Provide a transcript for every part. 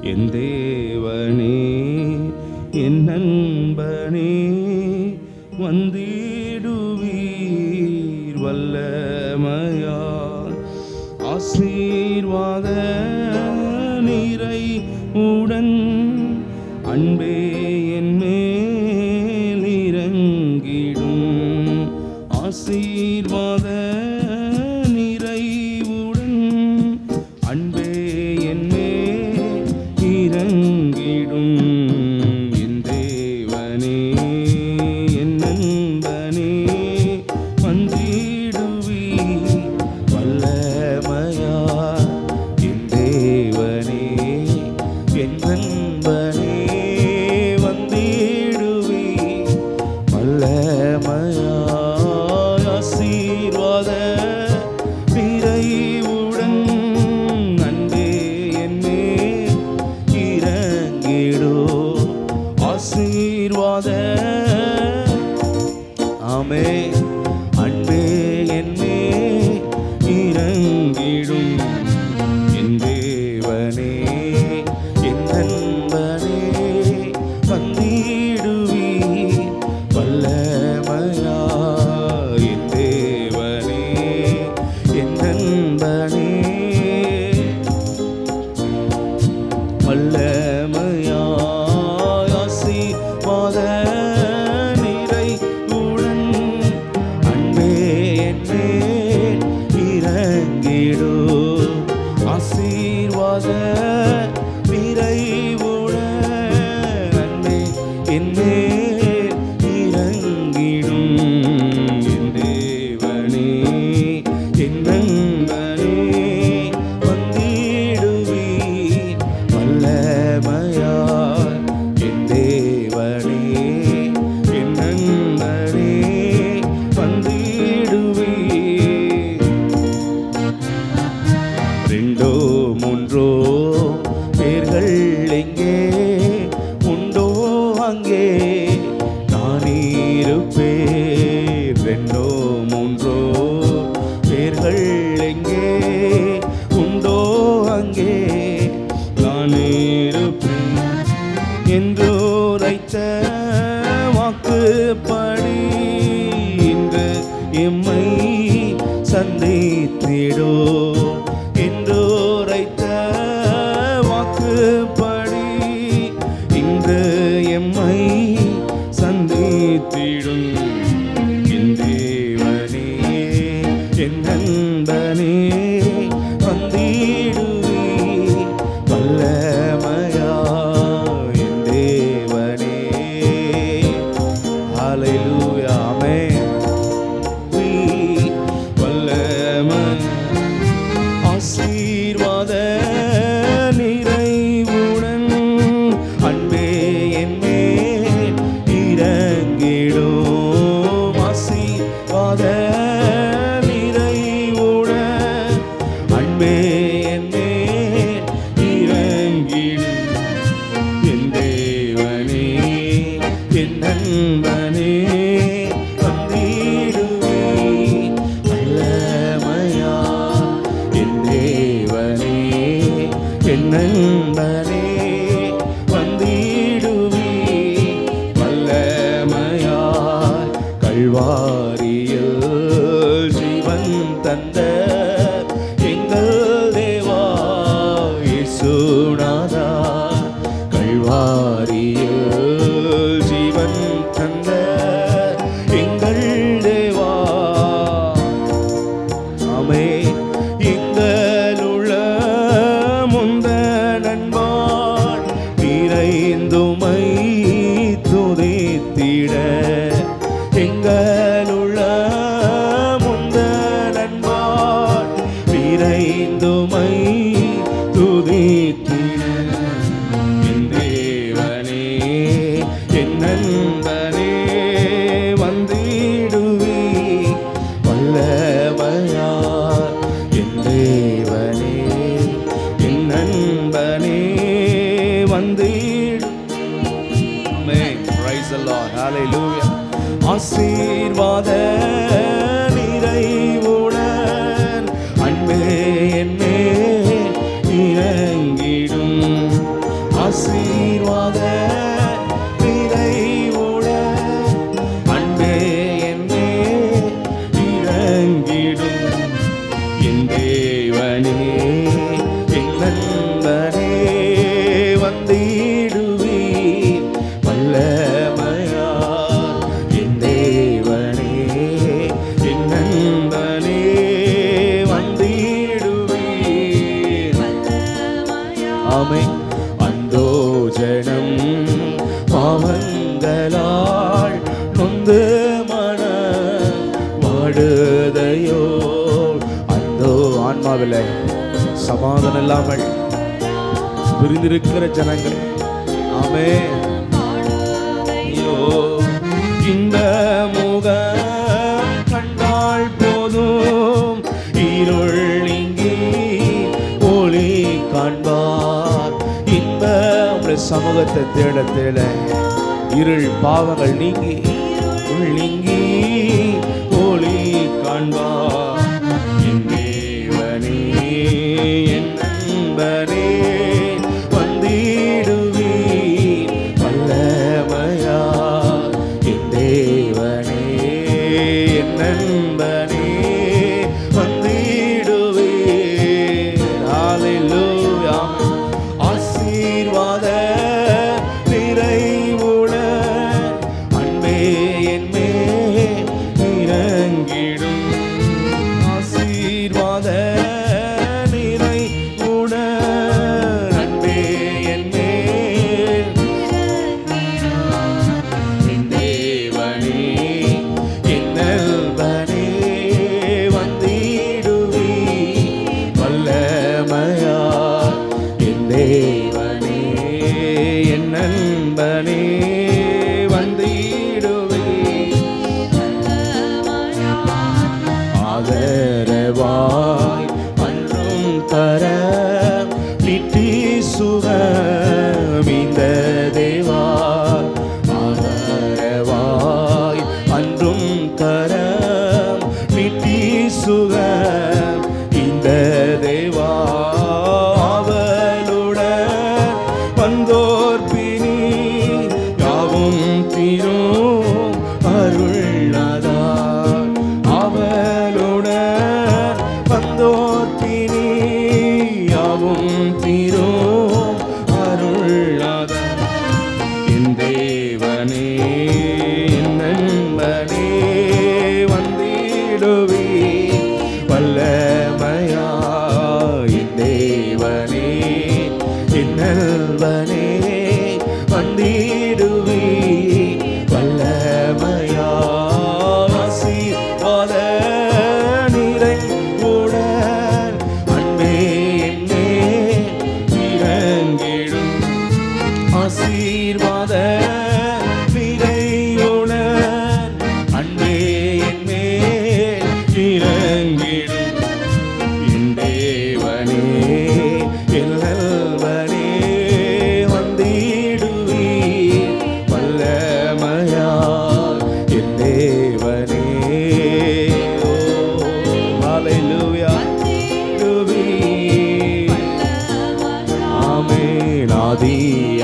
என் தேவனே என் நண்பனே வந்திடுவீர் வல்லமையால் ஆசீர்வாத நீரை உடன் அன்பே என் மேல் இறங்கிடும் ஆசீர்வாத நிறைவுடன் அன்பே என் மேல் இறங்கிடும் என் தேவனே என் நண்பனே வந்திடுவீர் வல்லமையா என் தேவனே என் நண்பனே வந்திடுவீர் வல்லமையா ஆசீர்வாத நிறைவுடன் அன்பே என் மேல் இறங்கிடும் ஆசீர்வாத ஆமே அன்பே என் மேல் இறங்கிடும் என் தேவனே என் நண்பனே வந்திடுவீர் வல்லமையா என் தேவனே என் நண்பனே வல்லமையா ஆசீர்வாத நிறைவுடன் அன்பே என் மேல் இறங்கிடும் ஆசீர்வாத நிறைவுடன் அன்பே என் மேல் இறங்கிடும் என் தேவனே என் நண்பனே வந்திடுவீர் வல்லமையா என் தேவனே என் நண்பனே வந்திடுவீர் ரெண்டோ மூன்றோ பேர்கள் எங்கே உண்டோ அங்கே நான் இருப்பேன் ரெண்டோ மூன்றோ பேர்கள் எங்கே உண்டோ அங்கே நான் இருப்பேன் என்று உரைத்த வாக்குப்படி இன்று எம்மை சந்தித்திடோ என்று உரைத்த வாக்குப்படி இன்று எம்மை சந்தித்திடும் என் தேவனே என் நண்பனே வந்திடுவீர் வல்லமையா என் தேவனே ஹல்லேலூயா ஆமென் வல்லமை ஆசீர்வாத நிறைவுடன் அன்பே என் மேல் இறங்கிடும் ஆசீர்வாத நிறைவுடன் அன்பே என் மேல் இறங்கிடும் என் தேவனே என் நண்பனே வந்திடுவீர் வல்லமையா என் தேவனே என் நண்பனே வந்திடுவீர் வல்லமையா கல்வாரியில் ஜீவன் தந்த எங்கள் தேவா இயேசுநாதா கல்வாரியில் ஜீவன் தந்த எங்கள் தேவா ஆமே எங்களுள்ள முந்த நண்பான் நிறைந்துமை துதித்திட எங்களுள்ள முந்த நண்பான் நிறைந்துமை துதித்திட என் தேவனே என் நண்பனே வந்திடுவீர் வல்லமையா என் தேவனே என் நண்பனே வந்திடும் Amen. Praise the Lord. Hallelujah. ஆசீர்வாத நிறைவுடன் அன்பே என் மேல் இறங்கிடும் அந்தோ ஜனம் பாவங்களால் நொந்து மன வாடுதையோ. அந்தோ ஆன்மாவில் சமாதானம் இல்லாமல் பிரிந்திருக்கிற ஜனங்கள், ஆமென். ஐயோ, இந்த முகம் கண்டால் போதும் இருள் நீங்கி ஒளி காண்பார். இந்த சமூகத்தை தேட தேட இருள் பாவங்கள் நீங்கி நீங்கி ஒளி காண்பார். என் தேவனே, என் நண்பனே, வந்திடுவீர் வல்லமையா. என் தேவனே, என் நண்பனே, வந்திடுவீர். ஹல்லேலூயா. ஆசீர்வாத நிறைவுடன் அன்பே என் மேல் இறங்கிடும். ஆசீர்வாத நிறைவுடன் அன்பே என் மேல். என் தேவனே, என் நல்வனே, வந்திடுவீர் வல்லமையா. என் தேவனே, என் நண்பனே, வந்திடுவீர் ஆதரவாய் அன்றும் தர நிட்டி சுகம் இந்த தேவா. ஆதரவாய் அன்றும் தர நிட்டி சுகம் இந்த தேவா. அவளுடன் வந்தோர் பிணி யாவும் தீரும் அருள்நாதா. அவளுடன் வந்தோர் பிணி யாவும் தீரும் அருள்நாதா. என் தேவனே, என் நண்பனே, வந்திடுவீர் வல்லமையா. என் தேவனே, என் நல்வனே, வந்திடுவீர் வல்லமையா. ஆசீர்வாத நிறைவுடன் அன்பே என் மேல் இறங்கிடும். ஆசீர்வாத நிறைவுடன் அன்பே என் மேல் இறங்கிடும். என் தேவனே, என் நல்வனே, வந்திடுவீர் வல்லமையா. என் தேவனே, ஓ ஹல்லேலூயா, வந்திடுவீர். ஆமென். ஆதி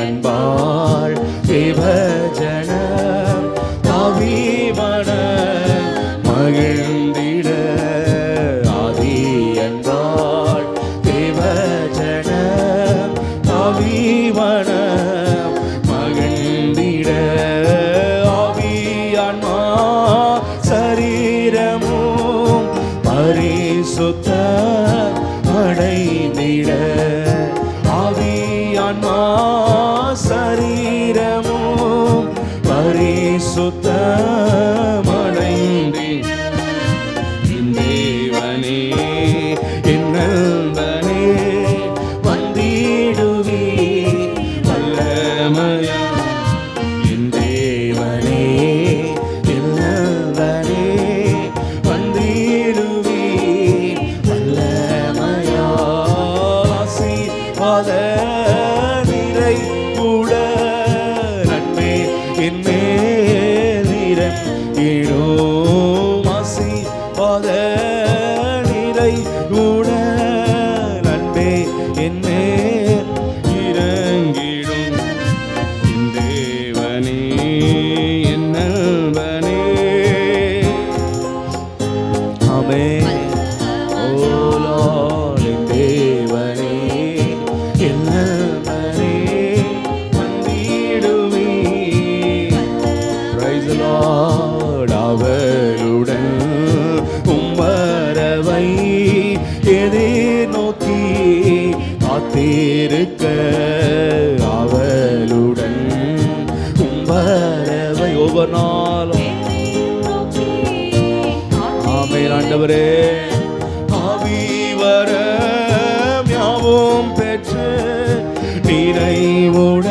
அன்பாள் தேவஜனம் தாவீமன மகிழ்ந்திட. ஆதி அன்பாள் தேவஜனம் தாவீமன மகிழ்ந்திட. ஆவியான்மா சரீரமும் பரிசுத்த அடைந்திட. ஆவியான்மா சரீரமும் பரிசுத்தமடைந்திட. என் தேவனே, என் நண்பனே, வந்திடுவீர் வல்லமையா. என் தேவனே, என் நண்பனே, வந்திடுவீர் வல்லமையா. ஆசீர்வாத நிறை ஆண்டவரே ஆவி வர யாவும் பெற்று நிறைவுட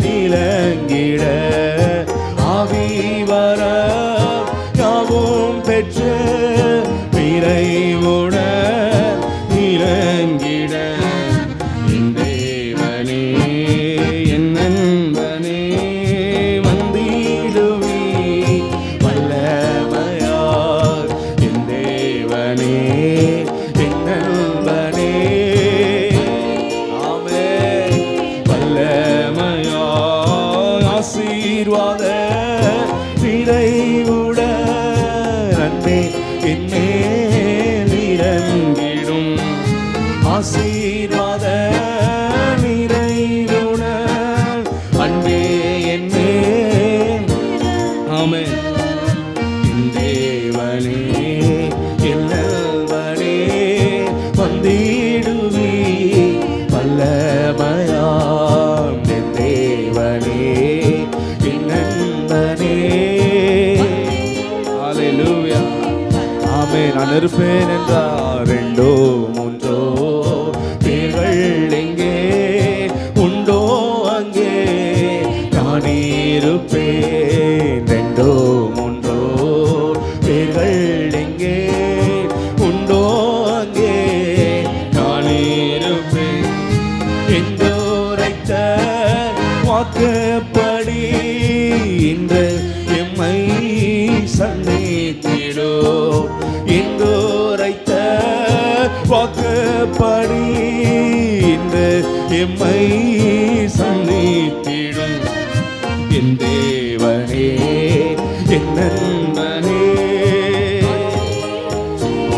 நிலங்கிட ஆவி வர யாவும் பெற்று நிறைவுட நிலங்கிட என் தேவனே என் நண்பனே வந்திடுவி வல்லமையார் என் தேவனே என் நண்பனே ஆமே வல்லமையார் ஆசீர்வாத நிறைவுட நன்மை என்னே நிறங்கிடும் ஆசீர்வாத நிறைவுட அன்பே என்னே ஆமே தேவனே என்னவனே வந்திடுவி வல்லமையாம் என் தேவனே என் நண்பனே ஹல்லேலூயா ஆமே நான் இருப்பேன் என்றார் ரெண்டோ மூன்றோ பேர்கள் எங்கே உண்டோ அங்கே நான் இருப்பேன் ரெண்டோ மூன்றோ பேர்கள் எங்கே உண்டோ அங்கே நான் இருப்பேன் என்றோரைத்த வாக்குப்படி இன்று எம்மை சந்தித்திடோ என்றோரைத்த வாக்குப்படி இன்று எம்மை சந்தித்திடும் என் தேவனே என் நண்பனே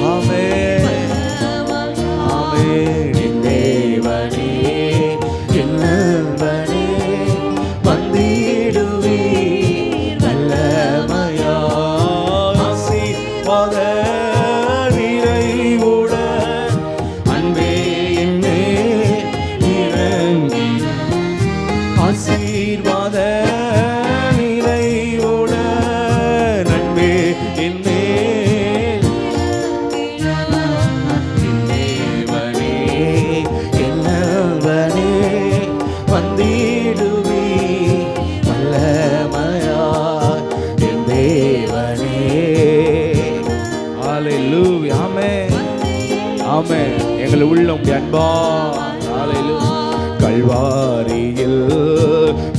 ஆமே ஆமே என் தேவனே என் நண்பனே வந்திடுவி வல்லமையார் ஆசீர்வாத நிறைவுடன் அன்பே என்னே இறங்கி ஆசீர்வாத நிறைவுடன் அன்பே என்னே தேவனே என்னவனே வந்திடுவி வல்லமையார் என் தேவனே ஹல்லேலூயா ஆமென் ஆமென் எங்கள் உள்ளம் அன்பா ஹல்லேலூயா கல்வாரியில்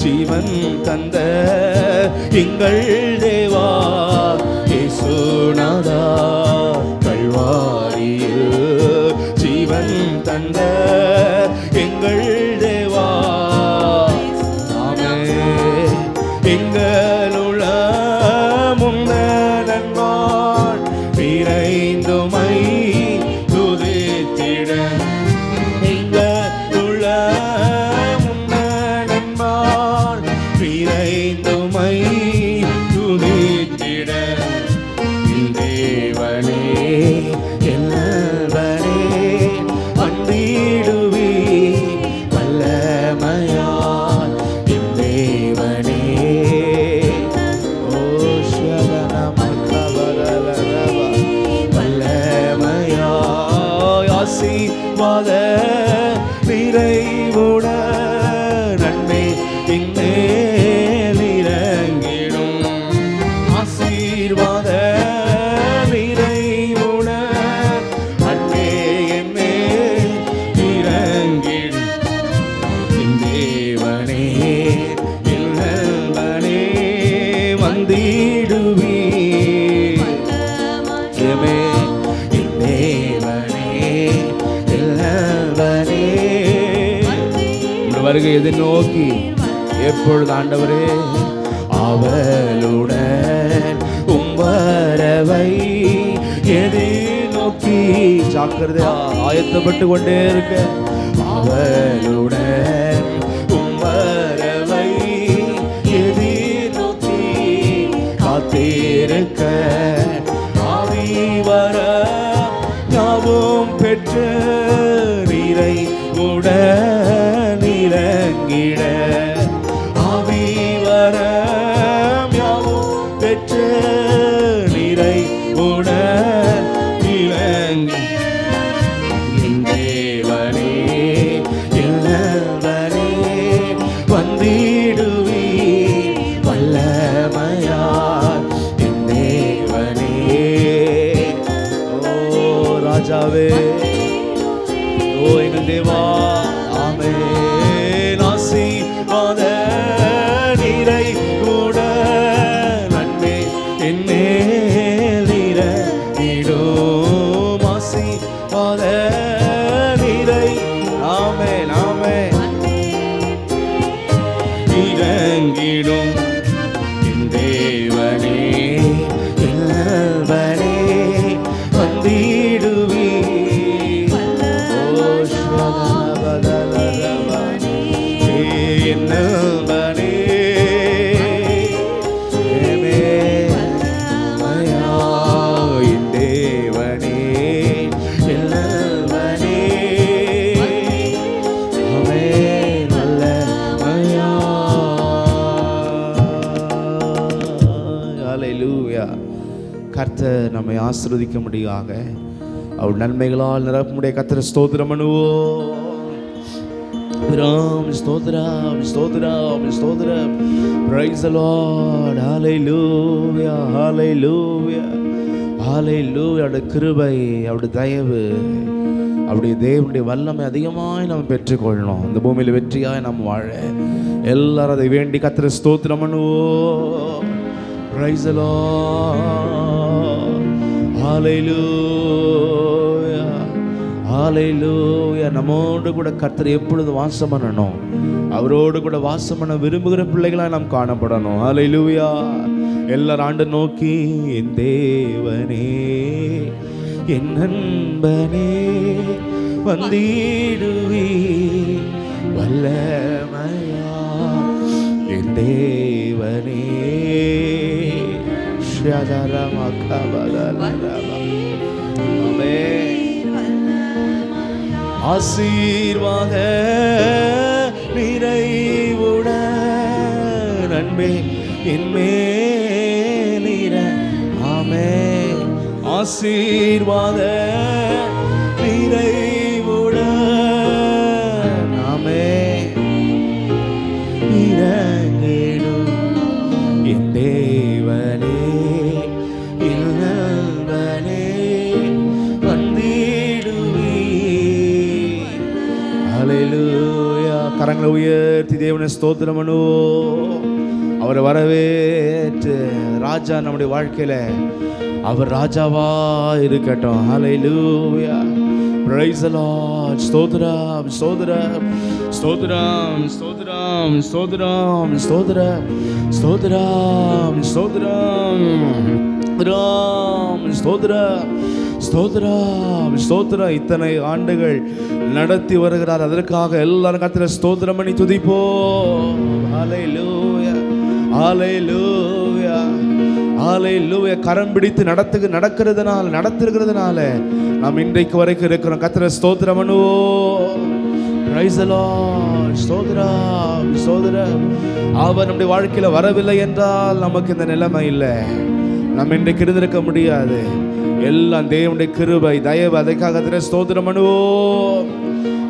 ஜீவன் தந்த எங்கள் தேவா இயேசுநாதா கல்வாரியில் ஜீவன் தந்த எங்கள் தேவா ஆமென் எங்களுள்ள முன்னன்பாள் விரைந்துமை துதித்திட எங்களுள்ள முன்னன்பாள் விரைந்துமை துதித்திட என் தேவனே என்னவனே வந்திடுவி வல்லமையார் என் தேவனே ஓ ஷலனமகவரலரவ வல்லமையார் ஆசீர்வாத நிறைவுட நன்மை இம்மேல் இறங்கிடும் ஆசீர்வாத நிறைவுட அன்பே எம்மேல் இறங்கிடும் என் தேவனே என் நண்பனே வந்திடுவி எமே என் தேவனே என் நண்பனே உம்முடைய வருகை எதிர்நோக்கி எப்பொழுது ஆண்டவரே அவளுடன் உம்பரவை எதிர்நோக்கி ஜாக்கிரதையா ஆயத்தப்பட்டு கொண்டே இருக்க அவளுடன் உம்பரவை எதிர்நோக்கி காத்திருக்க ஆவி வர யாவும் பெற்று நீரை உடன் இறங்கிட ஆவி வர யாவும் பெற்று நீரை உடன் இறங்கிடும் என் தேவனே என்னவனே வந்திடுவி என்னவனே கர்த்தர் நம்மை ஆசீர்வதிக்க முடியாக அவர் நன்மைகளால் நிரப்பமுடைய கர்த்தர் ஸ்தோத்திரம் பண்ணுவோம். ஸ்தோத்திரம் ஸ்தோத்திரம் ஸ்தோத்திரம். Praise the Lord. Hallelujah. Hallelujah. Hallelujah. அவருடைய கிருபை, அவருடைய தயவு, அவருடைய தேவனுடைய வல்லமை அதிகமாய் நாம் பெற்றுக்கொள்ளணும். இந்த பூமியில் வெற்றியாய் நாம் வாழ எல்லாரும் அதை வேண்டி கர்த்தரை ஸ்தோத்திரம் பண்ணுவோம். Praise the Lord. Hallelujah. Hallelujah. நம்மோடு கூட கர்த்தர் எப்பொழுது வாசம் பண்ணணும், அவரோடு கூட வாசம் பண்ண விரும்புகிற பிள்ளைகளாக நாம் காணப்படணும். Hallelujah. எல்லாரும் ஆண்டு நோக்கி என் தேவனே என் நண்பனே வந்திடுவி வல்லமையா என் தேவனே ஆசீர்வாத நிறைவுடன் அன்பே என்மேலிர ஆமென். ஆசீர்வாத நிறைவுடன் ஆமென் இறங்கிடும் என் தேவனே இல்லவனே வந்திடுவி. ஹல்லேலூயா. கரங்களை உயர்த்தி தேவனை ஸ்தோத்திரம் பண்ணுவோம். அவரை வரவேற்று ராஜா நம்முடைய வாழ்க்கையில அவர் ராஜாவா இருக்கட்டும். ஹல்லேலூயா. Praise the Lord. ஸ்தோத்திரம் ஸ்தோத்திரம் ஸ்தோத்திரம் ஸ்தோத்திரம் ஸ்தோத்திரம் ஸ்தோத்திரம் ஸ்தோத்திரம் ஸ்தோத்திரம் ஸ்தோத்திரம் ஸ்தோத்திரம் ஸ்தோத்திரம். இத்தனை ஆண்டுகள் நடத்தி வருகிறார், அதற்காக எல்லாரும் கர்த்தரை ஸ்தோத்திரம் பண்ணி துதிப்போம். ஹல்லேலூயா ஹல்லேலூயா ஹல்லேலூயா. கரம் பிடித்து நடத்துகிறதுனால நாம் இன்றைக்கு வரைக்கும் இருக்கிறோம். கர்த்தரை ஸ்தோத்திரம் பண்ணுவோம். Praise the Lord. ஸ்தோத்திரம் ஸ்தோத்திரம். அவர் நம்முடைய வாழ்க்கையில வரவில்லை என்றால் நமக்கு இந்த நிலைமை இல்லை, நம்ம இன்றைக்கு இருந்திருக்க முடியாது. எல்லாம் தேவனுடைய கிருபை தயவு, அதற்காக கர்த்தரை ஸ்தோத்திரம் பண்ணுவோம்.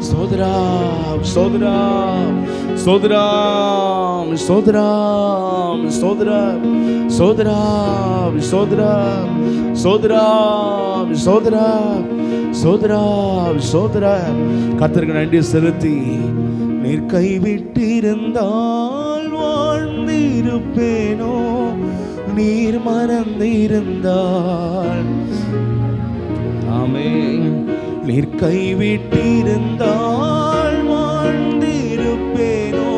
ஸ்தோத்திரம் ஸ்தோத்திரம் ஸ்தோத்திரம் ஸ்தோத்திரம் ஸ்தோத்திரம் ஸ்தோத்திரம் ஸ்தோத்திரம் ஸ்தோத்திரம் ஸ்தோத்திரம் ஸ்தோத்திரம் ஸ்தோத்திரம். கர்த்தருக்கு நன்றி செலுத்தி நீர் கைவிட்டிருந்தால் வாழ்ந்திருப்பேனோ, நீர் மறந்திருந்தால் ஆமென். நீர் கைவிட்டிருந்தால் வாழ்ந்திருப்பேனோ,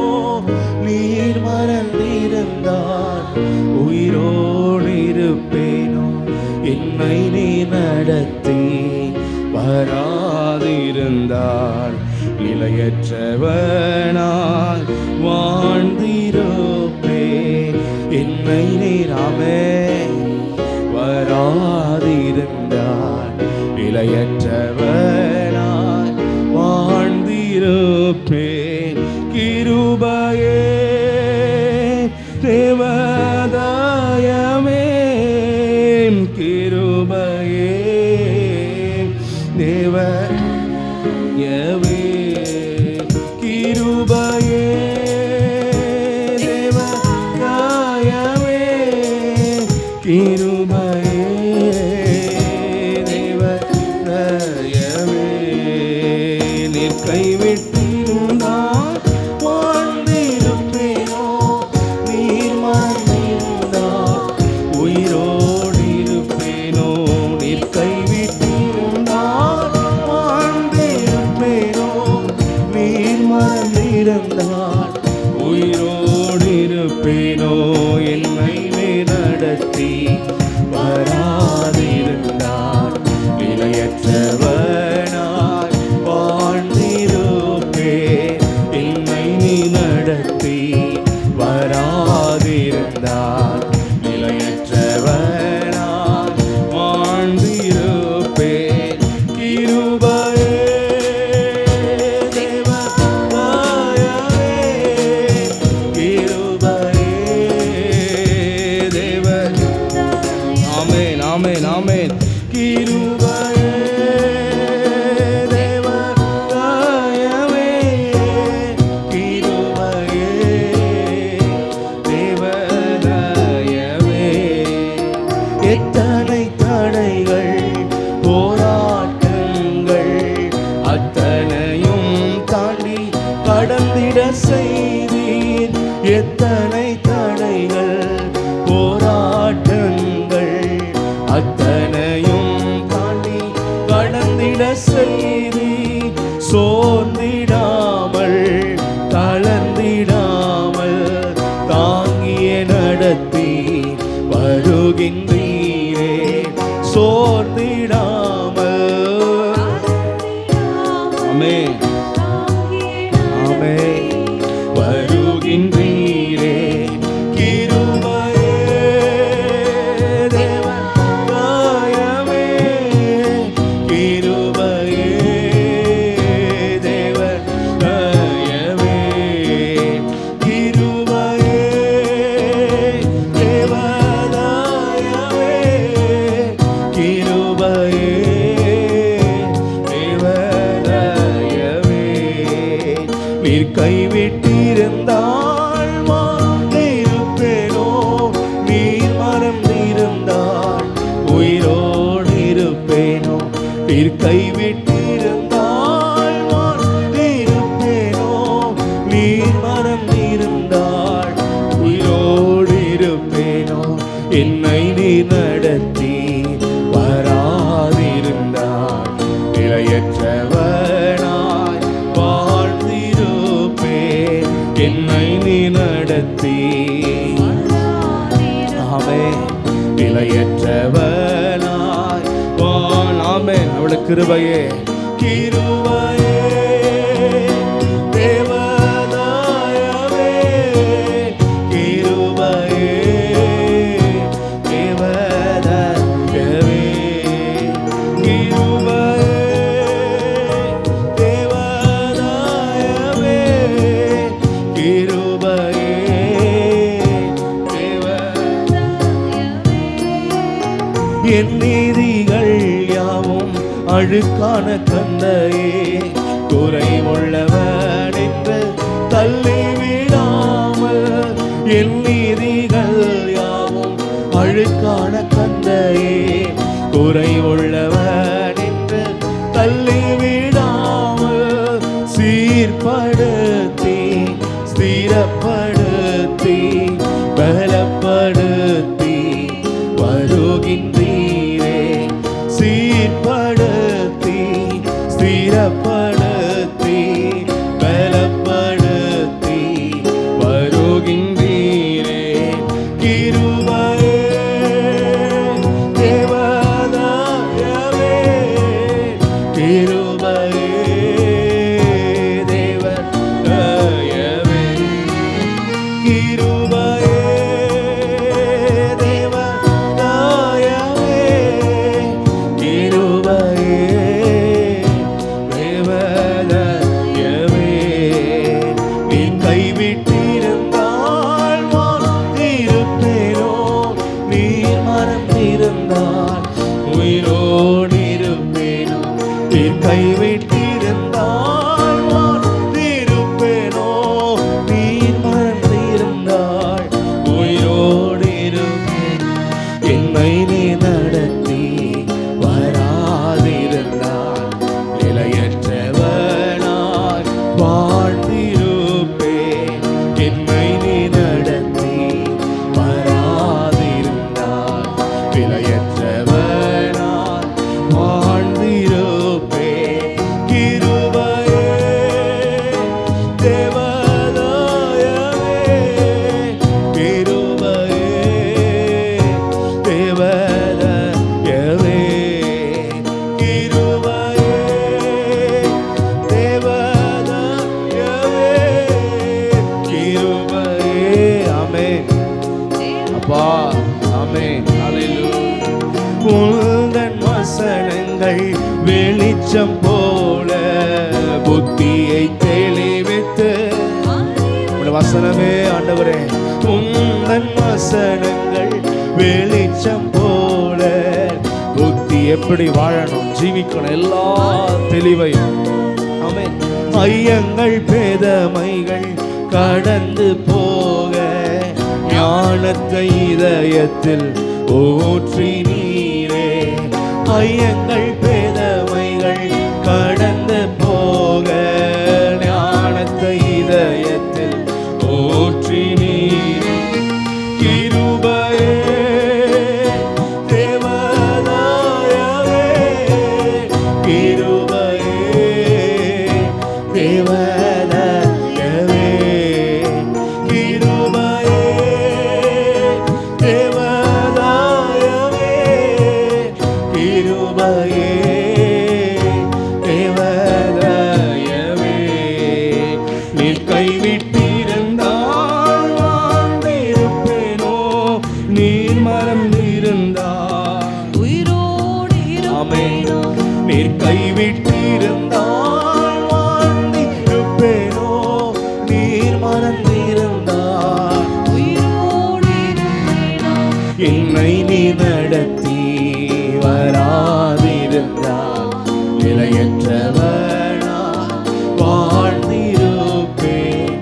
நீர் மறந்திருந்தால் உயிரோடு இருப்பேனோ. என்னை நீ நடத்தி வராதிருந்தால் நிலையற்றவனாய் வாழ்ந்திருப்பேன். என்னை நீராமே வராதிருந்தால் நிலையற்றவனாய் வாழ்ந்திருப்பேன். கிருபையே தேவதாயமே கிருபையே தேவயவே கிருபையே தேவதாயமே கிருபையே தேவதயவே. நீர் கைவிட்டிருந்தால் வாழ்ந்திருப்பேனோ, நீர் மறந்திருந்தால் உயிரோடு இருப்பேனோ. நீர் கைவிட்டிருந்தால் வாழ்ந்திருப்பேனோ, நீர் மறந்திருந்தால் உயிரோடு இருப்பேனோ. நடத்தி வராதிருந்தால் நிலையற்றவனாய் வாழ்ந்திருப்பேன். என்னை நீ நடத்தி வராதிருந்தால் நிலையற்றவனாய் வாழ்ந்திருப்பேன். கிருபையே தேவ தயவே, கிருபையே தேவ. ஆமென் ஆமென் ஆமென். கிருபையே தேவ தயவே, கிருபையே தேவ தயவே. எத்தனை தடைகள் போராட்டங்கள் அத்தனையும் தாண்டி கடந்திட செய்தீர். எத்தனை தடைகள் போராட்டங்கள் அத்தனையும் தாண்டி கடந்திட செய்தீர். சோர்ந்திடாமல் தளர்ந்திடாமல் தாங்கிய நடத்தி வருகின்றீரே. சோர்ந்திடாமல் ஆமென் ஆமென் வருகின்றீரே. கிருபையே தேவ தயவே, கிருபையே தேவ தயவே, கிருபையே தேவ தயவே, கிருபையே தேவ தயவே. நீர் கைவிட்டிருந்தால் வாழ்ந்திருப்பேனோ, நீர் மறந்திருந்தால் உயிரோடு இருப்பேனோ. நீர் கைவிட்டிருந்தால் வாழ்ந்திருப்பேனோ, நீர் மறந்திருந்தால் உயிரோடு இருப்பேனோ. என்னை நீர் நடத்தி வராதிருந்தால் நிலையற்றவனாய் வாழ்ந்திருப்பேன். என்னை நீ நடத்தி ஆமென் நிலையற்றவனாய் ஆமென். அவளுக்கு கிருபையே கிருபையே தேவ தயவே, கிருபையே தேவ தயவே, கிருபையே தேவ தயவே, கிருபையே தேவ. என் நீதிகள் யாவும் அழுக்கான தந்தையே, குறைவுள்ளவன் என்று தள்ளிவிடாமல். என் நீதிகள் யாவும் அழுக்கான தந்தையே, குறைவுள்ளவன் என்று தள்ளிவிடாமல். சீர்படுத்தி ஸ்திரப்படுத்தி பலப்படுத்தி வருகின்றீரே. சீர்படுத்தி ஸ்திரப்படுத்தி பலப்படுத்தி வருகின்றீரே. கிருபையே தேவ தயவே, கிருபையே தேவ தயவே, கிருபையே தேவ தயவே, கிருபையே தேவ தயவே. நீ கைவிட்டிருந்தால் வாழ்ந்திருப்பேனோ, நீ மறந்திருந்தால் உயிரோடு இருப்பேனோ. நீ கைவிட்டிருந்தால் வாழ்ந்திருப்பேனோ, நீ மறந்திருந்தால் உயிரோடு இருப்பேன். என்னை நீ நடத்தி வராதிருந்தால் நிலையற்றவனாய் வாழ்ந்திருப்பேன். என்னை நீ நடத்தி வராதிருந்தால் நிலையற்றவனாய் வாழ்ந்திருப்பேன். அப்பா. ஆமென். ஹல்லேலூயா. உந்தன் வசனங்கள் வெளிச்சம் போல புத்தியை தெளிவித்து, உடைய வசனமே ஆண்டவரே, உந்தன் வசனங்கள் வெளிச்சம் போல புத்தி எப்படி வாழணும், ஜீவிக்கணும், எல்லா தெளிவையும். ஆமென். ஐயங்கள் பேதமைகள் கடந்து போக ஞானத்தை இதயத்தில் ஊற்றி நீரே. ஐயங்கள் பேதமைகள் கடந்து போக ஞானத்தை இதயத்தில் ஊற்றி நீரே. கிருபையே தேவதாயவே, கிருபையே தேவதாயவே, கிருபையே தேவதாயவே, கிருபையே தேவதாயவே. நீர் கைவிட்டிருந்தால் வாழ்ந்திருப்பேனோ, நீர் மறந்திருந்தால் உயிரோடு இருப்பேனோ. நீர் கைவிட்டிருந்தால் வாழ்ந்திருப்பேனோ, நீர் மறந்திருந்தால் உயிரோடு இருப்பேனோ. என்னை நீ நடத்தி வராதிருந்தால் நிலையற்றவனா வாழ்ந்திருப்பேன்.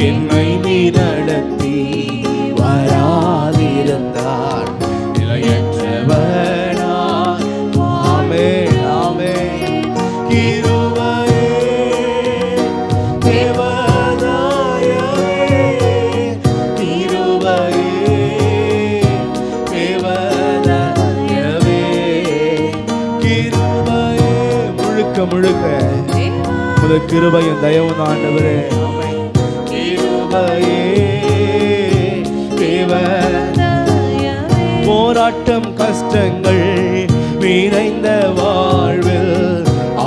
என்னை நீ நடத்தி வராதிருந்தால் நிலையற்றவனா. ஆமென். ஆமென். கிருபையே தேவதாயவே, கிருபையே தேவதாயவே, கிருபையே. முழுக்க முழுக்க உமது கிருபையும் தயவும் தான் ஆண்டவரே. ஆமென். கிருபையே தேவதாயவே. போராட்டம் கஷ்டங்கள் நிறைந்த வாழ்வில்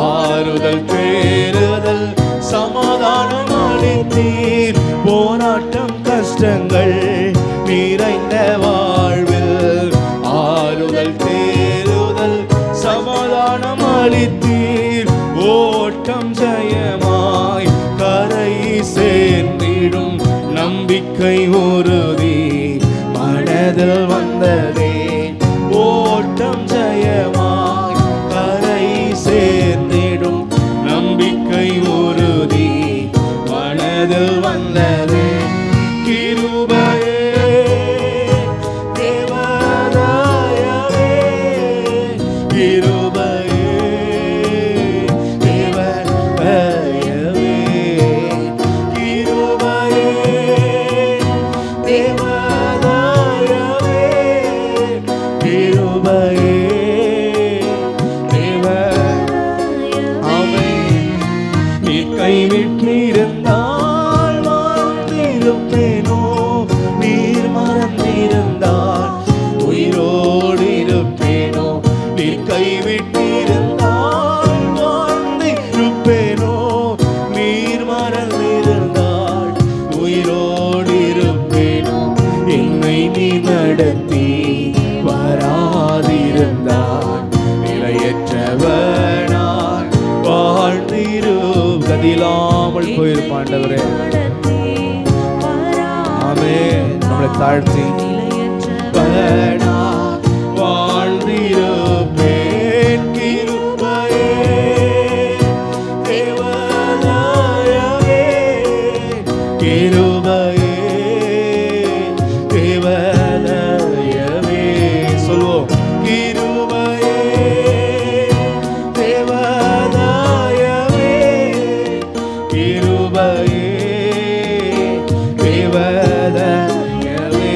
ஆறுதல் தேறுதல் சமாதானம் அளித்தீர். போராட்டம் கஷ்டங்கள் நிறைந்த வாழ்வில் ஆறுதல் தேறுதல் சமாதானம் அளித்தீர். ஓட்டம் ஜெயமாய் கரை சேர்ந்திடும் நம்பிக்கை உறுதி மனதில் வந்ததே. ஓட்டம் ஜெயமாய் கரை சேர்ந்திடும் நம்பிக்கை உறுதி மனதில் வந்ததே. கிருபையே தேவதாயவே, கிருபையே தேவதாயவே, கிருபையே தேவதாயவே, கிருபையே தேவதாயவே. ஆமென். நீ கைவிட்டிருந்தால் வாழ்ந்திருப்பேனோ, நீர் மறந்திருந்தால் உயிரோடு இருப்பேனோ. நீர் கைவிட்டிருந்தால் வாழ்ந்திருப்பேனோ, நீர் மறந்திருந்தால் உயிரோடு இருப்பேனோ. என்னை நீ நடத்தி வராதிருந்தால் நிலையற்றவனாய் வாழ்ந்திரு. கதியில்லாமல் போயிருப்பாண்டவரே. ஆமென். நம்மளை தாழ்த்தி வாழ்ந்திருப்பேன். கிருபையே தேவதாயவே, கிருபையே தேவதாயவே. சொல்வோம். கிருபையே தேவதாயவே, கிருபையே தேவதாயவே.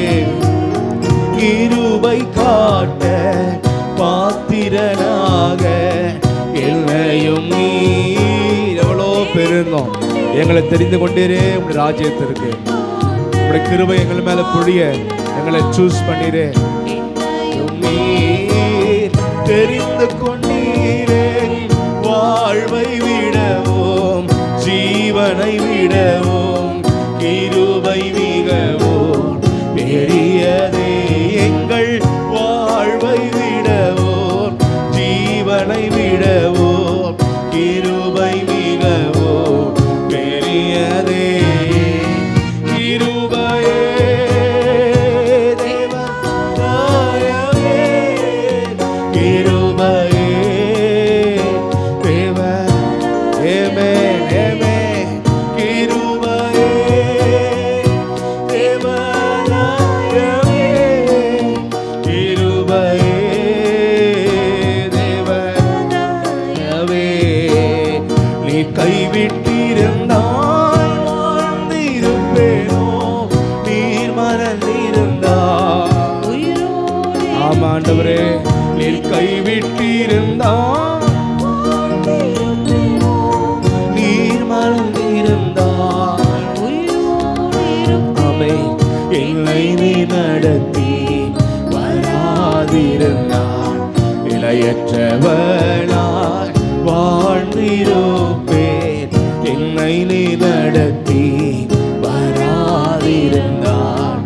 கிருபை காட்ட பாத்திரனாக என்னையும் நீர் எவ்வளோ பெருந்தோம் எங்களை தெரிந்து கொண்டீரே. உங்களுடைய ராஜ்யத்திற்கு உங்களுடைய கிருபை எங்கள் மேல பொழிய எங்களை சூஸ் பண்ணீரே. நீர் தெரிந்து கொண்டீரே. வாழ்வை விடவும் ஜீவனை விடவும் கிருபை மிகவும் பெரியதே. ஆமென். என்னை நீ நடத்தி வராதிருந்தால் இளையற்றவனாய் வாழ்ந்திருப்பேன். என்னை நீ நடத்தி வராதிருந்தால்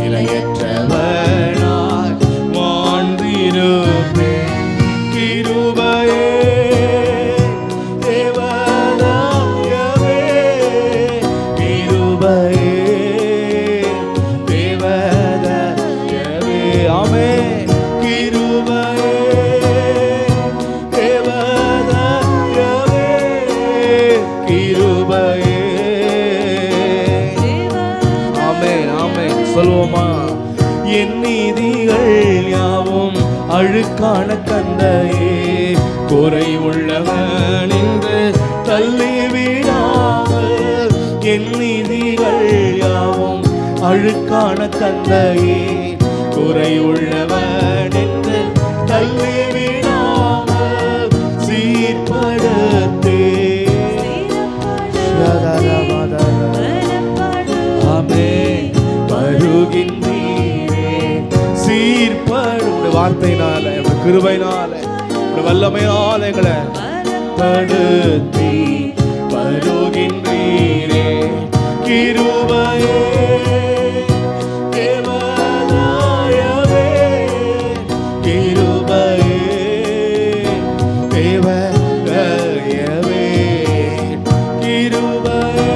இளையற்றவனாய் வாழ்ந்திருப்பேன். கிருபையே தேவதாயவே, கிருபையே தேவதாயவே. ஆமென். கிருபையே தேவதாயவே, கிருபையே. ஆமென், ஆமென். சொல்லுவோமா? என் நீதிகள் யாவும் அழுக்கான தந்தையே, குறை உள்ளவன் என்று தள்ளிவிடாமல். என் நீதிகள் யாவும் அழுக்கான தந்தையே, குறை உள்ளவன் என்று தள்ளிவிடாமல் சீர்படுத்தே. ஆமென். வருகின்றீரே சீர்படும் வார்த்தையினால, கிருபையினால, வல்லமையால எங்களை படுத்தி வருகின்றீரே. கிருபையே தேவதாயவே, கிருபையே தேவதாயவே, கிருபையே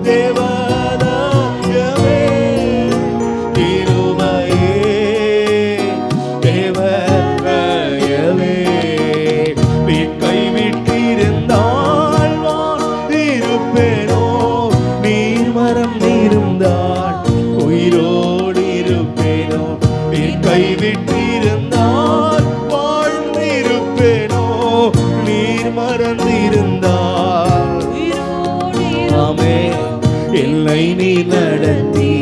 தேவதாயவே, கிருபையே தேவதாயவே. நீ கைவிட்டிருந்தால் வாழ்ந்திருப்பேனோ, நீர் மறந்திருந்தால் உயிரோடு இருப்பேனோ. நீ கைவிட்டிருந்தால் வாழ்ந்திருப்பேனோ, நீர் மறந்திருந்தால். ஆமென். என்னை நீ நடத்தி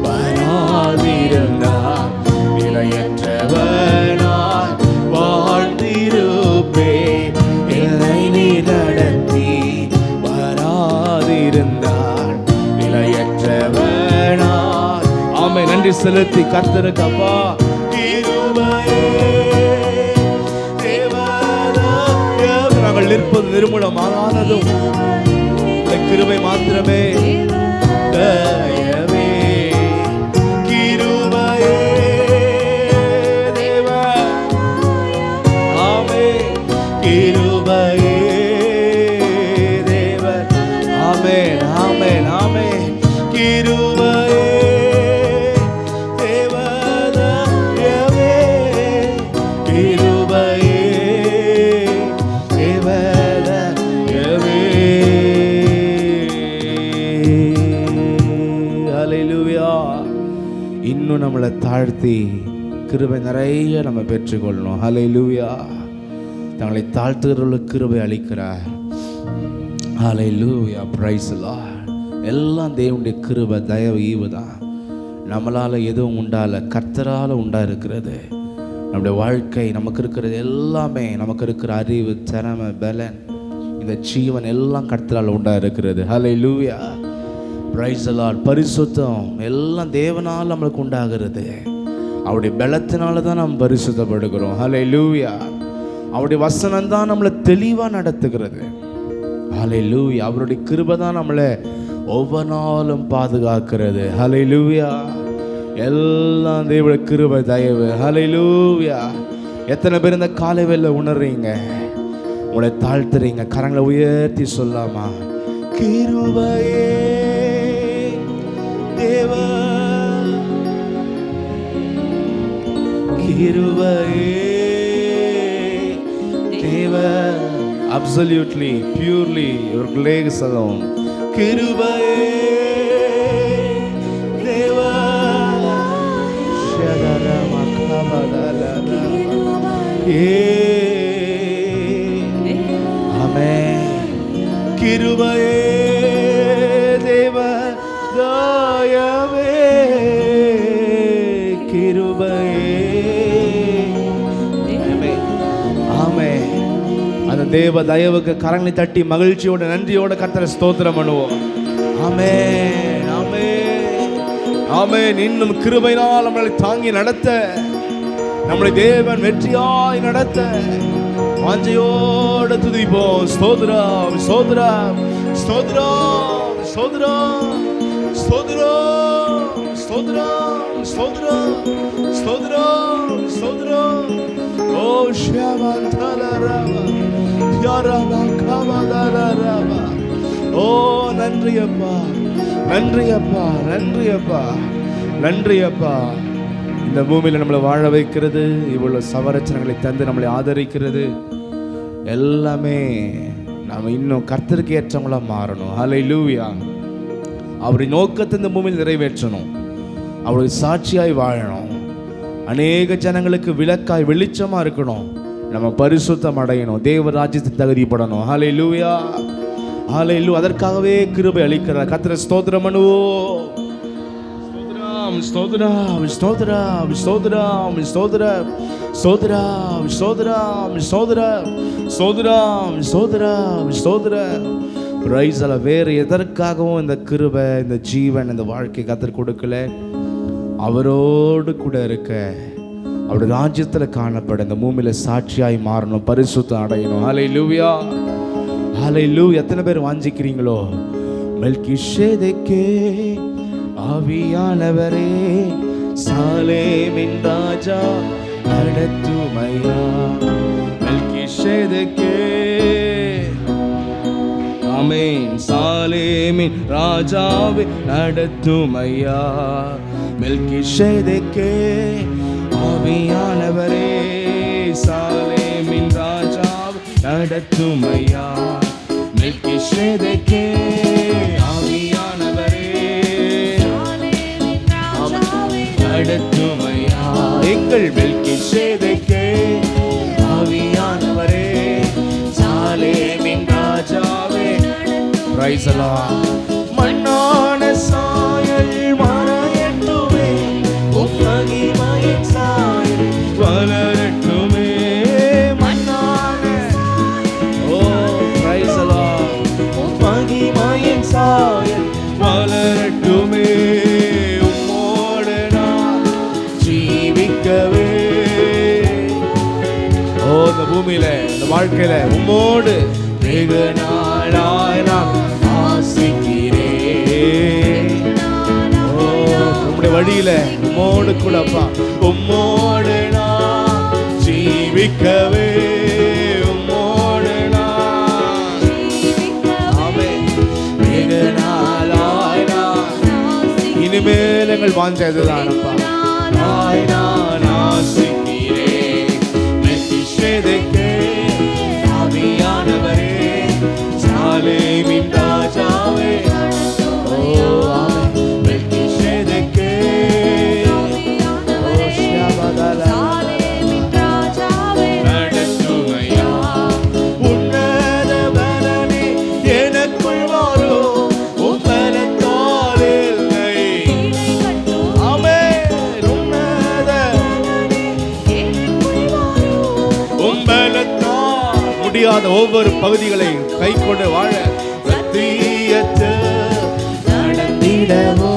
வராதிருந்தால் இளையற்றவனாய் வாழ்ந்திருப்பேன். என்னை நீ நடத்தி வராதிருந்தால் இளையற்றவனாய். ஆமென். நன்றி செலுத்தி கர்த்தருக்கு அப்பா. கிருபையே தேவதாயவே. நாங்கள் நிற்பது நிர்மூலமானதும் கிருபை மாத்திரமே. தயவே கிருபையே தேவ. ஆமென். கிருபையே தேவ. ஆமென், ஆமென், ஆமென். கிருபையே தேவதாயவே, கிருபையே தேவதாயவே. ஹல்லேலூயா. இன்னும் நம்மளை தாழ்த்தி கிருபை நிறைய நம்ம பெற்றுக்கொள்ளணும். ஹல்லேலூயா. தங்களை தாழ்த்துகிறவர்களுக்கு கிருபை அளிக்கிறார். ஹல்லேலூயா. Praise the Lord. எல்லாம் தேவனுடைய கிருபை, தயவு, ஈவு தான். நம்மளால் எதுவும் உண்டால, கர்த்தரால் உண்டா இருக்கிறது. நம்முடைய வாழ்க்கை, நமக்கு இருக்கிறது எல்லாமே, நமக்கு இருக்கிற அறிவு, திறமை, பலன், இந்த ஜீவன் எல்லாம் கர்த்தரால் உண்டா இருக்கிறது. ஹல்லேலூயா. Praise the Lord. பரிசுத்தம் எல்லாம் தேவனால் நம்மளுக்கு உண்டாகிறது. அவருடைய பலத்தினால தான் நாம் பரிசுத்தப்படுகிறோம். ஹல்லேலூயா. அவருடைய வசனம் தான் நம்மளை தெளிவாக நடத்துகிறது. ஹல்லேலூயா. அவருடைய கிருபை தான் நம்மளை ஒவ்வொரு நாளும் பாதுகாக்கிறது. ஹல்லேலூயா. எல்லாம் தேவனுடைய கிருபை, தயவு. ஹல்லேலூயா. எத்தனை பேர் இந்த காலை வேளையில உணர்றீங்க? உங்களை தாழ்த்துறீங்க? கரங்களை உயர்த்தி சொல்லாமா? கிருபையே தேவ, கிருபையே தேவ. Absolutely, purely, your legs alone. கிருபையே தேவ. ஆமென். கிருபையே தேவ தாயவே, கிருபையே. ஆமென். அந்த தேவ தயவுக்கு கரங்களை தட்டி மகிழ்ச்சியோட, நன்றியோட கர்த்தரை ஸ்தோத்திரம் பண்ணுவோம். ஆமென், ஆமென். ஆமென். இன்னும் கிருபையினால் நம்மளை தாங்கி நடத்த, நம்மளை தேவன் வெற்றியாய் நடத்த வாஞ்சையோடு துதிப்போம். ஸ்தோத்திரம், ஸ்தோத்திரம், ஸ்தோத்திரம், ஸ்தோத்திரம், ஸ்தோத்திரம், ஸ்தோத்திரம், ஸ்தோத்திரம், ஸ்தோத்திரம், ஸ்தோத்திரம். ஓ ஷியாமந்தலரவா, யாரவா கவதலரவா. ஓ நன்றி அப்பா, நன்றி அப்பா, நன்றி அப்பா, நன்றி அப்பா. இந்த பூமியில் நம்மளை வாழ வைக்கிறது, இவ்வளவு சவரச்சனைகளை தந்து நம்மளை ஆதரிக்கிறது, எல்லாமே நாம் இன்னும் கர்த்தருக்கு ஏற்றவங்களா மாறணும். ஹல்லேலூயா. அவருடைய நோக்கத்தை இந்த பூமியில் நிறைவேற்றணும், அவருடைய சாட்சியாய் வாழணும், அநேக ஜனங்களுக்கு விளக்காய் வெளிச்சமா இருக்கணும், நம்ம பரிசுத்தம் அடையணும், தேவ ராஜ்யத்தை தகுதிப்படணும். ஹல்லேலூயா, ஹல்லேலூயா. அதற்காகவே கிருபை அளிக்கிறார். கர்த்தரை ஸ்தோத்திரம் பண்ணுவோம். ஸ்தோத்திரம், ஸ்தோத்திரம், ஸ்தோத்திரம், ஸ்தோத்திரம், ஸ்தோத்திரம், ஸ்தோத்திரம், ஸ்தோத்திரம், ஸ்தோத்திரம், ஸ்தோத்திரம், ஸ்தோத்திரம். பிரைஸ் அல்ல. வேறு எதற்காகவும் இந்த கிருபை, இந்த ஜீவன், இந்த வாழ்க்கை கர்த்தர் கொடுக்கல. அவரோடு கூட இருக்க, அவருடைய ராஜ்யத்தில் காணப்பட, இந்த பூமியில சாட்சியாய் மாறணும், பரிசுத்தம் அடையணும். ஹல்லேலூயா, ஹல்லேலூயா. எத்தனை பேர் வாஞ்சிக்கிறீங்களோ? மெல்கிஷேதேக்கே ஆவியானவரே, சாலேமின் ராஜா நடத்துமையா. மெல்கிஷேதேக்கே, ஆமென். சாலேமின் ராஜாவே நடத்துமையா. மெல்கிஷேதேக்கே ஆவியானவரே, சாலேமின் ராஜாவே நடத்துமையா. மெல்கிஷேதேக்கே ஆவியானவரே நடத்துமையா. எங்கள் மெல்கிஷேதேக்கே ஆவியானவரே, சாலேமின் ராஜாவே. Price the Lord. மண்ணான சாயல் மறையட்டுமே, உம் மகிமையின் சாயல் வளரட்டுமே. மண்ணான, ஓ பிரைஸ் தி லார்ட். உம் மகிமையின் சாயல் வளரட்டுமே. உம்மோடு நான் ஜீவிக்கவே. ஓ இந்த பூமியில, இந்த வாழ்க்கையில உம்மோடு வெகு நாளாய் நான் ஆசிக்கிறேன். ஓ உம்முடைய வழியில உம்மோடு கூடப்பா, உம்மோடு நான் ஜீவிக்கவே. உம்மோடு நான், ஆமென். வெகு நாளாய் நான், இனிமேல் எங்கள் வாஞ்சை இதுதானப்பா. நான் ஆசிக்கிறேன். மெல்கிஷேதேக்கே ஆவியானவரே, சாலேமின் ராஜாவே. ஓ ஆமென். மெல்கிஷேதேக்கே, ஓ ஷியாபதலா நடத்துமையா. உன்னத பலனே எனக்குள் வரும், உம் பலத்தால் இல்லை. ஆமென். உன்னத உம் பலத்தால் முடியாத ஒவ்வொரு பகுதிகளையும் கை கொண்டு வாழ சத்தியத்து நடந்திடவோ,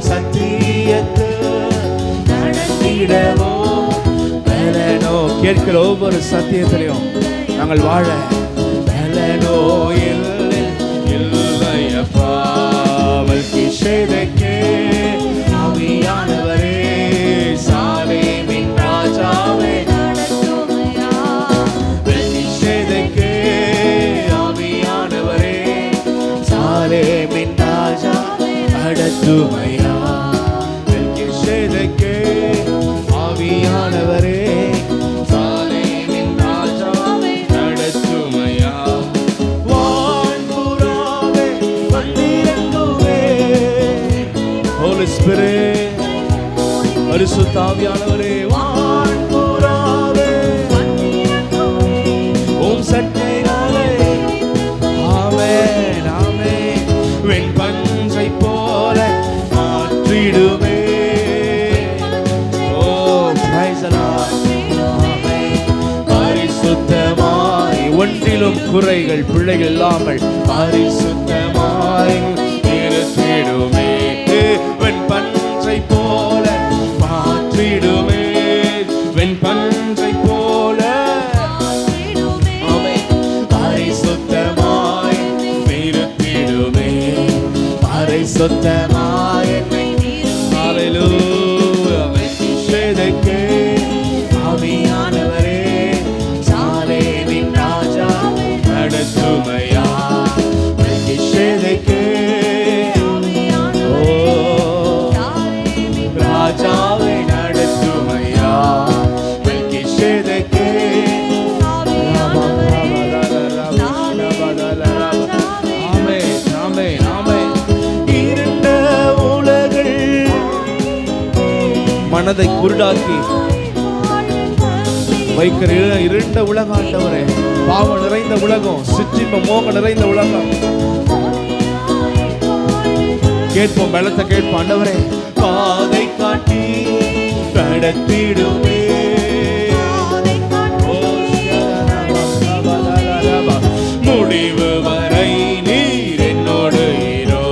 சத்தியத்து நடந்திடவோ. பலனோ கேட்கிற ஒவ்வொரு சத்தியத்திலையும் நாங்கள் வாழ பலனோ இல்லையப்பா. மெல்கிஷேதேக்கே ஆவியானவரே, சாலேமின் ராஜாவே. மெல்கிஷேதேக்கே ஆவியானவரே, சாலேமின் ராஜா நடத்துமையா. மெல்கிஷேதேக்கே ஆவியானவரே, சாலேமின் ராஜா நடத்துமையா. வான்புறாவே வந்திறங்குவே. Holy Spirit, பரிசுத்த ஆவியானவரே, வான்புறாவே உம் சட்டைகளை, ஆமென், ஆமென், வெண்பஞ்சை போல மாற்றிடுமே. ஓ பிரைஸ் தி லார்ட். ஆமென். பரிசுத்தமாய், ஒன்றிலும் குறைகள் பிழைகள் இல்லாமல் பரிசுத்தமாய் இருத்திடுமே. வெண்பஞ்சை பரிசுத்தமாய் என்னை ஹalleluya மெல்கிசேதேக்கே ஆவியானவரே சாலேமின் ராஜா நடத்துமையா மெல்கிசேதேக்கே ராஜாவை நடத்துமையா மெல்கிசேதேக்கே மனதை குருடாக்கி வைக்கிற இருண்ட உலகம் ஆண்டவரே, பாவம் நிறைந்த உலகம், சிற்றின்ப மோகம் நிறைந்த உலகம். கேட்போம், பலத்தை கேட்போம். ஆண்டவரே பாதை காட்டி நடத்திடுமே, முடிவு வரை நீர் என்னோடு இரோ.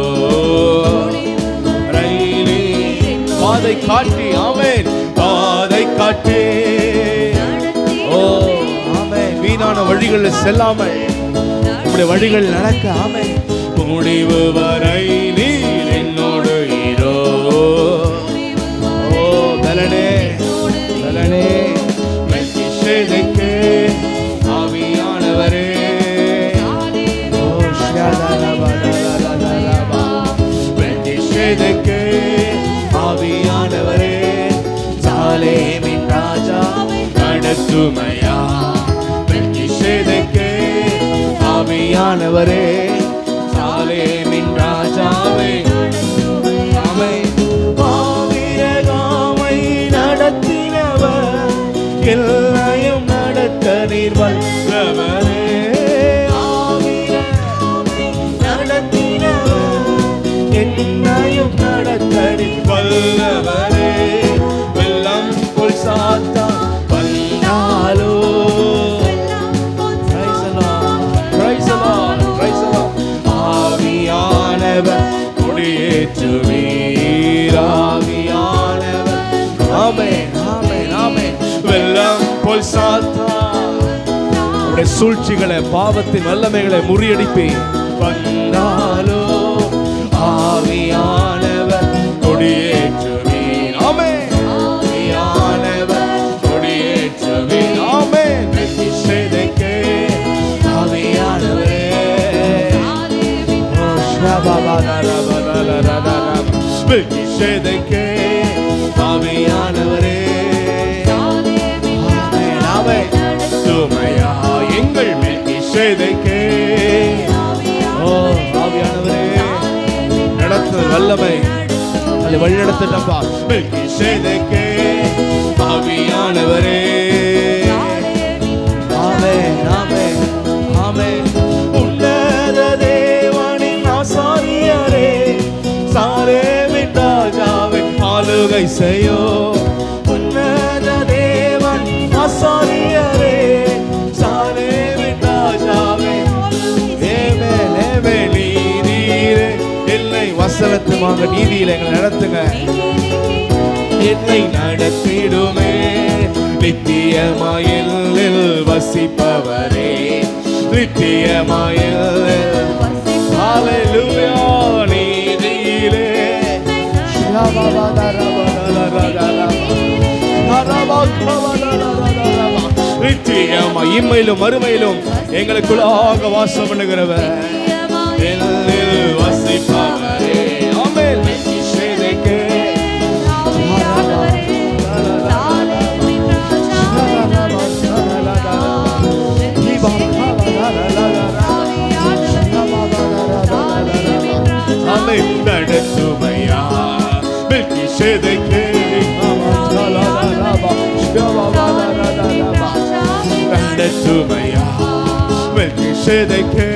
பாதை காட்டி, ஆமென், பாதை காட்டி, ஓ ஆமென், வீணான வழிகளில் செல்லாமல் உம்முடைய வழிகள் நடக்க, ஆமென், முடிவு வரை நீர் என்னோடு இரோ. ஓ பலனே பலனே மெல்கிசேதேக்கே ஆவியானவரே, ஓ ஷலலபலலலலபா மெல்கிசேதேக்கே ஆவியானவரே சாலேமின் ராஜா நடத்துமையா மெல்கிசேதேக்கே ஆவியானவரே சாலேமின் ராஜாவே ஆமென். ஆவிரகாமை நடத்தினவர் எல்லையும் நடத்த நீர் வல்லவரே, ஆவிரகாமை நடத்தினவர் என்னையும் நடத்த நீர் வல்லவரே. வெள்ளம் போல் சாத்தான் வந்தாலோ, ஆவியானவர் குடியேற்றுவீர், ஆவியானவர், ஆமென் ஆமென் ஆமென். வெள்ளம் போல் சாத்தான் உடைய சூழ்ச்சிகளை, பாவத்தின் வல்லமைகளை முறியடிப்பேன். வந்தாலோ ஆவியானவர் கொடியேற்றுவீர், ஆமென், ஆவியானவர் கொடியேற்றுவீர், ஆமென். மெல்கிசேதேக்கே ஆவியானவரே, மெல்கிசேதேக்கே ஆவியானவரே, ஆமென் ஆமென். துமையா எங்கள் மெல்கிசேதேக்கே, ஓ ஆவியானவரே நடத்த வல்லமை அதை வழி நடத்தட்டப்பா. மெல்கிசேதேக்கே ஆவியானவரே, ஆமென் ஆமென் ஆமென். உன்னத தேவனின் ஆசாரியரே சாலேமின் ராஜாவை ஆளுகை செய்யோ. உன்னத தேவன் ஆசாரியரே சாலேமின் ராஜாவை ஏமேல் ஏமேல் நீரே என்னை வசனத்துமாக நீதியில் எங்களை நடத்துங்க, என்னை நடத்திடுமே. நித்தியமாயில் வசிப்பவரே, நித்தியமாயில் ஹalleluya நீதியிலே நித்தியமா இம்மையிலும் மறுமையிலும் எங்களுக்குள்ளாக வாசம் பண்ணுகிறவர், என்னில் வசிப்பவரே, ஆமென். மெல்கிசேதேக்கே ஆமென் நடத்துமையா மெல்கிசேதேக்கே நடத்துமையா மெல்கிசேதேக்கே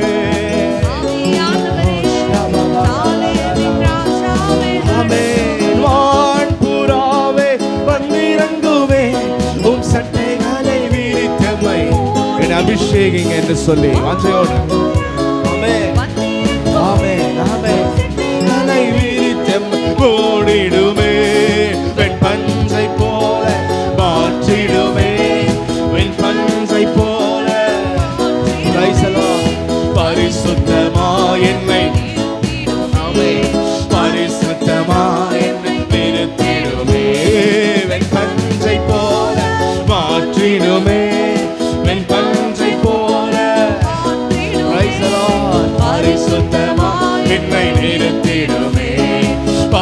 ஆமென். வான்புறாவே வந்திறங்குவே உம் சட்டைகளை விரித்தமை என் அபிஷேகிங்க என்று சொல்லி வாஞ்சையோடு, ஆமென் ஆமென் ஆமென். தலை விரித்தமை ஓடிடுமே, வெண் பஞ்சை போல மாற்றிடுமே, வெண் பஞ்சை போல பரிசுத்தமா என்னை, ஆமென், பரிசுத்தமா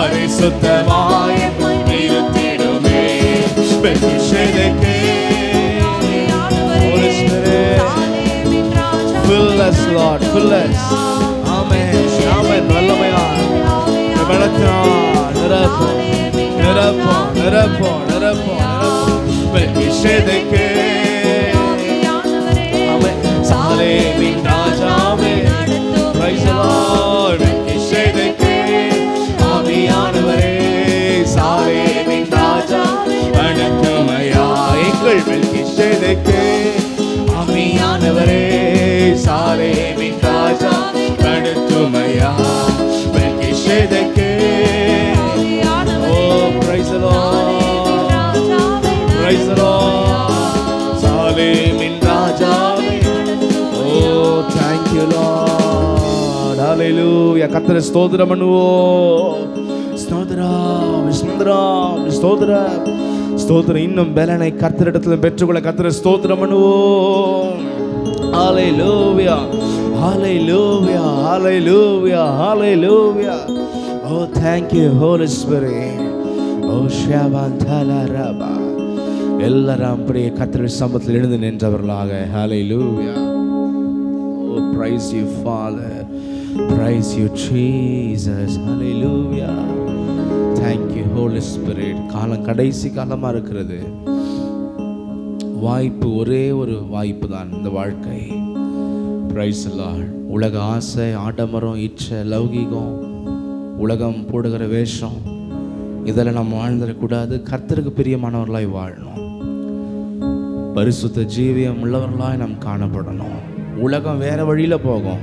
பரிசுத்தமாய் இருத்திடுமே. மெல்கிசேதேக்கே. Holy Spirit, fill us, Lord, fill us. Amen. Amen. வல்லமையாய் நிரப்போம், நிரப்போம், நிரப்போம், நிரப்போம். மெல்கிசேதேக்கே. Amen. சாலேமின் ராஜாவே. Praise the Lord. மெல்கிசேதேக்கே. ஆவியானவரே, சாலேமின் ராஜா வணக்கமையா. எங்கள் மெல்கிசேதேக்கே. ஆவியானவரே, சாலேமின் ராஜா வணக்கமையா. மெல்கிசேதேக்கே. Oh, praise the Lord. Praise the Lord. சாலேமின் ராஜாவே. Oh, thank you Lord. Hallelujah. கர்த்தரை ஸ்தோத்திரம் பண்ணுவோம். ஸ்தோத்திரம், ஸ்தோத்திரம், ஸ்தோத்திரம், ஸ்தோத்திரம். இன்னும் பலனை கர்த்தரிடத்துல பெற்றுக்கொள்ள கர்த்தரை ஸ்தோத்திரம் பண்ணுவோம். Hallelujah. Hallelujah. Hallelujah. Hallelujah. Oh, thank you Holy Spirit. Oh, Shabantala Rabba. எல்லாரும் அப்படியே கர்த்தருடைய சமூகத்தில் எழுந்து நின்றவர்களாக. Hallelujah. Oh, praise you Father. Praise you Jesus. Hallelujah. Thank you Holy Spirit. காலம் கடைசி காலமா இருக்கிறது. வாய்ப்பு ஒரே ஒரு வாய்ப்பு தான் இந்த வாழ்க்கை. Praise the Lord. உலக ஆசை, ஆடம்பரம், இச்சை, லௌகீகம், உலகம் போடுகிற வேஷம், இதெல்லாம் நம்ம வாழ்ந்துடக்கூடாது. கர்த்தருக்கு பிரியமானவர்களாய் வாழணும். பரிசுத்த ஜீவியம் உள்ளவர்களாய் நாம் காணப்படணும். உலகம் வேற வழியில போகும்.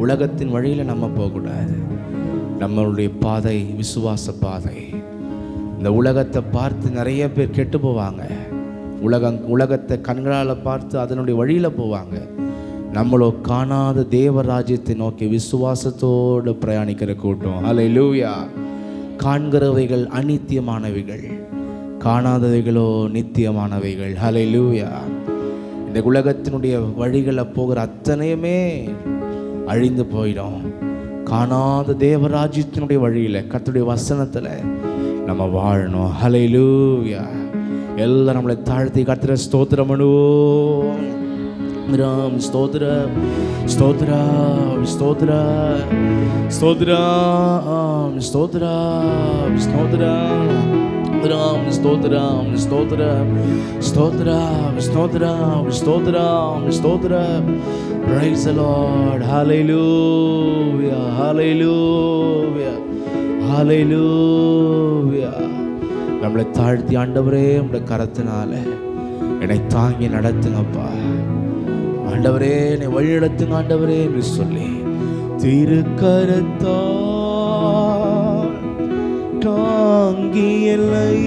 உலகத்தின் வழியில நம்ம போகக்கூடாது. நம்மளுடைய பாதை விசுவாச பாதை. இந்த உலகத்தை பார்த்து நிறைய பேர் கெட்டு போவாங்க. உலகத்தை கண்களால் பார்த்து அதனுடைய வழியில போவாங்க. நம்மளோ காணாத தேவராஜ்யத்தை நோக்கி விசுவாசத்தோடு பிரயாணிக்கிற கூட்டம். ஹல்லேலூயா. காண்கிறவைகள் அநித்தியமானவைகள், காணாதவைகளோ நித்தியமானவைகள். ஹல்லேலூயா. இந்த உலகத்தினுடைய வழிகளை போகிற அத்தனையுமே அழிந்து போயிடும். காணாத தேவராஜ்யத்தினுடைய வழியில் கர்த்தருடைய வசனத்தில் நம்ம வாழணும். ஹல்லேலூயா. எல்லாம் நம்மளை தாழ்த்தி கர்த்தரை ஸ்தோத்திரம் பண்ணுவோம். ராம் ஸ்தோத்திரம், ஸ்தோத்திரம், ஸ்தோத்திரம், ஸ்தோத்திரம், ஸ்தோத்திரம், ஸ்தோத்திரம், ராம் ஸ்தோத்திரம், ஸ்தோத்திரம், ஸ்தோத்திரம், ஸ்தோத்திரம், ஸ்தோத்திரம், ஸ்தோத்திரம். Praise the Lord. Hallelujah. Hallelujah. Hallelujah. நம்மளை தாழ்த்தி ஆண்டவரே உம்முடைய கரத்தினால என்னை தாங்கி நடத்துங்கப்பா. ஆண்டவரே என்னை வழி நடத்துங்க ஆண்டவரே என்று சொல்லி திருக்கரத்தால் தாங்கி எல்லை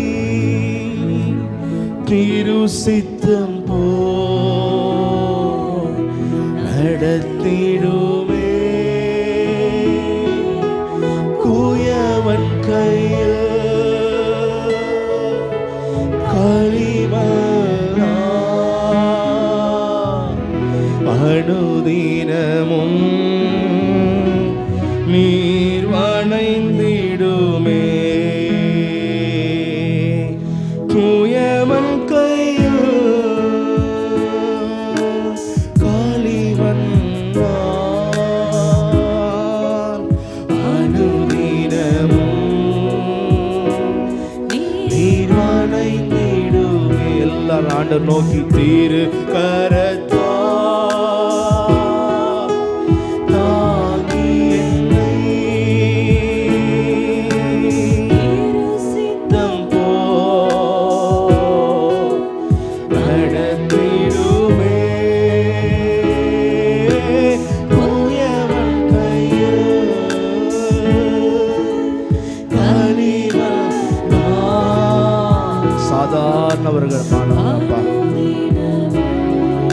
திருசித்தம் போ நடத்திடுமே. குயவன் கையில் களிமண்ணா அனுதினமும் நீர் வணைந்திடுமே. குயவன் கையில் களிமண்ணா அனுதினமும் நீர் வணைந்திடுமே. எல்லாரும் ஆண்டவர் நோக்கி தீரு கரத்தா சாதாரணவர்கள் மாணவப்பா.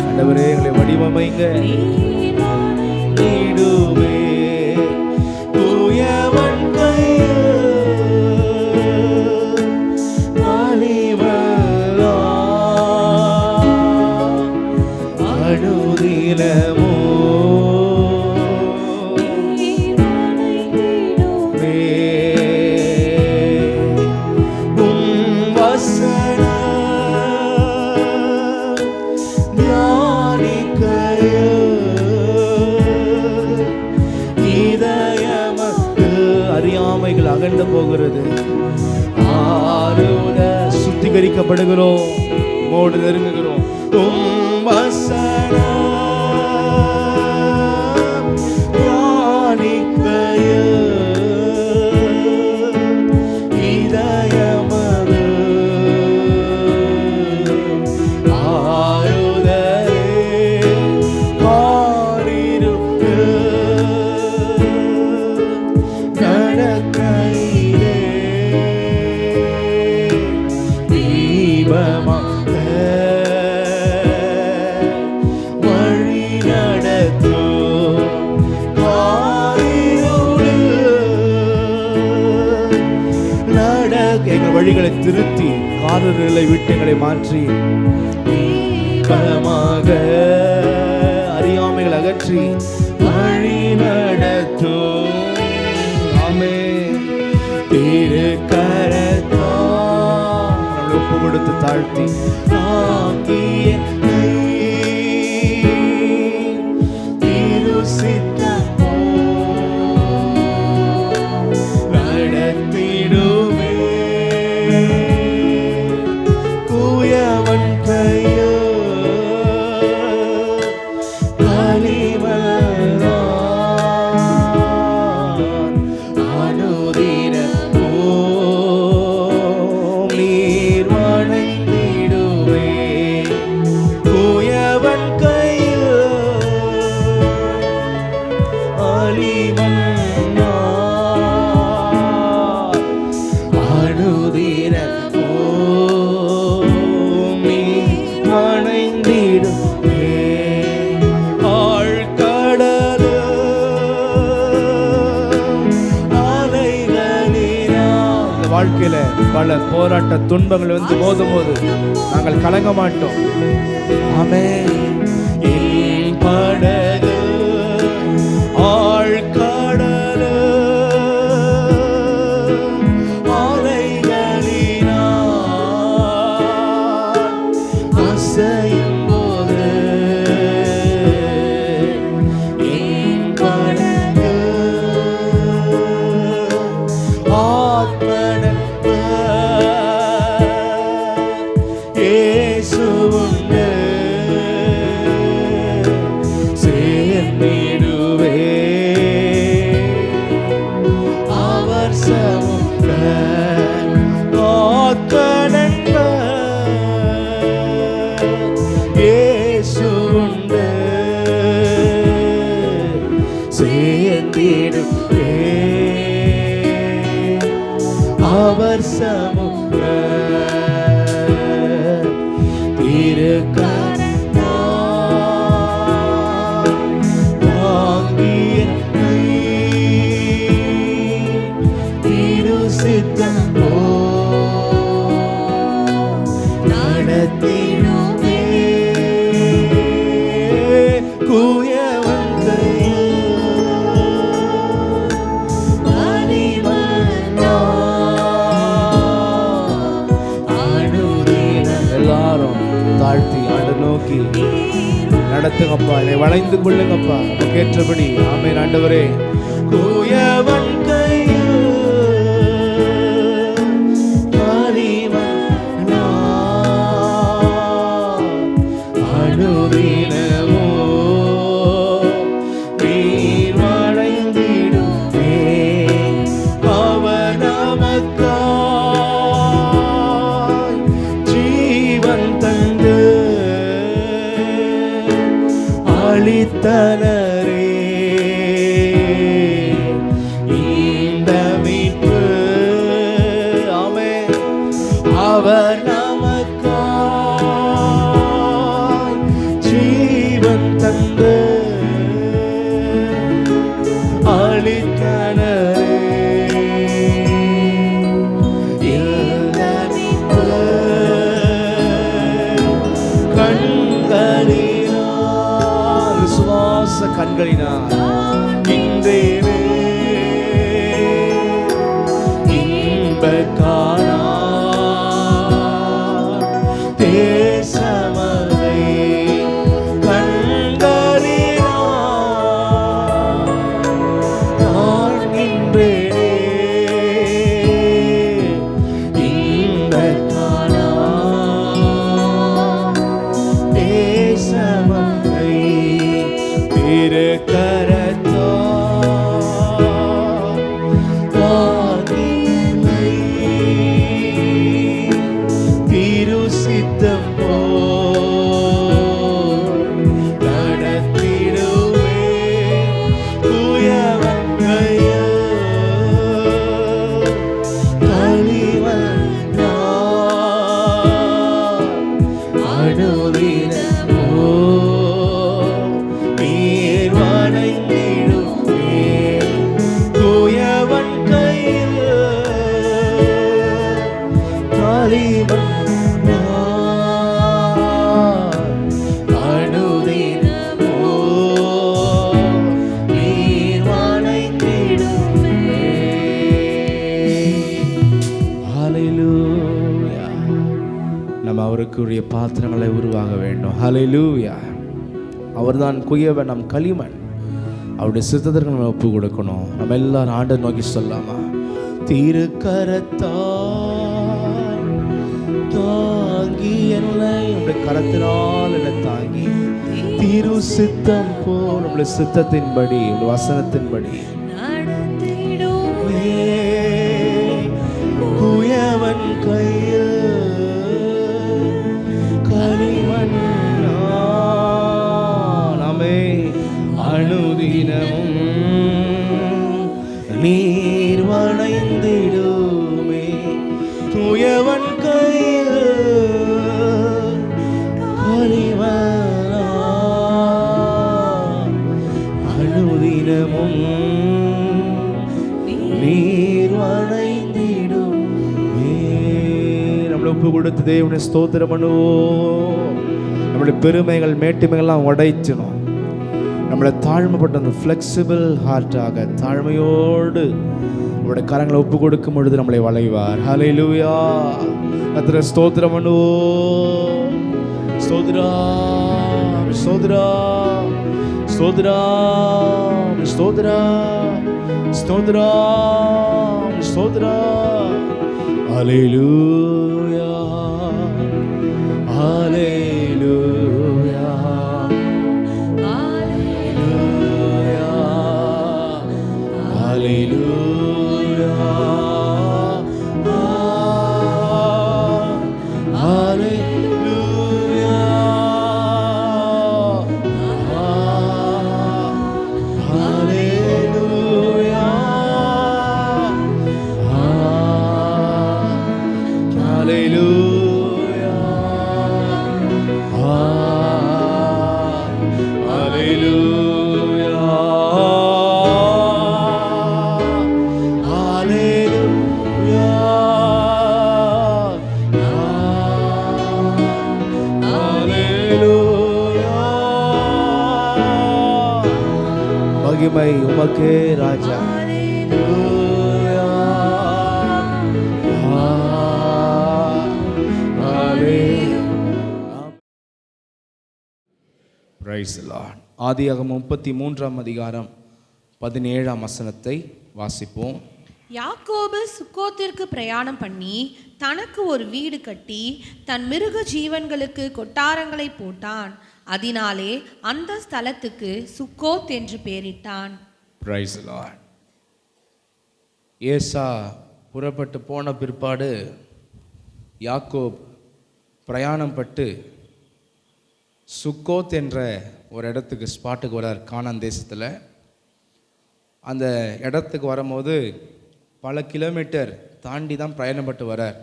ஆண்டவரே எங்களை வடிவமைங்க நீடுமே. தூயவன் அனுதினமோ அறியாமைகள் அகன்று போகிறது. ஆறுத சுத்திகரிக்கப்படுகிறோம், மோடு நெருங்குகிறோம். எங்கள் வழிகளை திருத்தி காரர்களை விட்டு எங்களை மாற்றி பலமாக அறியாமைகள் அகற்றி வழி நடத்தும். ஆமென். திருக்கரத்தால் நம்மை ஒப்பு கொடுத்து தாழ்த்தி தாங்கிய திரு சித்தம் நடத்திடுமே. வாழ்க்கையில பல போராட்ட துன்பங்கள் வந்து மோதும் போது நாங்கள் கலங்க மாட்டோம். ஆமென். என் படகு ஆழ்கடலு அலைகளினால் அசையும் போது என் படகு ஆத்மன இயேசுவுண்டு சேர்ந்திடுவே. அவர் சமுக காக்கனன்ப இயேசுவுண்டு சேர்ந்திடுவே. அவர் சமுக நடத்திடுமே. எல்லாரும் தாழ்த்தி ஆண்டு நோக்கி நடத்துங்கப்பா, என்னை வளைந்து கொள்ளுங்கப்பா கேற்றபடி. ஆமென். ஆண்டவரே, கூயவன் கையில் அனுதினமோ நீர் வளைந்திடுமே. அவர் நமக்காய் ஜீவன் தந்து அளித்தனரே. இந்த மீட்பு ஆமென். அவர் நமக்காய் ஜீவன் தந்து அளித்தனரே. இந்த மீட்பு கண்களினால் விசுவாச கண்களினால் இன்றேனே இன்ப காணா தேசமதை கண்களினால் காண்கின்றேனே. அவருக்குரிய பாத்திரங்களை உருவாக வேண்டும். ஹல்லேலூயா. அவர்தான் குயவன், நம் களிமண். அவருடைய சித்தத்திற்கு நம்ம ஒப்பு கொடுக்கணும். நம்ம எல்லாரும் ஆண்டை நோக்கி சொல்லாமா? திருக்கரத்தால் தாங்கி என்னை, நம்முடைய கரத்தினால் என்னை தாங்கி, திரு சித்தம் போல் நம்முடைய சித்தத்தின்படி, நம்முடைய வசனத்தின்படி நடத்திடுமே. குயவன் கையில் களிமண் நாமே, அனுதினமும் நீர் வளைந்திடுமே. குயவன் கையில் களிமண் அனுதினமும் நீர் வளைந்திடுமே. நம்மளை ஒப்பு கொடுத்து தேவனை ஸ்தோத்திரம் பண்ணுவோம். நம்மளுடைய பெருமைகள் மேட்டுமைகள்லாம் உடைச்சணும். நம்மளை தாழ்மைப்பட்ட அந்த ஃப்ளெக்சிபிள் ஹார்ட்டாக தாழ்மையோடு நம்மளுடைய கரங்களை ஒப்பு கொடுக்கும் பொழுது நம்மளை வளைவார். ஹல்லேலூயா. கர்த்தரை ஸ்தோத்திரம் பண்ணுவோம். ஸ்தோத்திரம் ஸ்தோத்திரம் ஸ்தோத்திரம் ஸ்தோத்திரம் ஸ்தோத்திரம் ஸ்தோத்திரம். ஹல்லேலூயா ஹல்லேலூயா ஹல்லேலூயா ஹல்லேலூயா ஹல்லேலூயா ஹல்லேலூயா ஹல்லேலூயா ஹல்லேலூயா ஹல்லேலூயா. மகிமை உமக்கே ராஜா. Praise the Lord. ஆதியாகமம் 33ஆம் அதிகாரம் 17ஆம் வசனத்தை வாசிப்போம். யாக்கோபு சுக்கோத்திற்கு பிரயாணம் பண்ணி தனக்கு ஒரு வீடு கட்டி தன் மிருக ஜீவன்களுக்கு கொட்டாரங்களை போட்டான். அதனாலே அந்த ஸ்தலத்துக்கு சுக்கோத் என்று பெயரிட்டான். Praise the Lord. ஏசா புறப்பட்டு போன பிற்பாடு யாக்கோப் பிரயாணம் பட்டு சுக்கோத் என்ற ஒரு இடத்துக்கு ஸ்பாட்டுக்கு வரார். கானான் தேசத்தில் அந்த இடத்துக்கு வரும்போது பல கிலோமீட்டர் தாண்டி தான் பிரயாணப்பட்டு வரார்.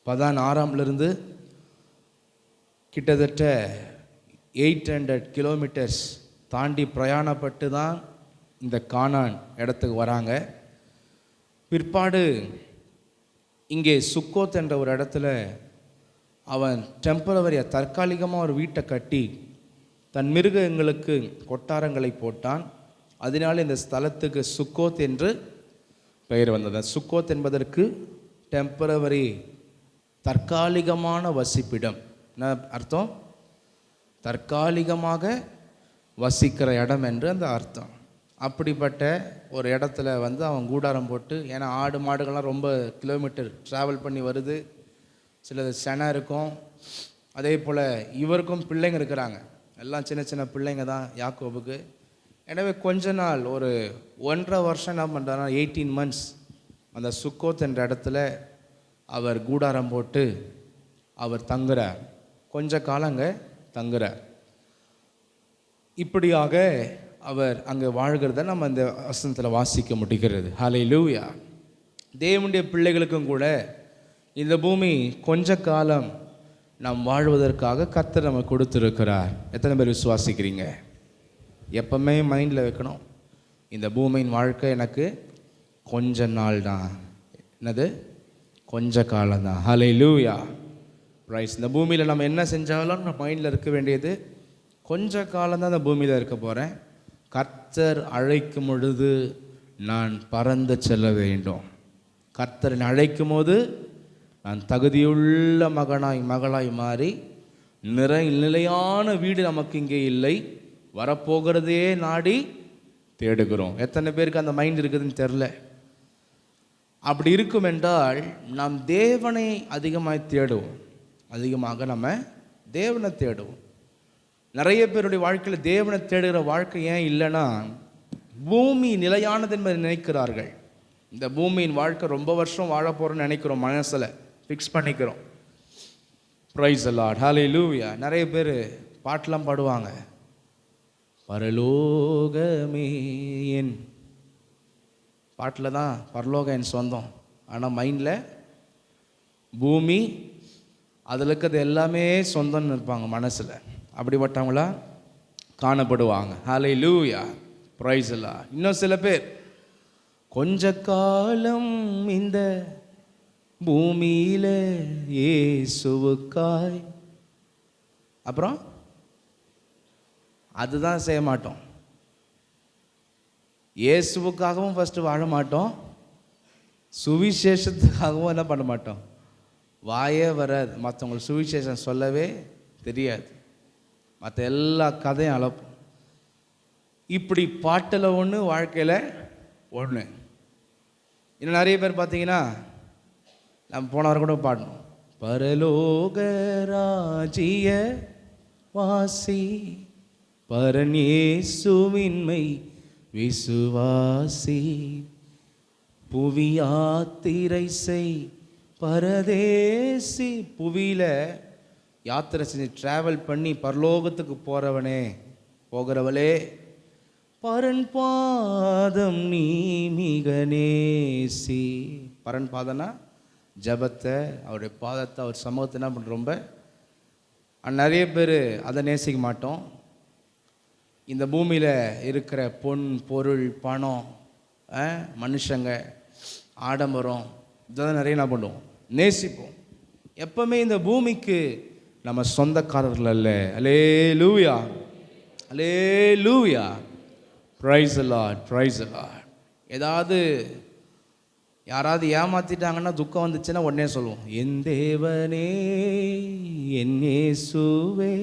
பதான் ஆறாம்லேருந்து கிட்டத்தட்ட 800 கிலோமீட்டர்ஸ் தாண்டி பிரயாணப்பட்டு தான் இந்த கானான் இடத்துக்கு வராங்க. பிற்பாடு இங்கே சுக்கோத் என்ற ஒரு இடத்துல அவன் டெம்பரவரியாக தற்காலிகமாக ஒரு வீட்டை கட்டி தன் மிருகங்களுக்கு கொட்டாரங்களை போட்டான். அதனால இந்த ஸ்தலத்துக்கு சுக்கோத் என்று பெயர் வந்தது. சுக்கோத் என்பதற்கு டெம்பரவரி, தற்காலிகமான வசிப்பிடம். என்ன அர்த்தம்? தற்காலிகமாக வசிக்கிற இடம் என்று அந்த அர்த்தம். அப்படிப்பட்ட ஒரு இடத்துல அவன் கூடாரம் போட்டு, ஏன்னா ஆடு மாடுகள்லாம் ரொம்ப கிலோமீட்டர் ட்ராவல் பண்ணி வருது, சிலது செனை இருக்கும். அதே போல் இவருக்கும் பிள்ளைங்க இருக்கிறாங்க, எல்லாம் சின்ன சின்ன பிள்ளைங்க தான் யாக்கோபுக்கு. எனவே கொஞ்ச நாள் ஒரு 1.5 வருஷம் என்ன பண்ணுறாருன்னா 18 months அந்த சுக்கோத் என்ற இடத்துல அவர் கூடாரம் போட்டு அவர் தங்குறார். கொஞ்ச காலங்க தங்குறார். இப்படியாக அவர் அங்கே வாழ்கிறத நம்ம இந்த வசனத்தில் வாசிக்க முடிகிறது. ஹல்லேலூயா. தேவனுடைய பிள்ளைகளுக்கும் கூட இந்த பூமி கொஞ்ச காலம் நாம் வாழ்வதற்காக கர்த்தர் நம்ம கொடுத்துருக்கிறார். எத்தனை பேர் விசுவாசிக்கிறீங்க? எப்பவுமே மைண்டில் வைக்கணும், இந்த பூமியின் வாழ்க்கை எனக்கு கொஞ்ச நாள் தான். என்னது? கொஞ்ச காலம் தான். ஹல்லேலூயா. ரைஸ். இந்த பூமியில் நம்ம என்ன செஞ்சாலும் நம்ம மைண்டில் இருக்க வேண்டியது, கொஞ்ச காலம்தான் இந்த பூமியில் இருக்க போகிறேன். கர்த்தர் அழைக்கும் பொழுது நான் பறந்து செல்ல வேண்டும். கர்த்தர் அழைக்கும் போது நான் தகுதியுள்ள மகளாய் மாறி நிலையான வீடு நமக்கு இங்கே இல்லை, வரப்போகிறதே நாடி தேடுகிறோம். எத்தனை பேருக்கு அந்த மைண்ட் இருக்குதுன்னு தெரில. அப்படி இருக்கும் என்றால் நாம் தேவனை அதிகமாக தேடுவோம், அதிகமாக நம்ம தேவனை தேடுவோம். நிறைய பேருடைய வாழ்க்கையில் தேவனை தேடுகிற வாழ்க்கை ஏன் இல்லைன்னா, பூமி நிலையானது என்பதை நினைக்கிறார்கள். இந்த பூமியின் வாழ்க்கை ரொம்ப வருஷம் வாழ போகிறோன்னு நினைக்கிறோம், மனசில் ஃபிக்ஸ் பண்ணிக்கிறோம். பிரைஸ் தி லார்ட், ஹல்லேலூயா. நிறைய பேர் பாட்டெலாம் பாடுவாங்க, பரலோகமே என், பாட்டில் தான் பரலோகம் என் சொந்தம், ஆனால் மைண்டில் பூமி அதில் இருக்கிறது எல்லாமே சொந்தம்னு இருப்பாங்க மனசில். அப்படிப்பட்டவங்களா காணப்படுவாங்க. ஹல்லேலூயா, பிரைஸ் தி லார்ட். இன்னும் சில பேர் கொஞ்ச காலம் இந்த பூமியில இயேசுவுக்காய், அப்புறம் அதுதான் செய்ய மாட்டோம். இயேசுவுக்காகவும் ஃபஸ்ட்டு வாழ மாட்டோம், சுவிசேஷத்துக்காகவும் என்ன பண்ண மாட்டோம், வாயே வராது. மற்றவங்களுக்கு சுவிசேஷம் சொல்லவே தெரியாது, மற்ற எல்லா கதையும் அளப்போம். இப்படி பாட்டில் ஒன்று, வாழ்க்கையில் ஒன்று. இன்னும் நிறைய பேர் பார்த்தீங்கன்னா, நம்ம போன வாரம் கூட பாடணும், பரலோக ராஜ்ய வாசி பரன் இயேசுவின்மை விசுவாசி, புவி யாத்திரை செய் பரதேசி. புவியில் யாத்திரை செஞ்சு ட்ராவல் பண்ணி பரலோகத்துக்கு போகிறவனே, போகிறவளே, பரன் பாதம் நீ மிக நேசி. பரன் பாதம்னா ஜபத்தை, அவருடைய பாதத்தை, அவர் சமூகத்தை என்ன பண்ணுற ரொம்ப. நிறைய பேர் அதை நேசிக்க மாட்டோம். இந்த பூமியில் இருக்கிற பொன் பொருள் பணம் மனுஷங்க ஆடம்பரம் இதெல்லாம் நிறைய என்ன பண்ணுவோம், நேசிப்போம். எப்பவுமே இந்த பூமிக்கு நம்ம சொந்தக்காரர்கள் அல்ல. Alleluia, alleluia, praise the Lord, praise the Lord. ஏதாவது யாராவது ஏமாத்திட்டாங்கன்னா, துக்கம் வந்துச்சுன்னா உடனே சொல்லுவோம், என் தேவனே என் இயேசுவே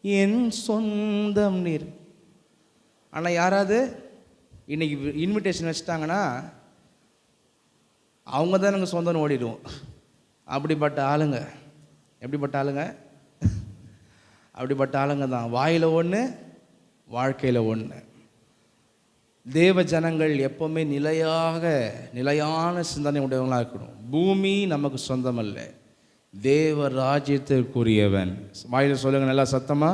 என் சொந்தம் நீர். ஆனால் யாராவது இன்னைக்கு இன்விடேஷன் வச்சுட்டாங்கன்னா அவங்க தான் எனக்கு சொந்தம்னு ஓடிடுவோம். அப்படிப்பட்ட ஆளுங்க, எப்படிப்பட்ட ஆளுங்க, அப்படிப்பட்ட ஆளுங்க தான். வாயில் ஒன்று, வாழ்க்கையில் ஒன்று. தேவ ஜனங்கள் எப்போவுமே நிலையான சிந்தனை உடையவங்களாக இருக்கணும். பூமி நமக்கு சொந்தம் அல்ல, தேவ ராஜ்யத்திற்குரியவன். வாயில் சொல்லுங்க நல்லா சத்தமா,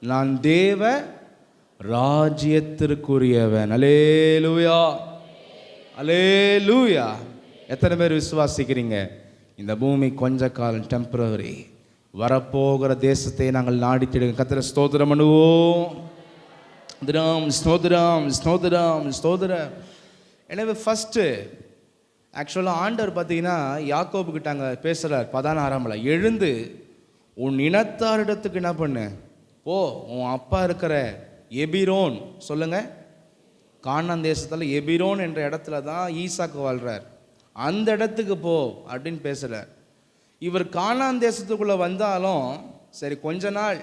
நான் தேவ ராஜ்யத்திற்குரியவன். அல்லேலூயா, அல்லேலூயா. எத்தனை பேர் விசுவாசிக்கிறீங்க இந்த பூமி கொஞ்ச காலம், டெம்பரவரி, வரப்போகிற தேசத்தை நாங்கள் நாடி தேடுங்க. கர்த்தரை ஸ்தோத்திரம் பண்ணுவோம். ஸ்தோத்திரம், ஸ்தோத்திரம், ஸ்தோத்திரம். எனவே ஃபஸ்ட்டு ஆக்சுவலாக ஆண்டவர் பார்த்தீங்கன்னா யாக்கோபுக்கிட்ட அங்கே பேசுகிறார் 16 எழுந்து உன் இனத்தாரிடத்துக்கு என்ன பண்ணு, போ, உன் அப்பா இருக்கிற எபிரோன், சொல்லுங்க, கானான் தேசத்தில் எபிரோன் என்ற இடத்துல தான் ஈசாக்கு வாழ்கிறார், அந்த இடத்துக்கு போ அப்படின்னு பேசுகிறார். இவர் கானான் தேசத்துக்குள்ளே வந்தாலும் சரி, கொஞ்ச நாள்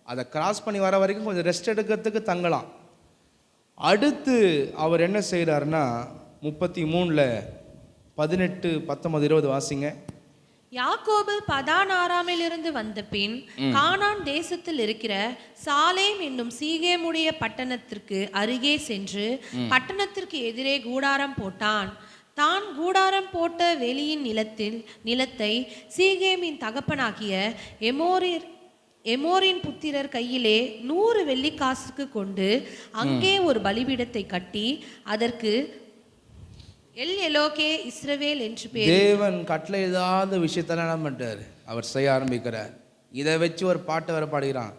அதை கிராஸ் பண்ணி வர வரைக்கும் கொஞ்சம் ரெஸ்ட் எடுக்கிறதுக்கு தங்கலாம். அடுத்து அவர் என்ன செய்கிறாருன்னா 33 18 19 20 வாசிங்க. யாக்கோபு பதான் ஆராமிலிருந்து வந்த பின் கானான் தேசத்தில் இருக்கிற சாலேம் என்னும் சீகேமுடைய பட்டணத்திற்கு அருகே சென்று பட்டணத்திற்கு எதிரே கூடாரம் போட்டான். தான் கூடாரம் போட்ட வெளியின் நிலத்தை சீகேமின் தகப்பனாகிய எமோரின் புத்திரர் கையிலே 100 வெள்ளிக்காசுக்கு கொண்டு அங்கே ஒரு பலிபீடத்தை கட்டி அதற்கு எல் எலோகே இஸ்ரவேல் என்று பேர். தேவன் கட்டளை ஏதாவது விஷயத்தெல்லாம் என்ன பண்ணிட்டார், அவர் செய்ய ஆரம்பிக்கிறார். இதை வச்சு ஒரு பாட்டு வர பாடுகிறான்,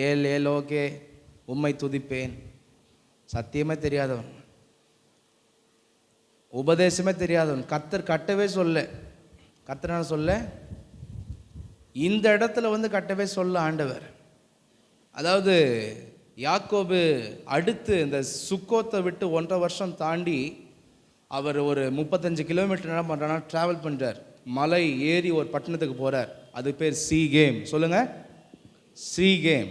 ஏல் ஏலோகே உம்மை துதிப்பேன். சத்தியமே தெரியாதவன், உபதேசமே தெரியாதவன், கர்த்தர் கட்டவே சொல்ல, கர்த்தர் சொல்ல, இந்த இடத்துல வந்து கட்டவே சொல்ல ஆண்டவர். அதாவது யாக்கோபு அடுத்து இந்த சுக்கோத்தை விட்டு 1.5 வருஷம் தாண்டி அவர் ஒரு 35 கிலோமீட்டர் என்ன பண்ணுறான்னா ட்ராவல் பண்ணுறார். மலை ஏறி ஒரு பட்டணத்துக்கு போகிறார். அது பேர் சீகேம். சொல்லுங்கள், சீகேம்.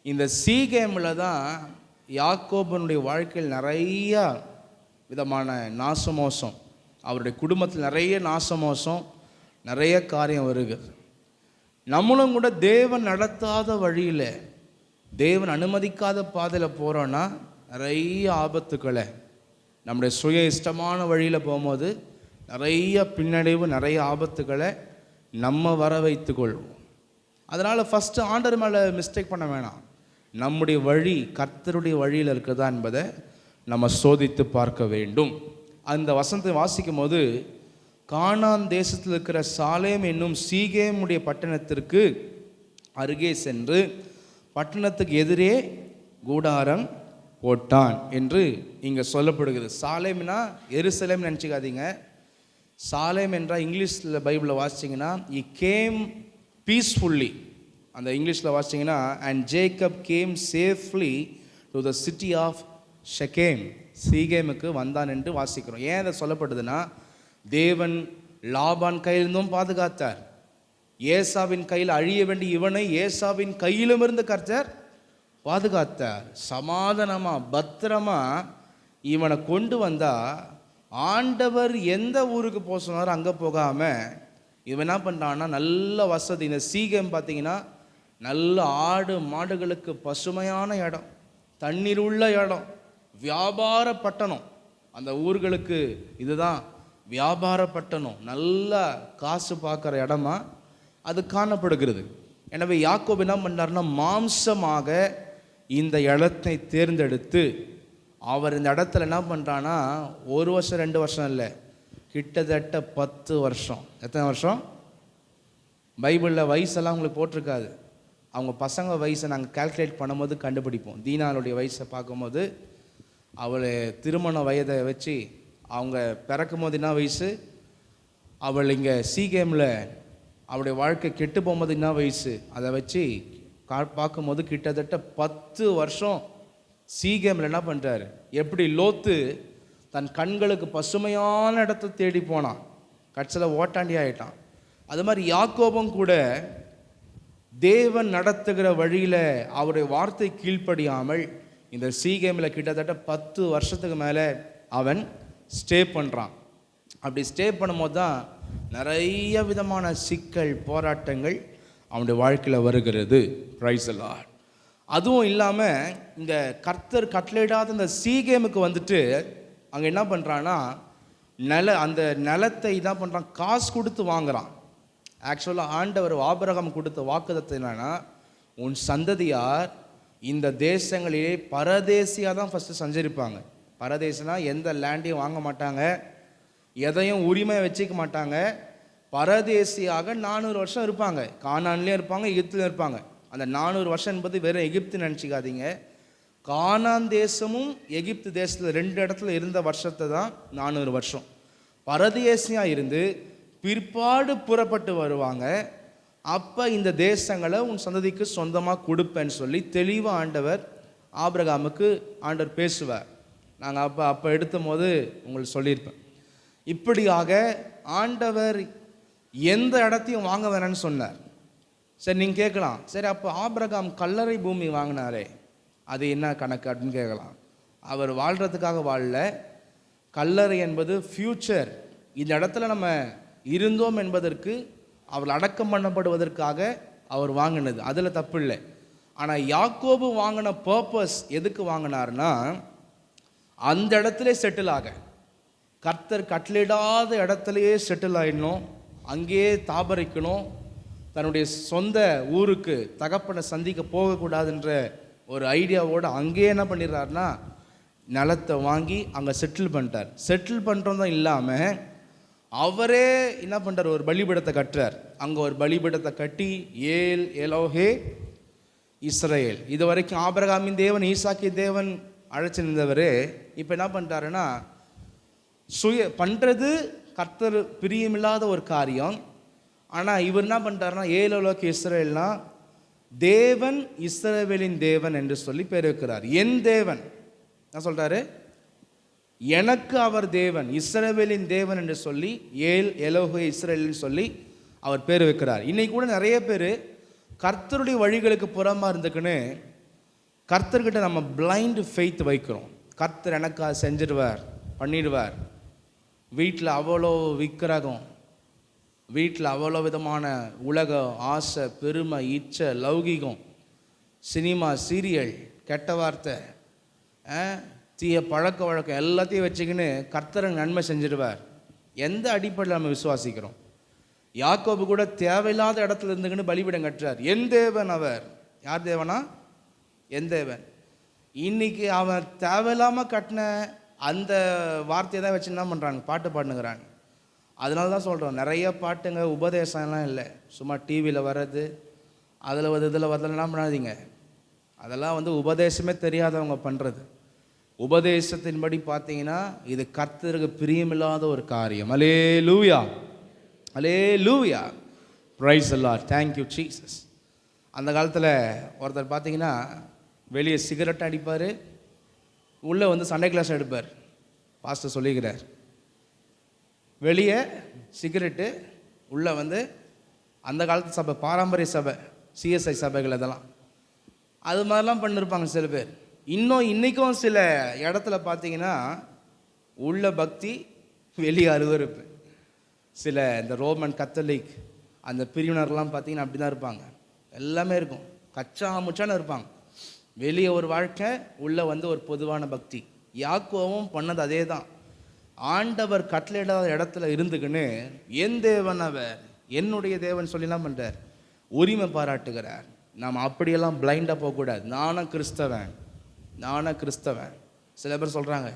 இந்த சீகேமில் தான் யாக்கோபனுடைய வாழ்க்கையில் நிறையா விதமான நாசமோசம், அவருடைய குடும்பத்தில் நிறைய நாசமோசம், நிறைய காரியம் வருகிறது. நம்மளும் கூட தேவன் நடத்தாத வழியில், தேவன் அனுமதிக்காத பாதையில் போகிறோன்னா நிறைய ஆபத்துக்களை, நம்முடைய சுய இஷ்டமான வழியில் போகும்போது நிறைய பின்னடைவு, நிறைய ஆபத்துக்களை நம்ம வர வைத்து கொள்வோம். அதனால் ஃபஸ்ட்டு ஆண்டவர் மேலே மிஸ்டேக் பண்ண வேணாம். நம்முடைய வழி கர்த்தருடைய வழியில் இருக்குதா என்பதை நம்ம சோதித்து பார்க்க வேண்டும். அந்த வசனத்தை வாசிக்கும் போது, கானான் தேசத்தில் இருக்கிற சாலேம் என்னும் சீகேமுடைய பட்டணத்திற்கு அருகே சென்று பட்டணத்துக்கு எதிரே கூடாரம் போட்டான் என்று இங்கே சொல்லப்படுகிறது. சாலேம்னா எருசலேம் நினச்சிக்காதீங்க. சாலேம் என்றால் இங்கிலீஷில் பைபிளில் வாசிச்சிங்கன்னா இ கேம் பீஸ்ஃபுல்லி. அந்த இங்கிலீஷில் வாசிச்சிங்கன்னா and Jacob came safely to the city of Shechem, சீகேமுக்கு வந்தான் என்று வாசிக்கிறோம். ஏன் அதை சொல்லப்படுதுன்னா, தேவன் லாபான் கையிலிருந்தும் பாதுகாத்தார், ஏசாவின் கையில் அழிய வேண்டிய இவனை ஏசாவின் கையிலும் இருந்து கர்த்தர் பாதுகாத்தார். சமாதானமாக பத்திரமாக இவனை கொண்டு வந்தால், ஆண்டவர் எந்த ஊருக்கு போக சொன்னாரோ அங்கே போகாமல் இவன் என்ன பண்ணுறான்னா, நல்ல வசதி. இந்த சீகேம் பார்த்தீங்கன்னா நல்ல ஆடு மாடுகளுக்கு பசுமையான இடம், தண்ணீர் உள்ள இடம், வியாபார பட்டணம். அந்த ஊர்களுக்கு இதுதான் வியாபார பட்டணம், நல்ல காசு பார்க்குற இடமா அது காணப்படுகிறது. எனவே யாக்கோபு என்ன பண்ணார்னா, மாம்சமாக இந்த இடத்தை தேர்ந்தெடுத்து அவர் இந்த இடத்துல என்ன பண்ணுறான்னா, 1 வருஷம் 2 வருஷம் இல்லை, கிட்டத்தட்ட 10 வருஷம். எத்தனை வருஷம்? பைபிளில் வயசெல்லாம் உங்களுக்கு போட்டிருக்காது. அவங்க பசங்க வயசை நாங்கள் கால்குலேட் பண்ணும்போது கண்டுபிடிப்போம். தீனாளுடைய வயசை பார்க்கும்போது அவளை திருமண வயதை வச்சு, அவங்க பிறக்கும் போது என்ன வயசு, அவள் இங்கே சீகேமில் அவளுடைய வாழ்க்கை கெட்டு போகும்போது என்ன வயசு, அதை வச்சு பார்க்கும்போது கிட்டத்தட்ட 10 வருஷம் சீகேமில் என்ன பண்ணுறாரு. எப்படி லோத்து தன் கண்களுக்கு பசுமையான இடத்தை தேடி போனான், கட்சியில் ஓட்டாண்டி ஆகிட்டான். அது மாதிரி யாக்கோபும் கூட தேவன் நடத்துகிற வழியில் அவருடைய வார்த்தை கீழ்ப்படியாமல் இந்த சீகேமில் கிட்டத்தட்ட 10 வருஷத்துக்கு மேலே அவன் ஸ்டே பண்ணுறான். அப்படி ஸ்டே பண்ணும்போது தான் நிறைய விதமான சிக்கல், போராட்டங்கள் அவனுடைய வாழ்க்கையில் வருகிறது. Price the Lord. அதுவும் இல்லாமல் இந்த கர்த்தர் கட்டளையிடாத இந்த சீகேமுக்கு வந்துட்டு அங்கே என்ன பண்ணுறான்னா, அந்த நிலத்தை என்ன பண்ணுறான், காசு கொடுத்து வாங்குறான். ஆக்சுவலாக ஆண்டவர் ஆபிரகாம் கொடுத்த வாக்குத்தத்தம் என்னன்னா, உன் சந்ததியார் இந்த தேசங்களிலே பரதேசியாக தான் ஃபஸ்ட்டு சஞ்சரிப்பாங்க. பரதேசினா எந்த லேண்டையும் வாங்க மாட்டாங்க, எதையும் உரிமை வச்சுக்க மாட்டாங்க. பரதேசியாக 400 வருஷம் இருப்பாங்க. கானான்லேயும் இருப்பாங்க, எகிப்துலையும் இருப்பாங்க. அந்த 400 வருஷம் என்பது வெறும் எகிப்து நினச்சிக்காதீங்க. கானான் தேசமும் எகிப்து தேசத்தில் 2 இடத்துல இருந்த வருஷத்தை தான் 400 வருஷம். பரதேசியாக இருந்து பிற்பாடு புறப்பட்டு வருவாங்க. அப்போ இந்த தேசங்களை உன் சந்ததிக்கு சொந்தமாக கொடுப்பேன்னு சொல்லி தெளிவாக ஆண்டவர் ஆபிரகாமுக்கு ஆண்டவர் பேசுவார். நாங்கள் அப்போ எடுத்த போது உங்களுக்கு சொல்லியிருப்பேன். இப்படியாக ஆண்டவர் எந்த இடத்தையும் வாங்க வேணான்னு சொன்னார். சரி, நீங்கள் கேட்கலாம், சரி அப்போ ஆபிரகாம் கல்லறை பூமி வாங்கினாரே அது என்ன கணக்கு அப்படின்னு கேட்கலாம். அவர் வாழ்கிறதுக்காக வாழல. கல்லறை என்பது ஃப்யூச்சர். இந்த இடத்துல நம்ம இருந்தோம் என்பதற்கு, அவர் அடக்கம் பண்ணப்படுவதற்காக அவர் வாங்கினது, அதில் தப்பு இல்லை. ஆனால் யாக்கோபு வாங்கின பர்பஸ் எதுக்கு வாங்கினார்னா, அந்த இடத்துல செட்டில் ஆக, கர்த்தர் கட்டளிடாத இடத்துலையே செட்டில் ஆகிடணும், அங்கேயே தாபரிக்கணும், தன்னுடைய சொந்த ஊருக்கு தகப்பனை சந்திக்க போகக்கூடாதுன்ற ஒரு ஐடியாவோடு அங்கேயே என்ன பண்ணிடுறாருனா, நிலத்தை வாங்கி அங்கே செட்டில் பண்ணிட்டார். செட்டில் பண்ணுறோம் தான் இல்லாமல் அவரே என்ன பண்ணுறார், ஒரு பலிபீடத்தை கட்டுறார். அங்கே ஒரு பலிபீடத்தை கட்டி ஏல் எலோஹே இஸ்ரேல், இது வரைக்கும் ஆபிரகாமின் தேவன் ஈசாக்கி தேவன் அழைச்சிருந்தவர் இப்போ என்ன பண்ணிட்டாருன்னா, பண்ணுறது கர்த்தர் பிரியமில்லாத ஒரு காரியம். ஆனால் இவர் என்ன பண்ணிட்டாருன்னா, ஏலோலோக்கு இஸ்ரேல்னா தேவன் இஸ்ரவேலின் தேவன் என்று சொல்லி பேர் வைக்கிறார். என் தேவன் என்ன சொல்கிறாரு, எனக்கு அவர் தேவன், இஸ்ரவேலின் தேவன் என்று சொல்லி எலோஹே இஸ்ரவேல்னு சொல்லி அவர் பேர் வைக்கிறார். இன்னைக்கு கூட நிறைய பேர் கர்த்தருடைய வழிகளுக்கு புறமா இருந்துக்குன்னு கர்த்தர்கிட்ட நம்ம பிளைண்ட் ஃபெய்த் வைக்கிறோம். கர்த்தர் எனக்கா செஞ்சிடுவார், பண்ணிடுவார். வீட்டில் அவ்வளோ விக்கிரகம், வீட்டில் அவ்வளோ விதமான உலக ஆசை, பெருமை, இச்சை, லௌகிகம், சினிமா, சீரியல், கெட்ட வார்த்தை, தீய பழக்க வழக்கம் எல்லாத்தையும் வச்சுக்கின்னு கர்த்தருக்கு நன்மை செஞ்சிடுவார். எந்த அடிப்படையில் நம்ம விசுவாசிக்கிறோம்? யாக்கோபு கூட தேவையில்லாத இடத்துல இருந்துக்கின்னு பலிபீடம் கட்டுறார். என் தேவன் அவர். யார் தேவனா? என் தேவன். இன்னைக்கு அவன் தேவையில்லாமல் கட்டின அந்த வார்த்தையை தான் வச்சு என்ன பண்ணுறாங்க? பாட்டு பாடுனுங்கிறாங்க. அதனால தான் சொல்கிறோம், நிறைய பாட்டுங்க உபதேசம்லாம் இல்லை, சும்மா டிவியில் வர்றது, அதில் இதில் வரலாம் பண்ணாதீங்க. அதெல்லாம் உபதேசமே தெரியாதவங்க பண்ணுறது. உபதேசத்தின்படி பார்த்தீங்கன்னா இது கர்த்தருக்கு பிரியமில்லாத ஒரு காரியம். Alleluia, alleluia, praise the Lord, thank you Jesus. அந்த காலத்தில் ஒருத்தர் பார்த்தீங்கன்னா வெளியே சிகரெட் அடிப்பார், உள்ளே சண்டே கிளாஸ் எடுப்பார். பாஸ்டர் சொல்லிக்கிறார், வெளியே சிகரெட்டு, உள்ளே அந்த காலத்து சபை, பாரம்பரிய சபை, சிஎஸ்ஐ சபைகள், இதெல்லாம் அது மாதிரிலாம் பண்ணிருப்பாங்க சில பேர். இன்றைக்கும் சில இடத்துல பார்த்தீங்கன்னா உள்ள பக்தி, வெளியே அருவருப்பு. சில இந்த ரோமன் கத்தோலிக் அந்த பிரிவினர்லாம் பார்த்தீங்கன்னா அப்படி தான் இருப்பாங்க. எல்லாமே இருக்கும், கச்சா முச்சான்னு இருப்பாங்க. வெளியே ஒரு வாழ்க்கை, உள்ள ஒரு பொதுவான பக்தி. யாக்கோவும் பண்ணது அதே தான். ஆண்டவர் கட்டளையிடாத இடத்துல இருந்துக்குன்னு என் தேவன் அவர், என்னுடைய தேவன் சொல்லிலாம் பண்ணுறார், உரிமை பாராட்டுகிறார். நாம் அப்படியெல்லாம் பிளைண்டாக போகக்கூடாது. நானும் கிறிஸ்தவன். சில பேர் சொல்கிறாங்க,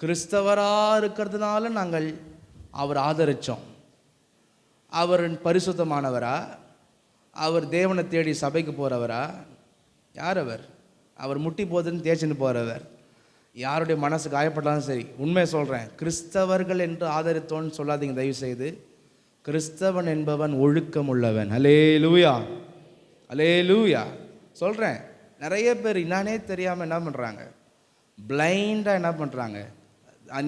கிறிஸ்தவராக இருக்கிறதுனால நாங்கள் அவர் ஆதரித்தோம். அவர் பரிசுத்தமானவரா? அவர் தேவனை தேடி சபைக்கு போகிறவரா? யார் அவர்? அவர் முட்டி போதுன்னு தேய்ச்சின்னு போகிறவர். யாருடைய மனசு காயப்பட்டாலும் சரி, உண்மையை சொல்கிறேன், கிறிஸ்தவர்கள் என்று ஆதரித்தோன்னு சொல்லாதீங்க தயவு செய்து. கிறிஸ்தவன் என்பவன் ஒழுக்கம் உள்ளவன். அல்லேலூயா, அல்லேலூயா. சொல்கிறேன், நிறைய பேர் என்னானே தெரியாமல் என்ன பண்ணுறாங்க? பிளைண்டாக என்ன பண்ணுறாங்க?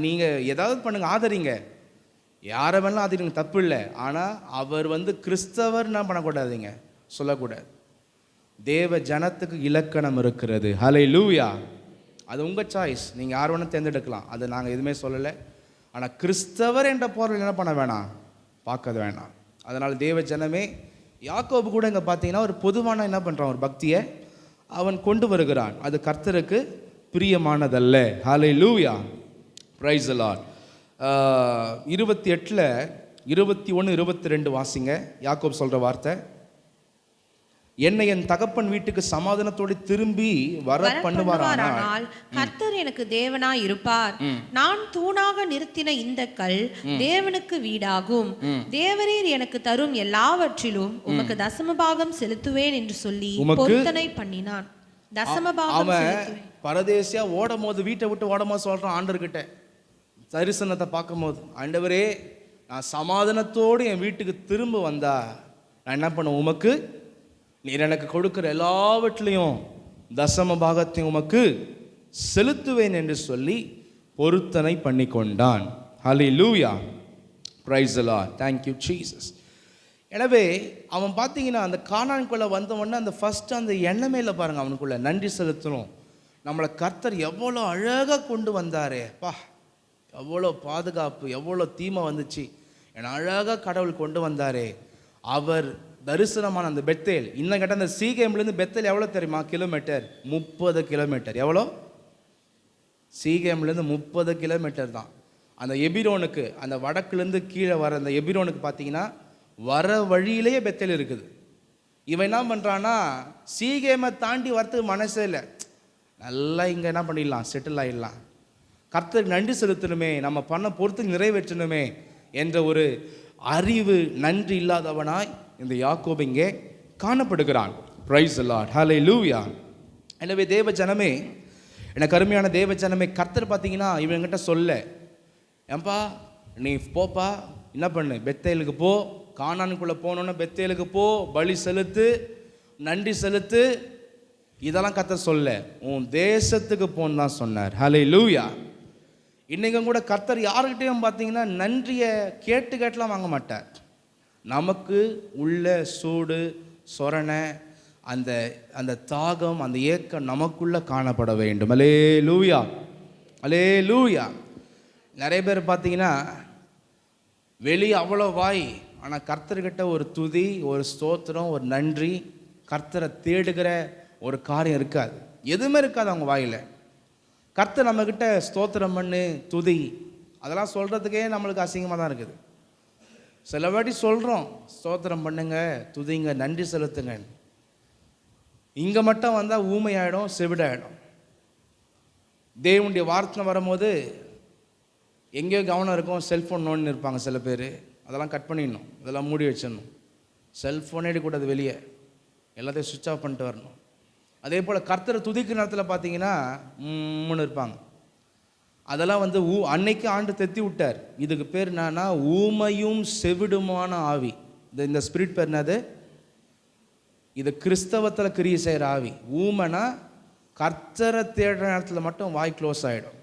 நீங்கள் ஏதாவது பண்ணுங்கள், ஆதரிங்க, யாரை வேணாலும் ஆதரிங்க, தப்பு இல்லை. ஆனால் அவர் கிறிஸ்தவர் என்ன பண்ணக்கூடாதுங்க, சொல்லக்கூடாது. தேவ ஜனத்துக்கு இலக்கணம் இருக்கிறது. ஹல்லேலூயா. அது உங்கள் சாய்ஸ், நீங்கள் யார் வேணால் தேர்ந்தெடுக்கலாம், அது நாங்கள் எதுவுமே சொல்லலை. ஆனால் கிறிஸ்தவர் என்ற பொருள் என்ன பண்ண வேணாம், பார்க்க வேணாம். அதனால் தேவ ஜனமே, யாக்கோபு கூட இங்கே பார்த்தீங்கன்னா ஒரு பொதுவான என்ன பண்ணுறான், ஒரு பக்தியை அவன் கொண்டு வருகிறான். அது கர்த்தருக்கு பிரியமானதல்ல. ஹல்லேலூயா, பிரைஸ் தி லார்ட். 28 21 22 வாசிங்க. யாக்கோபு சொல்கிற வார்த்தை, என்னை என் தகப்பன் வீட்டுக்கு சமாதானத்தோடு திரும்பி வர பண்ணுவாரானால் கர்த்தர் எனக்கு தேவனாய் இருப்பார். நான் தூணாக நிறுத்தின இந்த கல் தேவனுக்கு வீடாகும். தேவரீர் எனக்கு தரும் எல்லாவற்றிலும் உமக்கு தசமபாகம் செலுத்துவேன் என்று சொல்லி பொருத்தனை பண்ணினான். தசமபாகம் செலுத்துவேன். பரதேசியா ஓடும் போது, வீட்டை விட்டு ஓடும் போது சொல்றான் ஆண்டவர்கிட்ட, தரிசனத்தை பார்க்கும் போது, ஆண்டவரே நான் சமாதானத்தோடு என் வீட்டுக்கு திரும்ப வந்தா நான் என்ன பண்ணுவேன், உமக்கு நீர் எனக்கு கொடுக்குற எல்லாவற்றிலையும் தசம பாகத்தையும் உமக்கு செலுத்துவேன் என்று சொல்லி பொருத்தனை பண்ணி கொண்டான். Hallelujah, praise the Lord, thank you Jesus. எனவே அவன் பார்த்தீங்கன்னா அந்த கானானுக்குள்ளே வந்தவொடனே அந்த ஃபஸ்ட்டு அந்த எண்ணமே இல்லை பாருங்கள், அவனுக்குள்ளே நன்றி செலுத்தணும். நம்மளை கர்த்தர் எவ்வளோ அழகாக கொண்டு வந்தாரே பா, எவ்வளோ பாதுகாப்பு, எவ்வளோ தீமை வந்துச்சு, என்னை அழகாக கடவுள் கொண்டு வந்தாரே. அவர் தரிசனமான அந்த பெத்தேல், இன்னும் கேட்டால் அந்த சீகேம்லேருந்து பெத்தேல் எவ்வளோ தெரியுமா? Kilometre, 30 kilometre. எவ்வளோ? சீகேம்லேருந்து 30 கிலோமீட்டர் தான். அந்த எபிரோனுக்கு, அந்த வடக்குலேருந்து கீழே வர அந்த எபிரோனுக்கு பார்த்தீங்கன்னா வர வழியிலேயே பெத்தேல் இருக்குது. இவன் என்ன பண்ணுறான்னா, சீகேமை தாண்டி வரத்துக்கு மனசே இல்லை, நல்லா இங்கே என்ன பண்ணிடலாம், செட்டில் ஆகிடலாம், கர்த்தருக்கு நன்றி செலுத்தணுமே, நம்ம பண்ண பொறுத்து நிறைவேற்றணுமே என்ற ஒரு அறிவு, நன்றி இல்லாதவனாய் இந்த யாக்கோபு இங்கே காணப்படுகிறான். பிரைஸ் தி லார்ட், ஹல்லேலூயா. எனவே தேவ ஜனமே, எனக்கு அருமையான தேவ ஜனமே, கர்த்தர் பார்த்தீங்கன்னா இவங்கிட்ட சொல்ல, ஏன்பா நீ போப்பா, என்ன பண்ணு, பெத்தேலுக்கு போ, கானானுக்குள்ளே போனோன்னு பெத்தேலுக்கு போ, பலி செலுத்து, நன்றி செலுத்து, இதெல்லாம் கர்த்தர் சொல்ல, உன் தேசத்துக்கு போன்னு தான் சொன்னார். ஹல்லேலூயா. இன்றைக்கும் கூட கர்த்தர் யாருக்கிட்டையும் பார்த்தீங்கன்னா நன்றியை கேட்டுலாம் வாங்க மாட்டார். நமக்கு உள்ள சூடு சொரணை அந்த அந்த தாகம் அந்த ஏக்கம் நமக்குள்ளே காணப்பட வேண்டும். அல்லேலூயா, அல்லேலூயா. நிறைய பேர் பார்த்தீங்கன்னா வெளியே அவ்வளோ வாய், ஆனால் கர்த்தர்கிட்ட ஒரு துதி, ஒரு ஸ்தோத்திரம், ஒரு நன்றி, கர்த்தரை தேடுகிற ஒரு காரியம் இருக்காது. எதுவுமே இருக்காது அவங்க வாயில். கர்த்தர் நம்மக்கிட்ட ஸ்தோத்திரம் பண்ணு, துதி, அதெல்லாம் சொல்கிறதுக்கே நம்மளுக்கு அசிங்கமாக தான் இருக்குது. சில வாட்டி சொல்கிறோம், ஸ்தோத்திரம் பண்ணுங்க, துதிங்க, நன்றி செலுத்துங்க. இங்கே மட்டும் வந்தால் ஊமையாயிடும், செவிடாயிடும். தேவனுடைய வார்த்தை வரும்போது எங்கேயோ கவனம் இருக்கும், செல்ஃபோன் நோண்டின்னு இருப்பாங்க சில பேர். அதெல்லாம் கட் பண்ணிடணும், அதெல்லாம் மூடி வச்சிடணும். செல்ஃபோனே எடுக்கக்கூடாது, வெளியே எல்லாத்தையும் சுவிட்ச் ஆஃப் பண்ணிட்டு வரணும். அதே போல் கர்த்தரை துதிக்கிற நேரத்தில் பார்த்தீங்கன்னா இருப்பாங்க. அதெல்லாம் அன்னைக்கு ஆண்டு தெத்தி விட்டார். இதுக்கு பேர் என்னன்னா ஊமையும் செவிடுமான ஆவி. இந்த ஸ்பிரிட் பேர் என்னது? இது கிறிஸ்தவத்தில் கிரியை செய்கிற ஆவி. ஊமைனா கர்த்தரை தேடுற நேரத்தில் மட்டும் வாய் க்ளோஸ் ஆகிடும்,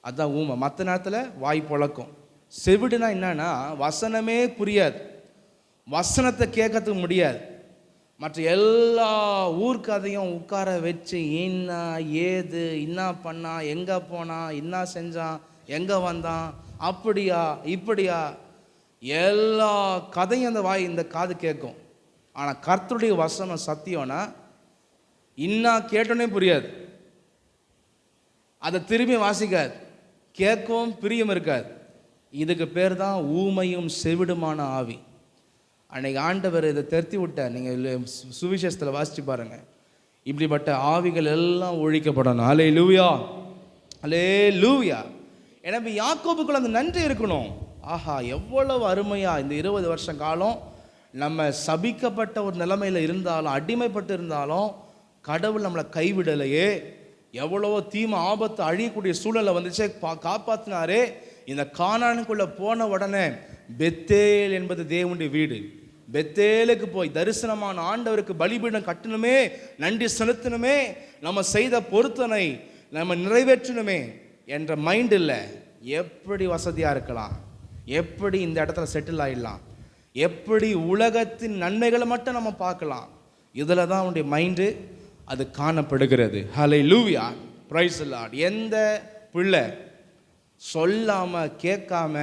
அதுதான் ஊமை. மற்ற நேரத்தில் வாய் பொழக்கும். செவிடுனா என்னன்னா வசனமே புரியாது, வசனத்தை கேட்கறதுக்கு முடியாது. மற்ற எல்லா ஊர்க்கதையும் உட்கார வச்சு என்ன ஏது, என்ன பண்ணா, எங்கே போனான், என்ன செஞ்சான், எங்கே வந்தான், அப்படியா இப்படியா, எல்லா கதையும் அந்த வாய் இந்த காது கேட்கும். ஆனால் கர்த்தருடைய வசனம் சத்தியம்னா இன்னா கேட்டோன்னே புரியாது, அதை திரும்பி வாசிக்காது, கேட்கவும் பிரியம் இருக்காது. இதுக்கு பேர் தான் ஊமையும் செவிடுமான ஆவி. அன்னைக்கு ஆண்டவர் இதை திருத்தி விட்டார். நீங்கள் சுவிசேஷத்தில் வாசித்து பாருங்கள். இப்படிப்பட்ட ஆவிகள் எல்லாம் ஒழிக்கப்படணும். அல்லேலூயா, அல்லேலூயா. எனவே யாக்கோபுக்குள்ள அந்த நன்றி இருக்கணும். ஆஹா, எவ்வளவு அருமையா இந்த 20 வருஷ காலம் நம்ம சபிக்கப்பட்ட ஒரு நிலைமையில் இருந்தாலும், அடிமைப்பட்டு இருந்தாலும், கடவுள் நம்மளை கைவிடலையே. எவ்வளவோ தீமை ஆபத்து அழியக்கூடிய சூழலை வந்துச்சு, காப்பாற்றினாரே. இந்த கானானுக்குள்ளே போன உடனே பெத்தேல் என்பது தேவனுடைய வீடு. பெத்தேலுக்கு போய் தரிசனமான ஆண்டவருக்கு பலிபீடம் கட்டணுமே, நன்றி செலுத்தணுமே, நம்ம செய்த பொருத்தனை நம்ம நிறைவேற்றணுமே என்ற மைண்ட் இல்லை. எப்படி வசதியாக இருக்கலாம், எப்படி இந்த இடத்துல செட்டில் ஆகிடலாம், எப்படி உலகத்தின் நன்மைகளை மட்டும் நம்ம பார்க்கலாம், இதில் தான் அவனுடைய மைண்டு அது காணப்படுகிறது. ஹல்லேலூயா, பிரைஸ் தி லார்ட். எந்த பிள்ளை சொல்லாமல் கேட்காம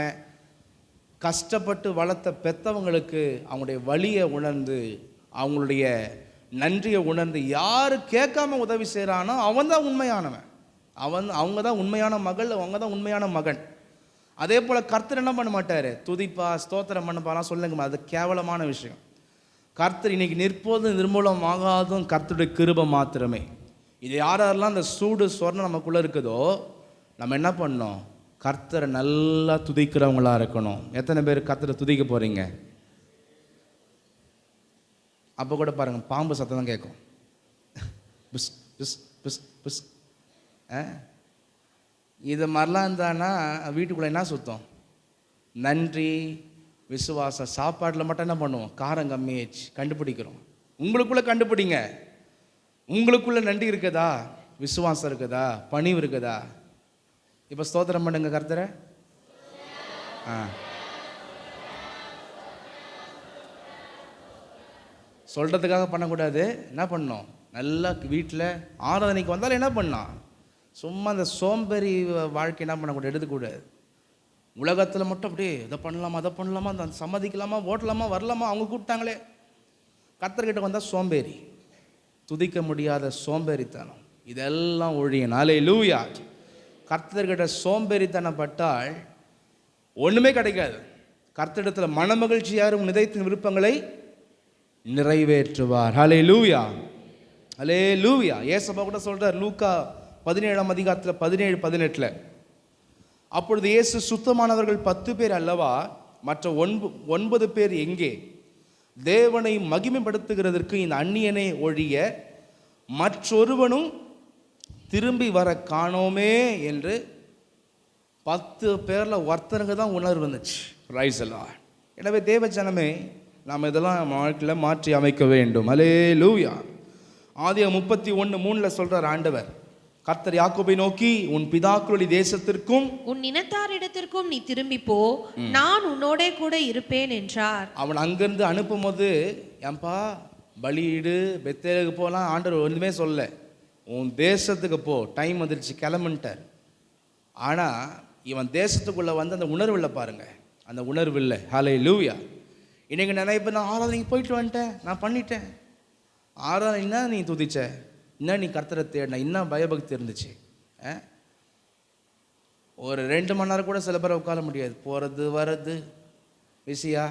கஷ்டப்பட்டு வளர்த்த பெற்றவங்களுக்கு அவங்களுடைய வலியை உணர்ந்து, அவங்களுடைய நன்றியை உணர்ந்து, யார் கேட்காம உதவி செய்கிறானோ அவன் தான் உண்மையானவன். அவங்க தான் உண்மையான மகள், அவங்க தான் உண்மையான மகன். அதே போல் கர்த்தர் என்ன பண்ண மாட்டார், துதிப்பா ஸ்தோத்திரம் பண்ணப்பாலாம் சொல்லுங்கம்மா, அது கேவலமான விஷயம். கர்த்தர் இன்னைக்கு நிற்போதும் நிர்மூலமாகாதும் கர்த்தருடைய கிருபை மாத்திரமே. இது யாரெல்லாம் அந்த சூடு சொர்ணம் நமக்குள்ளே இருக்குதோ, நம்ம என்ன பண்ணோம், கர்த்தரை நல்லா துதிக்கிறவங்களா இருக்கணும். எத்தனை பேர் கர்த்தரை துதிக்க போகிறீங்க? அப்போ கூட பாருங்கள், பாம்பு சத்தம் தான் கேட்கும். பிஸ் பிஸ் பிஸ் பிஸ். இது மாதிரிலாம் இருந்தானா வீட்டுக்குள்ளே என்ன சுத்தம்? நன்றி, விசுவாசம். சாப்பாட்டில் மட்டும் என்ன பண்ணுவோம், காரம் கம்மியாச்சு கண்டுபிடிக்கிறோம். உங்களுக்குள்ளே கண்டுபிடிங்க, உங்களுக்குள்ளே நன்றி இருக்குதா, விசுவாசம் இருக்குதா, பணிவு இருக்குதா? இப்போ ஸ்தோத்திரம் பண்ணுங்க கர்த்தரை. சொல்கிறதுக்காக பண்ணக்கூடாது. என்ன பண்ணோம், நல்லா வீட்டில் ஆராதனைக்கு வந்தாலும் என்ன பண்ணோம், சும்மா அந்த சோம்பேறி வாழ்க்கை என்ன பண்ணக்கூடாது, எடுத்துக்கூடாது. உலகத்தில் மட்டும் அப்படியே இதை பண்ணலாமா, அதை பண்ணலாமா, அந்த சம்மதிக்கலாமா, ஓட்டலாமா, வரலாமா, அவங்க கூப்பிட்டாங்களே. கர்த்தர்கிட்ட வந்தால் சோம்பேறி, துதிக்க முடியாத சோம்பேறித்தனம், இதெல்லாம் ஒழியணும். அல்லேலூயா. கர்த்தர்கிட்ட சோம்பேறித்தனப்பட்டால் ஒன்றுமே கிடைக்காது. கர்த்தரிடத்தில் மனமகிழ்ச்சி யாரும் நிதைத்தின் விருப்பங்களை நிறைவேற்றுவார். அல்லேலூயா, அல்லேலூயா. ஏசப்பா கூட சொல்கிறார் லூக்கா 17ஆம் அதிகாரத்தில் 17-18. அப்பொழுது இயேசு சுத்தமானவர்கள் 10 பேர் அல்லவா, மற்ற 9 பேர் எங்கே? தேவனை மகிமைப்படுத்துகிறதற்கு இந்த அந்நியனை ஒழிய மற்றொருவனும் திரும்பி வர காணோமே என்று 10 பேரில் ஒருத்தனுக்கு தான் உணர்வு வந்துச்சு. Price the Lord. எனவே தேவ ஜனமே, நாம் இதெல்லாம் வாழ்க்கையில் மாற்றி அமைக்க வேண்டும். அல்லேலூயா. ஆதியாகமம் 31:3 சொல்கிறார் ஆண்டவர், கர்த்தர் யாக்கோபை நோக்கி, உன் பிதாக்களுடைய தேசத்திற்கும் உன் இனத்தாரிடத்திற்கும் நீ திரும்பி போ, நான் உன்னோடே கூட இருப்பேன் என்றார். அவன் அங்கிருந்து அனுப்பும்போது, ஏன்பா பலியிடு, பெத்தேலுக்கு போகலாம், ஆண்டவர் ஒன்றுமே சொல்ல, உன் தேசத்துக்கு போ, டைம் வந்துருச்சு, கிளம்புன்ட்டார். ஆனால் இவன் தேசத்துக்குள்ளே வந்து அந்த உணர்வு இல்லை பாருங்க, அந்த உணர்வு இல்லை. ஹல்லேலூயா. இன்னைக்கு நிறைய பேர், நான் ஆராதனைக்கு போயிட்டு வந்துட்டேன், நான் பண்ணிட்டேன். ஆராதனை என்ன நீ துதிச்ச, என்ன நீ கர்த்தரை தேடின, என்ன பயபக்தி இருந்துச்சு? ஒரு 2 மணி நேரம் கூட சில பேரை உட்கார முடியாது. போகிறது வர்றது பிஸியா,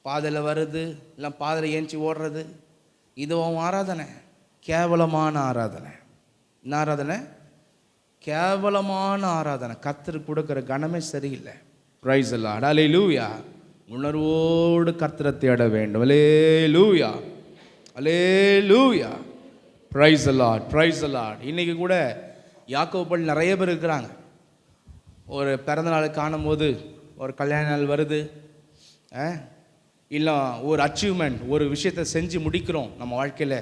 பாதையில் வருது, இல்லை பாதையில் ஏஞ்சி ஓடுறது. இது உன் ஆராதனை? கேவலமான ஆராதனை. என்ன ஆராதனை? கேவலமான ஆராதனை. கர்த்தருக்கு கொடுக்குற கணமே சரியில்லை. Praise the Lord. ஹல்லேலூயா. உணர்வோடு கர்த்தரை தேட வேண்டும். Hallelujah, hallelujah. Praise the Lord, praise the Lord. இன்றைக்கி கூட யாக்கோபு பள்ளி நிறைய பேர் இருக்கிறாங்க. ஒரு பிறந்த நாள் காணும் போது, ஒரு கல்யாண நாள் வருது, இல்லை ஒரு அச்சீவ்மெண்ட், ஒரு விஷயத்தை செஞ்சு முடிக்கிறோம் நம்ம வாழ்க்கையில்,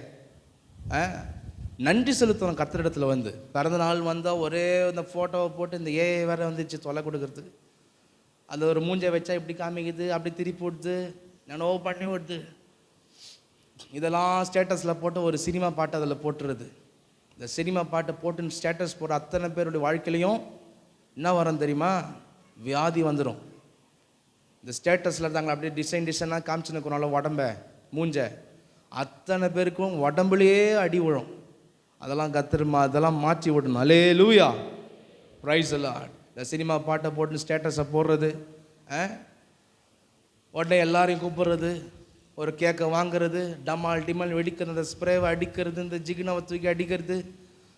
நன்றி செலுத்தணும் கர்த்தரிடத்தில். வந்து பிறந்த நாள் வந்தால் ஒரே இந்த ஃபோட்டோவை போட்டு, இந்த ஏஐ வேறு வந்துச்சு தொலை கொடுக்குறதுக்கு, அது ஒரு மூஞ்சை வச்சா இப்படி காமிக்குது, அப்படி திருப்பி விடுது, நான் பண்ணி விடுது, இதெல்லாம் ஸ்டேட்டஸில் போட்டு ஒரு சினிமா பாட்டு அதில் போட்டுருது. இந்த சினிமா பாட்டை போட்டுன்னு ஸ்டேட்டஸ் போடுற அத்தனை பேருடைய வாழ்க்கையிலையும் என்ன வரும் தெரியுமா? வியாதி வந்துடும். இந்த ஸ்டேட்டஸில் இருந்தாங்களா அப்படியே டிசைனாக காமிச்சுன்னுக்கிறோம்ல உடம்ப, மூஞ்ச, அத்தனை பேருக்கும் உடம்புலையே அடி விழும். அதெல்லாம் அதெல்லாம் மாற்றி விடணும். ஹல்லேலூயா, பிரைஸ் தி லார்ட். இந்த சினிமா பாட்டை போட்டு ஸ்டேட்டஸை போடுறது, உடனே எல்லாரையும் கூப்பிடுறது, ஒரு கேக்கை வாங்குறது, டமால் டிமால் வெடிக்கிறது, அந்த ஸ்ப்ரேவை அடிக்கிறது, இந்த ஜிகினாவை தூக்கி அடிக்கிறது,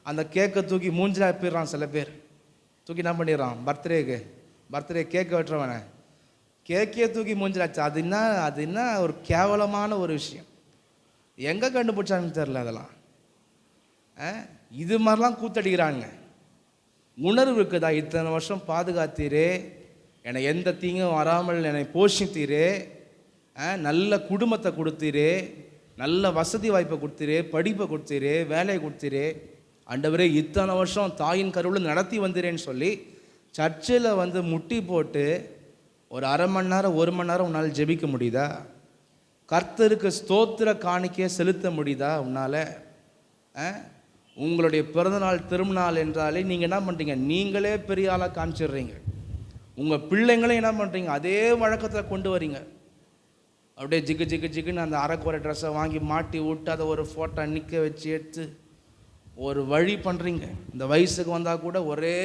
அந்த கேக்கை தூக்கி மூஞ்சில் அப்பிடுறான். சில பேர் தூக்கி என்ன பண்ணிடுறான், பர்த்டே கேக்கை வெட்டுறவனை கேக்கே தூக்கி மூஞ்சிலாச்சு. அது என்ன ஒரு கேவலமான ஒரு விஷயம். எங்கே கண்டுபிடிச்சான்னு தெரில. அதெல்லாம் இது மாதிரிலாம் கூத்தடிக்கிறாங்க. உணர்வு இருக்குதா? இத்தனை வருஷம் பாதுகாத்தீரே, என்னை எந்த தீங்கும் வராமல் என்னை போஷித்தீரே, நல்ல குடும்பத்தை கொடுத்தீரே, நல்ல வசதி வாய்ப்பை கொடுத்தீரே, படிப்பை கொடுத்தீரே, வேலையை கொடுத்தீரே, ஆண்டவரே இத்தனை வருஷம் தாயின் கருவில் நடத்தி வந்தீரேன்னு சொல்லி சர்ச்சில் வந்து முட்டி போட்டு ஒரு 1/2 மணி நேரம் 1 மணி நேரம் உன்னால் ஜெபிக்க முடியுதா? கர்த்தருக்கு ஸ்தோத்திர காணிக்கையை செலுத்த முடியுதா உன்னால்? உங்களுடைய பிறந்தநாள் திருநாள் என்றாலே நீங்கள் என்ன பண்ணுறீங்க? நீங்களே பெரிய ஆளாக காமிச்சிடுறீங்க. உங்கள் பிள்ளைங்களையும் என்ன பண்ணுறீங்க? அதே வழக்கத்தில் கொண்டு வரீங்க. அப்படியே ஜிக்குன்னு அந்த அரைக்குறை ட்ரெஸ்ஸை வாங்கி மாட்டி விட்டு அதை ஒரு ஃபோட்டோ நிற்க வச்சு எடுத்து ஒரு வழி பண்ணுறீங்க. இந்த வயசுக்கு வந்தால் கூட ஒரே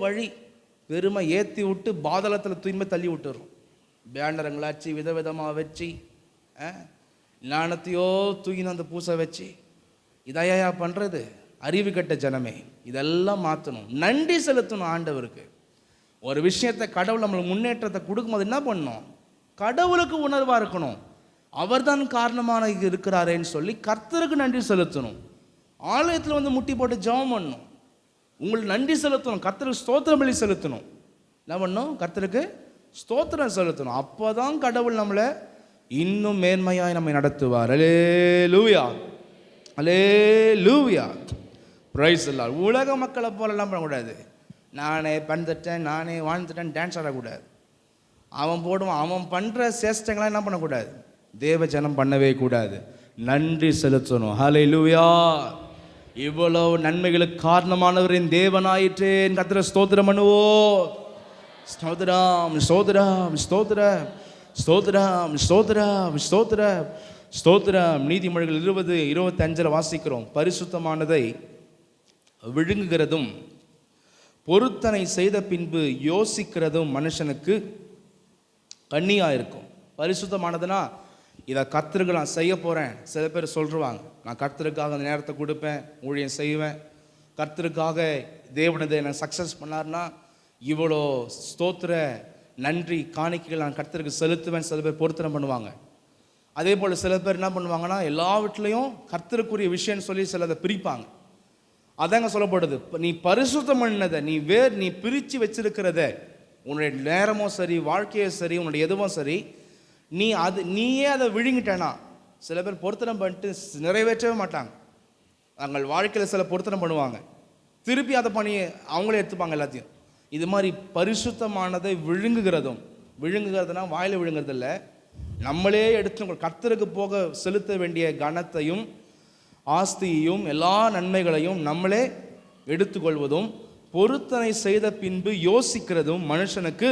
வழி, பெருமை ஏற்றி விட்டு பாதளத்தில் தூய்மை தள்ளி விட்டுரும். பேனருங்களாச்சு விதவிதமாக வச்சு, ஞானத்தையோ தூக்கின அந்த பூசை வச்சு, இதையா பண்ணுறது? அறிவு கட்ட ஜனமே, இதெல்லாம் மாற்றணும். நன்றி செலுத்தணும் ஆண்டவருக்கு. ஒரு விஷயத்தை கடவுள் நம்மளுக்கு முன்னேற்றத்தை கொடுக்கும்போது என்ன பண்ணணும்? கடவுளுக்கு உணர்வாக இருக்கணும். அவர்தான் காரணமான இருக்கிறாரேன்னு சொல்லி கர்த்தருக்கு நன்றி செலுத்தணும். ஆலயத்தில் வந்து முட்டி போட்டு ஜெபம் பண்ணணும். உங்களுக்கு நன்றி செலுத்தணும். கர்த்தருக்கு ஸ்தோத்திர பலி செலுத்தணும். என்ன பண்ணணும்? கர்த்தருக்கு ஸ்தோத்திரம் செலுத்தணும். அப்போ தான் கடவுள் நம்மளை இன்னும் மேன்மையாய் நம்மை நடத்துவார். அல்லேலூயா, அல்லேலூயா, பிரைஸ் தி லார்ட். உலக மக்களை போலலாம் பண்ணக்கூடாது. நானே பண்ணிட்டேன், நானே வாழ்ந்துட்டேன், டான்ஸ் ஆடக்கூடாது. அவன் போடுவான், அவன் பண்ணுற சேஷ்டங்களாம் என்ன பண்ணக்கூடாது? தேவ ஜனம் பண்ணவே கூடாது. நன்றி செலுத்தணும். ஹல்லேலூயா. இவ்வளவு நன்மைகளுக்கு காரணமானவரின் தேவனாயிற்றேன் கர்த்தரை ஸ்தோத்திரம் பண்ணுவோம். ஸ்தோத்திரம், ஸ்தோத்திரம், ஸ்தோத்திரம், ஸ்தோத்திரம், ஸ்தோத்திரம், ஸ்தோத்திரம், ஸ்தோத்திரம். நீதிமொழிகள் 20:25 வாசிக்கிறோம். பரிசுத்தமானதை விழுங்குகிறதும் பொருத்தனை செய்த பின்பு யோசிக்கிறதும் மனுஷனுக்கு கண்ணியாக இருக்கும். பரிசுத்தமானதுன்னா இதை கர்த்தருக்கு நான் செய்ய போகிறேன். சில பேர் சொல்லுவாங்க, நான் கர்த்தருக்காக அந்த நேரத்தை கொடுப்பேன், ஊழியம் செய்வேன், கர்த்தருக்காக தேவனதை நான் சக்ஸஸ் பண்ணார்னா இவ்வளோ ஸ்தோத்திர நன்றி காணிக்கைகள் நான் கர்த்தருக்கு செலுத்துவேன். சில பேர் பொருத்தனை பண்ணுவாங்க. அதே போல் சில பேர் என்ன பண்ணுவாங்கன்னா, எல்லா வீட்லேயும் கர்த்தருக்குரிய விஷயம்னு சொல்லி சிலதை பிரிப்பாங்க. அதாங்க சொல்லப்படுது, நீ பரிசுத்தம் பண்ணதை நீ பிரித்து வச்சிருக்கிறத, உன்னுடைய நேரமும் சரி, வாழ்க்கையும் சரி, உன்னுடைய எதுவும் சரி, நீயே அதை விழுங்கிட்டேனா. சில பேர் பொருத்தனை பண்ணிட்டு நிறைவேற்றவே மாட்டாங்க. தங்கள் வாழ்க்கையில் சில பொருத்தனை பண்ணுவாங்க, திருப்பி அதை பண்ணி அவங்களே எடுத்துப்பாங்க எல்லாத்தையும். இது மாதிரி பரிசுத்தமானதை விழுங்குகிறதுனா வாயில் விழுங்குறது இல்லை, நம்மளே எடுத்து கர்த்தருக்கு போக செலுத்த வேண்டிய கனத்தையும் ஆஸ்தியையும் எல்லா நன்மைகளையும் நம்மளே எடுத்துக்கொள்வதும் பொருத்தனை செய்த பின்பு யோசிக்கிறதும் மனுஷனுக்கு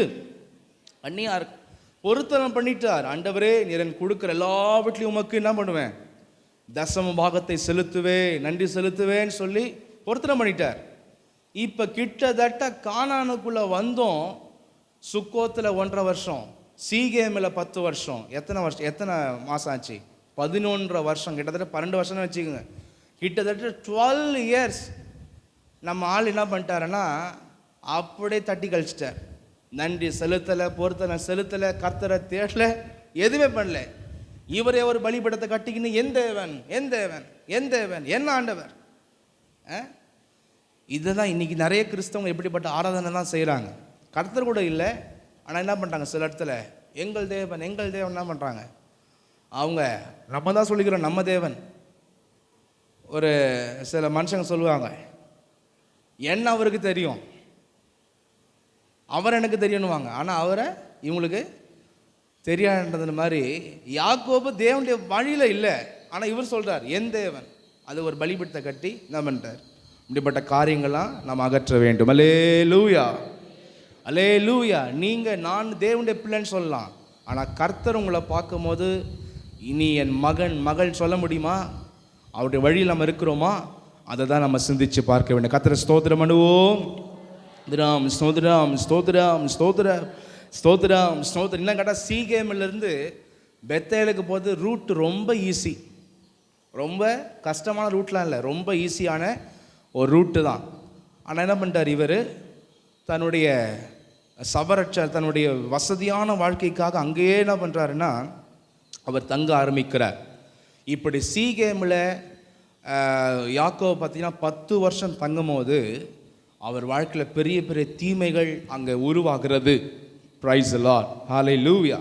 அந்நியா இருக்கு. பொருத்தனை பண்ணிட்டார், ஆண்டவரே நீர் எனக்கு கொடுக்குற எல்லா வீட்லையும் உமக்கு என்ன பண்ணுவேன், தசம பாகத்தை செலுத்துவேன், நன்றி செலுத்துவேன்னு சொல்லி பொருத்தனை பண்ணிட்டார். இப்போ கிட்டத்தட்ட கானானுக்குள்ளே வந்தோம். சுக்கோத்தில் 1.5 வருஷம், சீகேமில் 10 வருஷம், எத்தனை மாதம் ஆச்சு, 11 வருஷம், கிட்டத்தட்ட 12 வருஷம்னு வச்சுக்கோங்க. கிட்டத்தட்ட 12 இயர்ஸ் நம்ம ஆள் என்ன பண்ணிட்டாருன்னா அப்படியே தட்டி கழிச்சிட்டார். நன்றி செலுத்தலை, பொருத்தனை செலுத்தலை, கர்த்தரை தேடலை, எதுவுமே பண்ணல. இவரே ஒரு பலிபீடத்தை கட்டிக்கின்னு என் தேவன் என்ன ஆண்டவர். இதுதான் இன்னைக்கு நிறைய கிறிஸ்தவங்க எப்படிப்பட்ட ஆராதனை தான் செய்கிறாங்க. கர்த்தர் கூட இல்லை, ஆனால் என்ன பண்ணுறாங்க, சில இடத்துல எங்கள் தேவன் என்ன பண்ணுறாங்க, அவங்க நம்ம தான் சொல்லிக்கிறோம் நம்ம தேவன். ஒரு சில மனுஷங்க சொல்லுவாங்க, என்ன அவருக்கு தெரியும், அவர் எனக்கு தெரியணுவாங்க, ஆனால் அவரை இவங்களுக்கு தெரியாதுன்றது மாதிரி. யாக்கோபு தேவனுடைய வழியில் இல்லை, ஆனால் இவர் சொல்கிறார் என் தேவன். அது ஒரு பலிபீடத்தை கட்டி என்ன பண்ணிட்டார். இப்படிப்பட்ட காரியங்கள்லாம் நம்ம அகற்ற வேண்டும். அல்லேலூயா, அல்லேலூயா. நீங்கள் நான் தேவனுடைய பிள்ளைன்னு சொல்லலாம், ஆனால் கர்த்தர் உங்களை பார்க்கும்போது இனி என் மகள் சொல்ல முடியுமா, அவருடைய வழியில் நம்ம இருக்கிறோமா, அதை தான் நம்ம சிந்திச்சு பார்க்க வேண்டும். கர்த்தரை ஸ்தோத்திரம் பண்ணுவோம். ஸ்தோத்திரம். இன்னும் கேட்டால் சீகேமிலிருந்து பெத்தேலுக்கு போகிறது ரூட் ரொம்ப ஈஸி, ரொம்ப கஷ்டமான ரூட்லாம் இல்லை, ரொம்ப ஈஸியான ஒரு ரூட்டு தான். ஆனால் என்ன பண்ணிட்டார் இவர், தன்னுடைய தன்னுடைய வசதியான வாழ்க்கைக்காக அங்கேயே என்ன பண்ணுறாருன்னா அவர் தங்க ஆரம்பிக்கிறார். இப்படி சீகேமில் யாக்கோபு பார்த்தீங்கன்னா 10 வருஷம் தங்கும் போது அவர் வாழ்க்கையில் பெரிய பெரிய தீமைகள் அங்கே உருவாகிறது. பிரைஸ் தி லார்ட், ஹல்லேலூயா.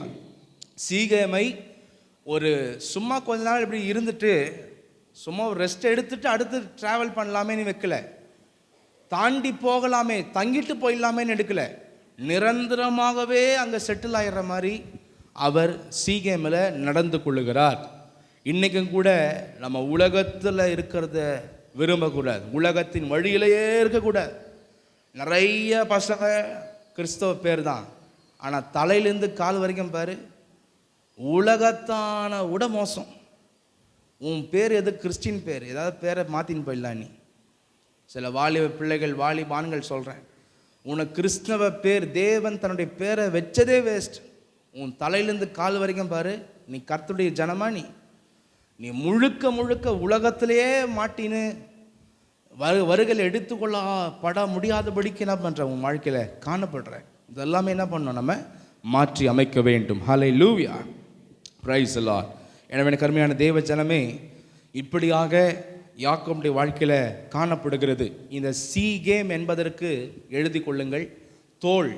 சீகேமை ஒரு சும்மா கொஞ்ச நாள் இப்படி இருந்துட்டு சும்மா ஒரு ரெஸ்ட் எடுத்துட்டு அடுத்து ட்ராவல் பண்ணலாமேன்னு வைக்கல, தாண்டி போகலாமே தங்கிட்டு போயிடலாமேன்னு எடுக்கல, நிரந்தரமாகவே அங்கே செட்டில் ஆகிடுற மாதிரி அவர் சீகேமில் நடந்து கொள்ளுகிறார். இன்றைக்கும் கூட நம்ம உலகத்தில் இருக்கிறத விரும்பக்கூடாது, உலகத்தின் வழியிலேயே இருக்கக்கூடாது. நிறைய பசங்க கிறிஸ்தவ பேர் தான், ஆனால் தலையிலேருந்து கால் வரைக்கும் பாரு உலகத்தான விட மோசம். உன் பேர் எது, கிறிஸ்டின் பேர், ஏதாவது பேரை மாற்றின்னு போயிடலாம். நீ சில வாலிப பிள்ளைகள் வாலிபான்கள் சொல்கிறேன், உனக்கு கிறிஸ்தவ பேர் தேவன் தன்னுடைய பேரை வச்சதே வேஸ்ட். உன் தலையிலேருந்து கால் வரைக்கும் பாரு, நீ கர்த்தருடைய ஜனமா, நீ முழுக்க உலகத்திலேயே மாட்டின்னு வருகையில் எடுத்துக்கொள்ளப்பட முடியாதபடிக்கு என்ன பண்ணுற, உன் வாழ்க்கையில் காணப்படுற. இதெல்லாமே என்ன பண்ணணும், நம்ம மாற்றி அமைக்க வேண்டும். ஹல்லேலூயா, பிரைஸ் தி லார்ட். எனவே கருமையான தேவ ஜனமே, இப்படியாக யாக்கோபுடைய வாழ்க்கையில் காணப்படுகிறது. இந்த சீகேம் என்பதற்கு எழுதி கொள்ளுங்கள், தோல்.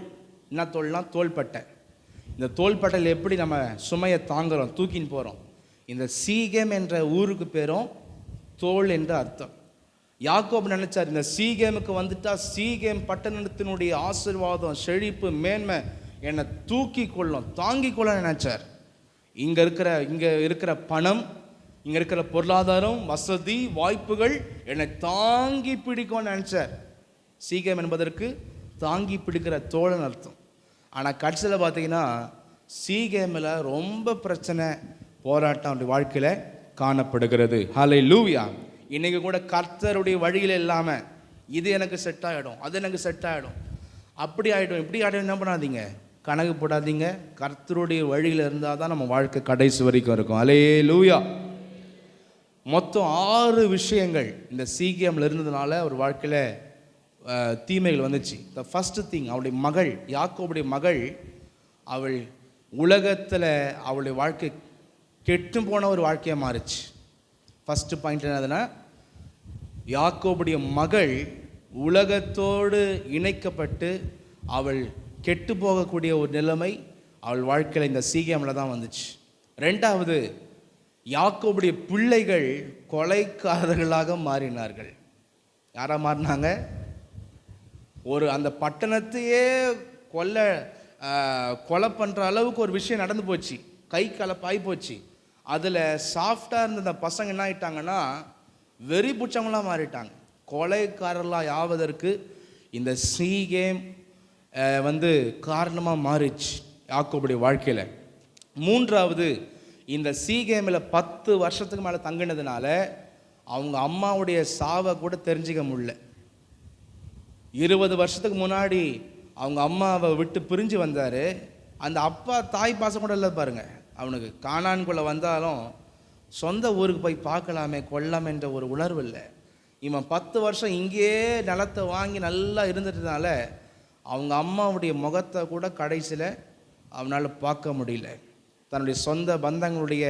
என்ன தோல்னா, தோள்பட்டை. இந்த தோள்பட்டையில் எப்படி நம்ம சுமையை தாங்குறோம், தூக்கின்னு போகிறோம். இந்த சீகேம் என்ற ஊருக்கு பேரும் தோல் என்று அர்த்தம். யாக்கோபு நினைச்சார், இந்த சீகேமுக்கு வந்துட்டா சீகேம் பட்டணத்தினுடைய ஆசீர்வாதம், செழிப்பு, மேன்மை என்னை தூக்கி கொள்ளும், தாங்கி கொள்ள நினைச்சார். இங்கே இருக்கிற பணம், இங்கே இருக்கிற பொருளாதாரம், வசதி, வாய்ப்புகள் என்னை தாங்கி பிடிக்கும்னு நினச்சார். சீகேம் என்பதற்கு தாங்கி பிடிக்கிற தோழன் அர்த்தம். ஆனால் கடைசியில் பார்த்தீங்கன்னா சீகேமில் ரொம்ப பிரச்சனை, போராட்டம் அவருடைய வாழ்க்கையில் காணப்படுகிறது. ஹல்லேலூயா. இன்றைக்கி கூட கர்த்தருடைய வழியில் இல்லாமல் இது எனக்கு செட் ஆகிடும், அது எனக்கு செட் ஆகிடும், அப்படி ஆகிடும், இப்படி ஆகிடும், என்ன பண்ணாதீங்க, கணக்கு போடாதீங்க. கர்த்தருடைய வழியில் இருந்தால் தான் நம்ம வாழ்க்கை கடைசி வரைக்கும் இருக்கும். ஹல்லேலூயா. மொத்தம் 6 விஷயங்கள் இந்த சீகேமில் இருந்ததுனால அவர் வாழ்க்கையில் தீமைகள் வந்துச்சு. த ஃபஸ்ட்டு திங், அவளுடைய மகள், யாக்கோபுடைய மகள், அவள் உலகத்தில் அவளுடைய வாழ்க்கை கெட்டு போன ஒரு வாழ்க்கையாக மாறிச்சு. ஃபஸ்ட்டு பாயிண்ட் என்னதுன்னா, யாக்கோபுடைய மகள் உலகத்தோடு இணைக்கப்பட்டு அவள் கெட்டு போகக்கூடிய ஒரு நிலைமை அவள் வாழ்க்கையில் இந்த சீகேமில் தான் வந்துச்சு. 2வது, யாக்கோபுடைய பிள்ளைகள் கொலைக்காரர்களாக மாறினார்கள். யாரா மாறினாங்க? ஒரு அந்த பட்டணத்தையே கொலை பண்ணுற அளவுக்கு ஒரு விஷயம் நடந்து போச்சு, கை கலப்பாகி போச்சு. அதில் சாஃப்டாக இருந்த அந்த பசங்க என்ன ஆகிட்டாங்கன்னா வெறி புச்சவங்களாம் மாறிட்டாங்க. கொலைக்காரர்களாக ஆவதற்கு இந்த சீகேம் காரணமாக மாறிச்சு யாக்கோபுடைய வாழ்க்கையில். மூன்றாவது, இந்த சீகேமில் 10 வருஷத்துக்கு மேலே தங்கினதுனால அவங்க அம்மாவுடைய சாவை கூட தெரிஞ்சிக்க முடியல. 20 வருஷத்துக்கு முன்னாடி அவங்க அம்மாவை விட்டு பிரிஞ்சு வந்தார். அந்த அப்பா தாய் பாசம் கூட இல்லை பாருங்க. அவனுக்கு கானான்குள்ளே வந்தாலும் சொந்த ஊருக்கு போய் பார்க்கலாமே கொள்ளாமே என்ற ஒரு உணர்வு இல்லை. இவன் 10 வருஷம் இங்கேயே நிலத்தை வாங்கி நல்லா இருந்துட்டதுனால அவங்க அம்மாவுடைய முகத்தை கூட கடைசியில் அவனால் பார்க்க முடியல. தன்னுடைய சொந்த பந்தங்களுடைய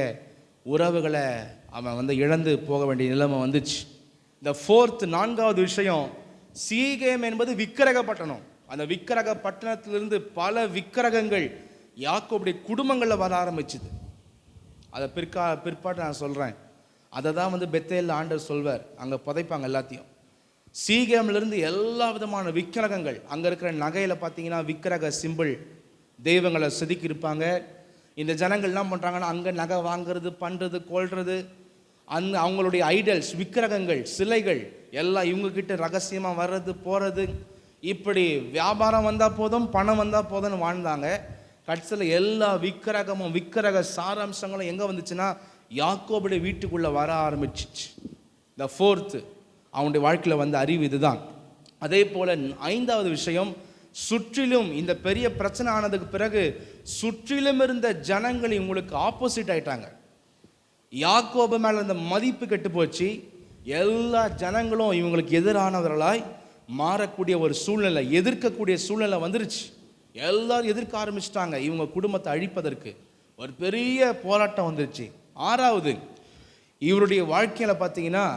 உறவுகளை அவன் இழந்து போக வேண்டிய நிலைமை வந்துச்சு. இந்த நான்காவது விஷயம், சீகேம் என்பது விக்கிரக பட்டணம். அந்த விக்கிரக பட்டணத்திலிருந்து பல விக்கிரகங்கள் யாக்கோபுடைய குடும்பங்களில் வர ஆரம்பிச்சுது. அதை பிற்பாடு நான் சொல்கிறேன். அதை தான் பெத்தேல் ஆண்டவர் சொல்வார், அங்கே புதைப்பாங்க எல்லாத்தையும். சீகேம்லேருந்து எல்லா விதமான விக்கிரகங்கள், அங்கே இருக்கிற நகையில் பார்த்தீங்கன்னா விக்கிரக சிம்பிள் தெய்வங்களை செதுக்கி இருப்பாங்க. இந்த ஜனங்கள் என்ன பண்ணுறாங்கன்னா அங்கே நகை வாங்கிறது, பண்ணுறது, கொள்வது, அவங்களுடைய ஐடல்ஸ், விக்கிரகங்கள், சிலைகள் எல்லாம் இவங்கக்கிட்ட ரகசியமாக வர்றது போகிறது. இப்படி வியாபாரம் வந்தால் போதும், பணம் வந்தால் போதும்னு வாழ்ந்தாங்க. கடைசியில் எல்லா விக்கிரகமும் விக்கிரக சாராம்சங்களும் எங்கே வந்துச்சுன்னா யாக்கோபுடைய வீட்டுக்குள்ளே வர ஆரம்பிச்சிச்சு. இந்த அவனுடைய வாழ்க்கையில் அறிவு இதுதான். அதே போல் 5வது விஷயம், சுற்றிலும் இந்த பெரிய பிரச்சனை ஆனதுக்கு பிறகு சுற்றிலும் இருந்த ஜனங்கள் இவங்களுக்கு ஆப்போசிட் ஆயிட்டாங்க. யாக்கோபு மேலே இருந்த மதிப்பு கெட்டு போச்சு. எல்லா ஜனங்களும் இவங்களுக்கு எதிரானவர்களாய் மாறக்கூடிய ஒரு சூழ்நிலை, எதிர்க்கக்கூடிய சூழ்நிலை வந்துருச்சு. எல்லாரும் எதிர்க்க ஆரம்பிச்சிட்டாங்க. இவங்க குடும்பத்தை அழிப்பதற்கு ஒரு பெரிய போராட்டம் வந்துருச்சு. 6வது, இவருடைய வாழ்க்கையில் பார்த்தீங்கன்னா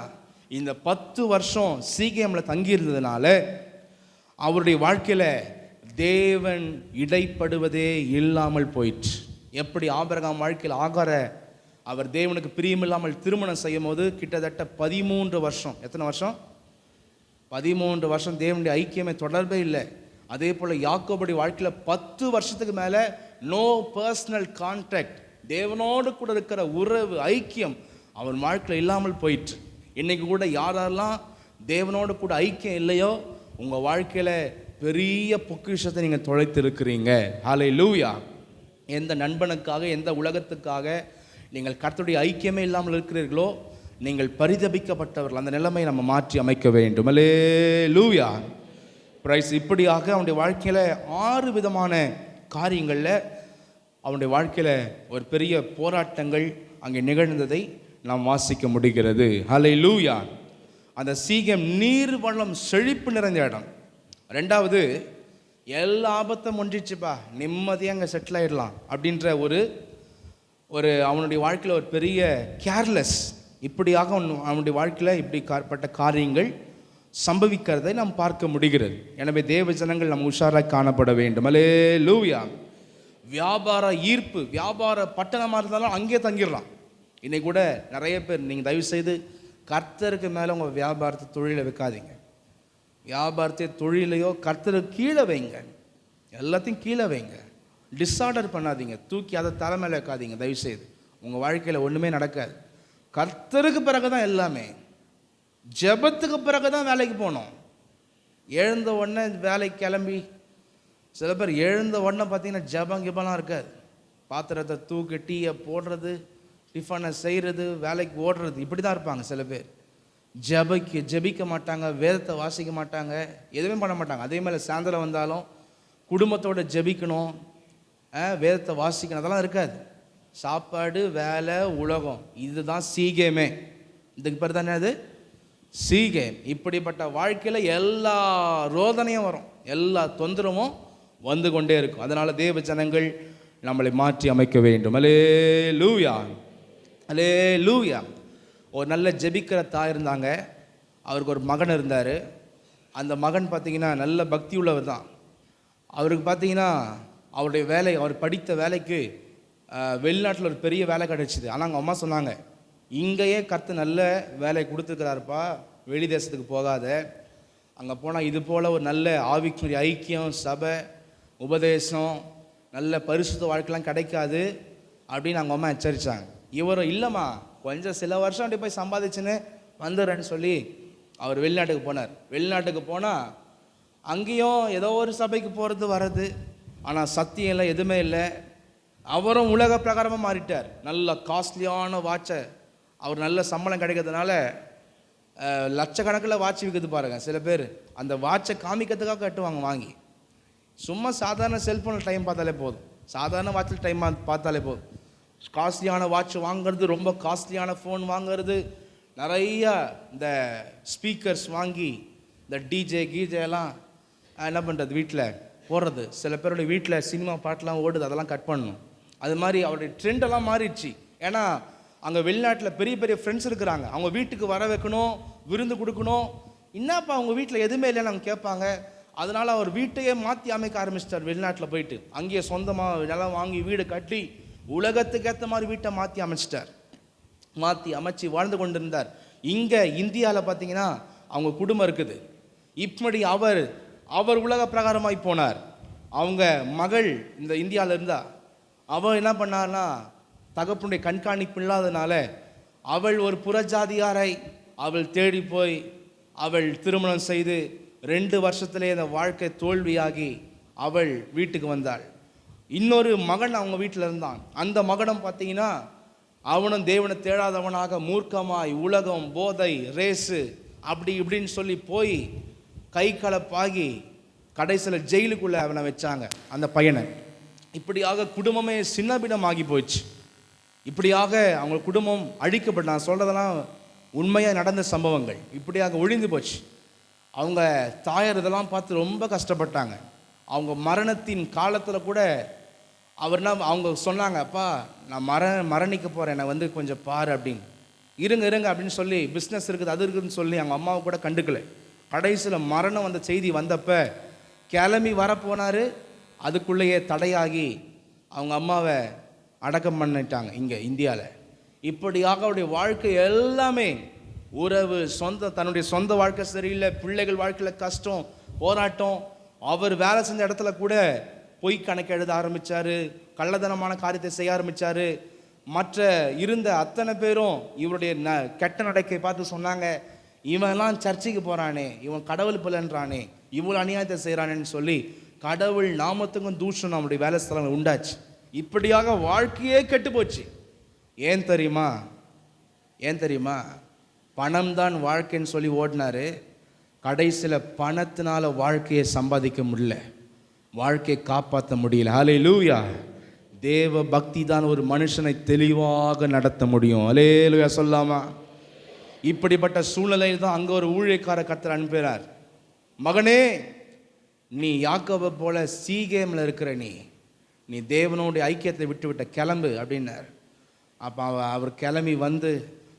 இந்த 10 வருஷம் சீகேமில் தங்கியிருந்ததுனால அவருடைய வாழ்க்கையில் தேவன் இடைப்படுவதே இல்லாமல் போயிற்று. எப்படி ஆபிரகாம் வாழ்க்கையில் ஆகாரை அவர் தேவனுக்கு பிரியமில்லாமல் திருமணம் செய்யும் போது கிட்டத்தட்ட 13 வருஷம், எத்தனை வருஷம்? 13 வருஷம் தேவனுடைய ஐக்கியமே தொடர்பே இல்லை. அதே போல் யாக்கோபுடைய வாழ்க்கையில் 10 வருஷத்துக்கு மேலே நோ பர்சனல் கான்டாக்ட், தேவனோடு கூட இருக்கிற உறவு ஐக்கியம் அவன் வாழ்க்கையில் இல்லாமல் போயிற்று. இன்றைக்கி கூட யாரெல்லாம் தேவனோடு கூட ஐக்கியம் இல்லையோ உங்கள் வாழ்க்கையில் பெரிய பொக்கிஷத்தை நீங்கள் தொலைத்து இருக்கிறீங்க. ஹல்லேலூயா. எந்த நண்பனுக்காக, எந்த உலகத்துக்காக நீங்கள் கர்த்தருடைய ஐக்கியமே இல்லாமல் இருக்கிறீர்களோ நீங்கள் பரிதபிக்கப்பட்டவர்கள். அந்த நிலைமையை நம்ம மாற்றி அமைக்க வேண்டும். ஹல்லேலூயா. பிரைஸ். இப்படியாக அவனுடைய வாழ்க்கையில் 6 விதமான காரியங்களில் அவனுடைய வாழ்க்கையில் ஒரு பெரிய போராட்டங்கள் அங்கே நிகழ்ந்ததை நாம் வாசிக்க முடிகிறது. ஹல்லேலூயா. அந்த சீகேம் நீர் வளம் செழிப்பு நிறைந்த இடம். 2வது, எல்லா ஆபத்தும் ஒன்றிச்சுப்பா, நிம்மதியாக அங்கே செட்டில் ஆகிடலாம் அப்படின்ற ஒரு அவனுடைய வாழ்க்கையில் ஒரு பெரிய கேர்லெஸ். இப்படியாக அவனுடைய வாழ்க்கையில் இப்படிப்பட்ட காரியங்கள் சம்பவிக்கிறதை நாம் பார்க்க முடிகிறது. எனவே தேவ ஜனங்கள் நம்ம உஷாராக காணப்பட வேண்டும். ஹல்லேலூயா. வியாபார ஈர்ப்பு, வியாபார பட்டணமாக இருந்தாலும் அங்கேயே தங்கிடலாம். இன்னைக்கு கூட நிறைய பேர், நீங்கள் தயவு செய்து கர்த்தருக்கு மேலே உங்கள் வியாபாரத்தை தொழிலை வைக்காதீங்க. வியாபாரத்தை தொழிலையோ கர்த்தருக்கு கீழே வைங்க, எல்லாத்தையும் கீழே வைங்க. டிஸார்டர் பண்ணாதீங்க, தூக்கி அதை தலைமையில் வைக்காதீங்க. தயவுசெய்து உங்கள் வாழ்க்கையில் ஒன்றுமே நடக்காது. கர்த்தருக்கு பிறகு தான் எல்லாமே. ஜெபத்துக்கு பிறகு தான் வேலைக்கு போகணும். எழுந்த உடனே வேலைக்கு கிளம்பி, சில பேர் எழுந்த உடனே பார்த்தீங்கன்னா ஜபம் இருக்காது. பாத்திரத்தை தூக்கி டீயை போடுறது, டிஃபனை செய்கிறது, வேலைக்கு ஓடுறது, இப்படி தான் இருப்பாங்க. சில பேர் ஜெபிக்க மாட்டாங்க, வேதத்தை வாசிக்க மாட்டாங்க, எதுவுமே பண்ண மாட்டாங்க. அதே மாதிரி சாயந்தரம் வந்தாலும் குடும்பத்தோடு ஜெபிக்கணும், வேதத்தை வாசிக்கணும், அதெல்லாம் இருக்காது. சாப்பாடு, வேலை, உலகம், இதுதான் சீகேமே. இதுக்கு பேர் தானே அது சீகேம். இப்படிப்பட்ட வாழ்க்கையில் எல்லா ரோதனையும் வரும், எல்லா தொந்தரவும் வந்து கொண்டே இருக்கும். அதனால் தேவ ஜனங்கள் நம்மளை மாற்றி அமைக்க வேண்டும். ஹல்லேலூயா. ஹல்லேலூயா. ஒரு நல்ல ஜெபிக்கிற தாய் இருந்தாங்க. அவருக்கு ஒரு மகன் இருந்தார். அந்த மகன் பார்த்திங்கன்னா நல்ல பக்தி உள்ளவர் தான். அவருக்கு பார்த்திங்கன்னா அவருடைய வேலை, அவர் படித்த வேலைக்கு வெளிநாட்டில் ஒரு பெரிய வேலை கிடச்சிது. ஆனால் அவங்க அம்மா சொன்னாங்க, இங்கேயே கர்த்தர் நல்ல வேலை கொடுத்துருக்கிறாருப்பா, வெளி தேசத்துக்கு போகாத, அங்கே போனால் இது போல் ஒரு நல்ல ஆவிக்குரிய ஐக்கியம், சபை, உபதேசம், நல்ல பரிசுத்த வாழ்க்கைலாம் கிடைக்காது அப்படின்னு அவங்க அம்மா எச்சரித்தாங்க. இவரும் இல்லைம்மா கொஞ்சம் சில வருஷம் அப்படி போய் சம்பாதிச்சுன்னு வந்துடுறேன்னு சொல்லி அவர் வெளிநாட்டுக்கு போனார். வெளிநாட்டுக்கு போனால் அங்கேயும் ஏதோ ஒரு சபைக்கு போகிறது வர்றது, ஆனால் சத்தியம் இல்லை, எதுவுமே இல்லை. அவரும் உலக பிரகாரமாக மாறிட்டார். நல்ல காஸ்ட்லியான வாட்சை, அவர் நல்ல சம்பளம் கிடைக்கிறதுனால லட்சக்கணக்கில் வாட்ச் விற்கிறது பாருங்கள். சில பேர் அந்த வாட்சை காமிக்கிறதுக்காக கட்டுவாங்க வாங்கி. சும்மா சாதாரண செல்ஃபோனில் டைம் பார்த்தாலே போதும், சாதாரண வாட்சில் டைம் பார்த்தாலே போதும். காஸ்ட்லியான வாட்ச் வாங்கிறது, ரொம்ப காஸ்ட்லியான ஃபோன் வாங்கிறது, நிறையா இந்த ஸ்பீக்கர்ஸ் வாங்கி இந்த டிஜே கீஜெல்லாம் என்ன பண்ணுறது வீட்டில் போடுறது. சில பேருடைய வீட்டில் சினிமா பாட்டெலாம் ஓடுது, அதெல்லாம் கட் பண்ணணும். அது மாதிரி அவருடைய ட்ரெண்டெல்லாம் மாறிடுச்சு. ஏன்னா அங்கே வெளிநாட்டில் பெரிய பெரிய ஃப்ரெண்ட்ஸ் இருக்கிறாங்க, அவங்க வீட்டுக்கு வர வைக்கணும், விருந்து கொடுக்கணும். என்னப்பா அவங்க வீட்டில் எதுவுமே இல்லைன்னு அவங்க கேட்பாங்க. அதனால் அவர் வீட்டையே மாற்றி அமைக்க ஆரம்பிச்சிட்டார். வெளிநாட்டில் போயிட்டு அங்கேயே சொந்தமாக நிலம் வாங்கி வீடு கட்டி உலகத்துக்கு ஏற்ற மாதிரி வீட்டை மாற்றி அமைச்சு வாழ்ந்து கொண்டிருந்தார். இங்கே இந்தியாவில் பார்த்தீங்கன்னா அவங்க குடும்பம் இருக்குது. இப்படி அவர் உலக பிரகாரமாய் போனார். அவங்க மகள் இந்த இந்தியாவில் இருந்தா, அவள் என்ன பண்ணார்னா தகப்பனுடைய கண்காணிப்பு இல்லாதனால அவள் ஒரு புறஜாதியாரை அவள் தேடி போய் அவள் திருமணம் செய்து 2 வருஷத்திலே அந்த வாழ்க்கை தோல்வியாகி அவள் வீட்டுக்கு வந்தாள். இன்னொரு மகன் அவங்க வீட்டில் இருந்தான். அந்த மகனும் பார்த்தீங்கன்னா அவனும் தேவனை தேடாதவனாக மூர்க்கமாய் உலகம், போதை, ரேஸு அப்படி இப்படின்னு சொல்லி போய் கை கலப்பாகி கடைசியில் ஜெயிலுக்குள்ளே அவனை வச்சாங்க அந்த பையனை. இப்படியாக குடும்பமே சின்னபின்னமாகி போச்சு. இப்படியாக அவங்க குடும்பம் அழிக்கப்பட்டு, நான் சொல்கிறதெல்லாம் உண்மையாக நடந்த சம்பவங்கள், இப்படியாக ஒழிந்து போச்சு. அவங்க தாயார் இதெல்லாம் பார்த்து ரொம்ப கஷ்டப்பட்டாங்க. அவங்க மரணத்தின் காலத்தில் கூட அவங்க சொன்னாங்க, அப்பா நான் மரணிக்க போகிறேன், என்னை வந்து கொஞ்சம் பாரு அப்படின்னு. இருங்க அப்படின்னு சொல்லி பிஸ்னஸ் இருக்குது அது இருக்குதுன்னு சொல்லி அவங்க அம்மாவை கூட கண்டுக்கலை. கடைசியில் மரணம் வந்த செய்தி வந்தப்போ கிளம்பி வரப்போனார். அதுக்குள்ளேயே தடையாகி அவங்க அம்மாவை அடக்கம் பண்ணிட்டாங்க இங்கே இந்தியாவில். இப்படியாக அவருடைய வாழ்க்கை எல்லாமே உறவு, தன்னுடைய சொந்த வாழ்க்கை சரியில்லை, பிள்ளைகள் வாழ்க்கையில் கஷ்டம், போராட்டம். அவர் வேலை செஞ்ச இடத்துல கூட பொய் கணக்கு எழுத ஆரம்பித்தார், கள்ளத்தனமான காரியத்தை செய்ய ஆரம்பித்தார். மற்ற இருந்த அத்தனை பேரும் இவருடைய கெட்ட நடக்கை பார்த்து சொன்னாங்க, இவன்லாம் சர்ச்சைக்கு போகிறானே, இவன் கடவுள் பிள்ளைன்றானே, இவ்வளோ அநியாயத்தை செய்கிறானேன்னு சொல்லி கடவுள் நாமத்துக்கும் தூஷணம் நம்முடைய வேலை ஸ்தலங்கள் உண்டாச்சு. இப்படியாக வாழ்க்கையே கெட்டு போச்சு. ஏன் தெரியுமா? பணம் தான் வாழ்க்கைன்னு சொல்லி ஓடினாரு. கடைசியில் பணத்தினால வாழ்க்கையை சம்பாதிக்க முடியல, வாழ்க்கையை காப்பாற்ற முடியல. ஹல்லேலூயா. தேவ பக்தி தான் ஒரு மனுஷனை தெளிவாக நடத்த முடியும். ஹல்லேலூயா சொல்லாமா? இப்படிப்பட்ட சூழ்நிலையில் தான் அங்கே ஒரு ஊழியக்கார கர்த்தர் அனுப்புகிறார். மகனே, நீ யாக்கோபை போல சீகேமில் இருக்கிற நீ தேவனுடைய ஐக்கியத்தை விட்டுவிட்ட, கிளம்பு அப்படின்னார். அப்போ அவர் கிளம்பி வந்து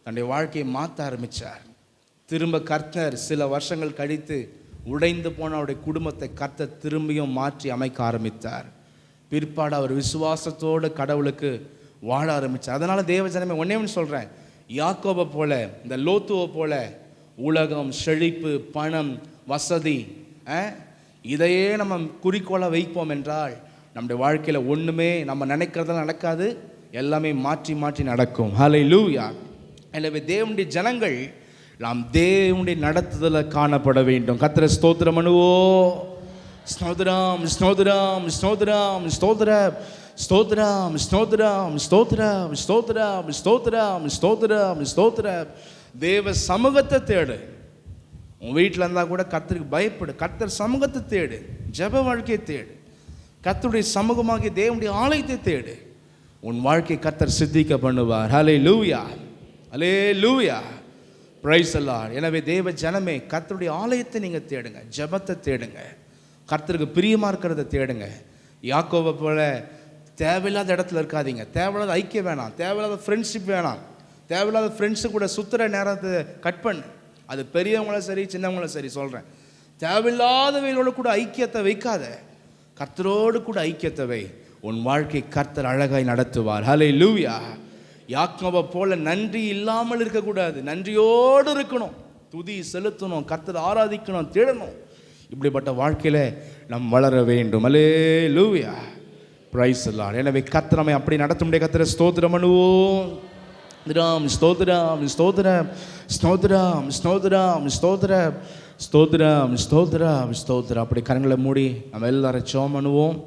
தன்னுடைய வாழ்க்கையை மாற்ற ஆரம்பித்தார். திரும்ப கர்த்தர் சில வருஷங்கள் கழித்து உடைந்து போன அவருடைய குடும்பத்தை கர்த்தர் திரும்பியும் மாற்றி அமைக்க ஆரம்பித்தார். பிற்பாடு அவர் விசுவாசத்தோடு கடவுளுக்கு வாழ ஆரம்பித்தார். அதனால் தேவஜனமே ஒன்னேன்னு சொல்கிறேன், யாக்கோபை போல, இந்த லோத்துவை போல உலகம், செழிப்பு, பணம், வசதி இதையே நம்ம குறிக்கோளாக வைப்போம் என்றால் நம்முடைய வாழ்க்கையில் ஒன்றுமே நம்ம நினைக்கிறதெல்லாம் நடக்காது, எல்லாமே மாற்றி நடக்கும். ஹல்லேலூயா. எனவே தேவனுடைய ஜனங்கள் நாம் தேவனுடைய நடத்துதலில் காணப்பட வேண்டும். கர்த்தரை ஸ்தோத்திரம் பண்ணுவோம். ஸ்தோத்திரம் ஸ்தோத்திரம் ஸ்தோத்திரம் ஸ்தோத்திரம் ஸ்தோத்திரம் ஸ்தோத்திரம் ஸ்தோத்திரம் ஸ்தோத்திரம் ஸ்தோத்திரம் ஸ்தோத்திரம் ஸ்தோத்திரம். தேவ சமூகத்தை தேடு. உன் வீட்டில் இருந்தால் கூட கர்த்தருக்கு பயப்படு, கர்த்தர் சமூகத்தை தேடு, ஜெப வாழ்க்கையை தேடு, கர்த்தருடைய சமூகமாகிய தேவனுடைய ஆலயத்தை தேடு. உன் வாழ்க்கை கர்த்தர் சித்திக்க பண்ணுவார். ஹல்லேலூயா, ஹல்லேலூயா, பிரைஸ் தி லார்ட். எனவே தேவ ஜனமே, கர்த்தருடைய ஆலயத்தை நீங்கள் தேடுங்க, ஜெபத்தை தேடுங்க, கர்த்தருக்கு பிரியமாக இருக்கிறத தேடுங்க. யாக்கோபை போல தேவையில்லாத இடத்துல இருக்காதீங்க. தேவையில்லாத ஐக்கியம் வேணாம், தேவையில்லாத ஃப்ரெண்ட்ஷிப் வேணாம். தேவையில்லாத ஃப்ரெண்ட்ஸு கூட சுற்றுற நேரத்தை கட் பண்ணு. அது பெரியவங்களும் சரி, சின்னவங்களும் சரி சொல்கிறேன். தேவையில்லாதவைகளோடு கூட ஐக்கியத்தை வைக்காத, கர்த்தரோடு கூட ஐக்கியத்தை வை. உன் வாழ்க்கை கர்த்தர் அழகாய் நடத்துவார். ஹல்லேலூயா. யாக்கோபை போல நன்றி இல்லாமல் இருக்கக்கூடாது, நன்றியோடு இருக்கணும். துதி செலுத்தணும், கர்த்தரை ஆராதிக்கணும், தேடணும். இப்படிப்பட்ட வாழ்க்கையில் நாம் வளர வேண்டும். அல்லேலூயா, பிரைஸ் தி லார்ட். எனவே கர்த்தர் நம்மை அப்படி நடத்தும். கர்த்தரை ஸ்தோத்திரம் பண்ணுவோம். ஸ்தோத்திரம் ஸ்தோத்திரம் ஸ்தோத்திரம் ஸ்தோத்திரம் ஸ்தோத்திரம் ஸ்தோத்திரம் ஸ்தோத்திரம் ஸ்தோத்திரம் ஸ்தோத்திரம். அப்படி கரங்களை மூடி நம்ம எல்லாரும் ஜெபம் பண்ணுவோம்.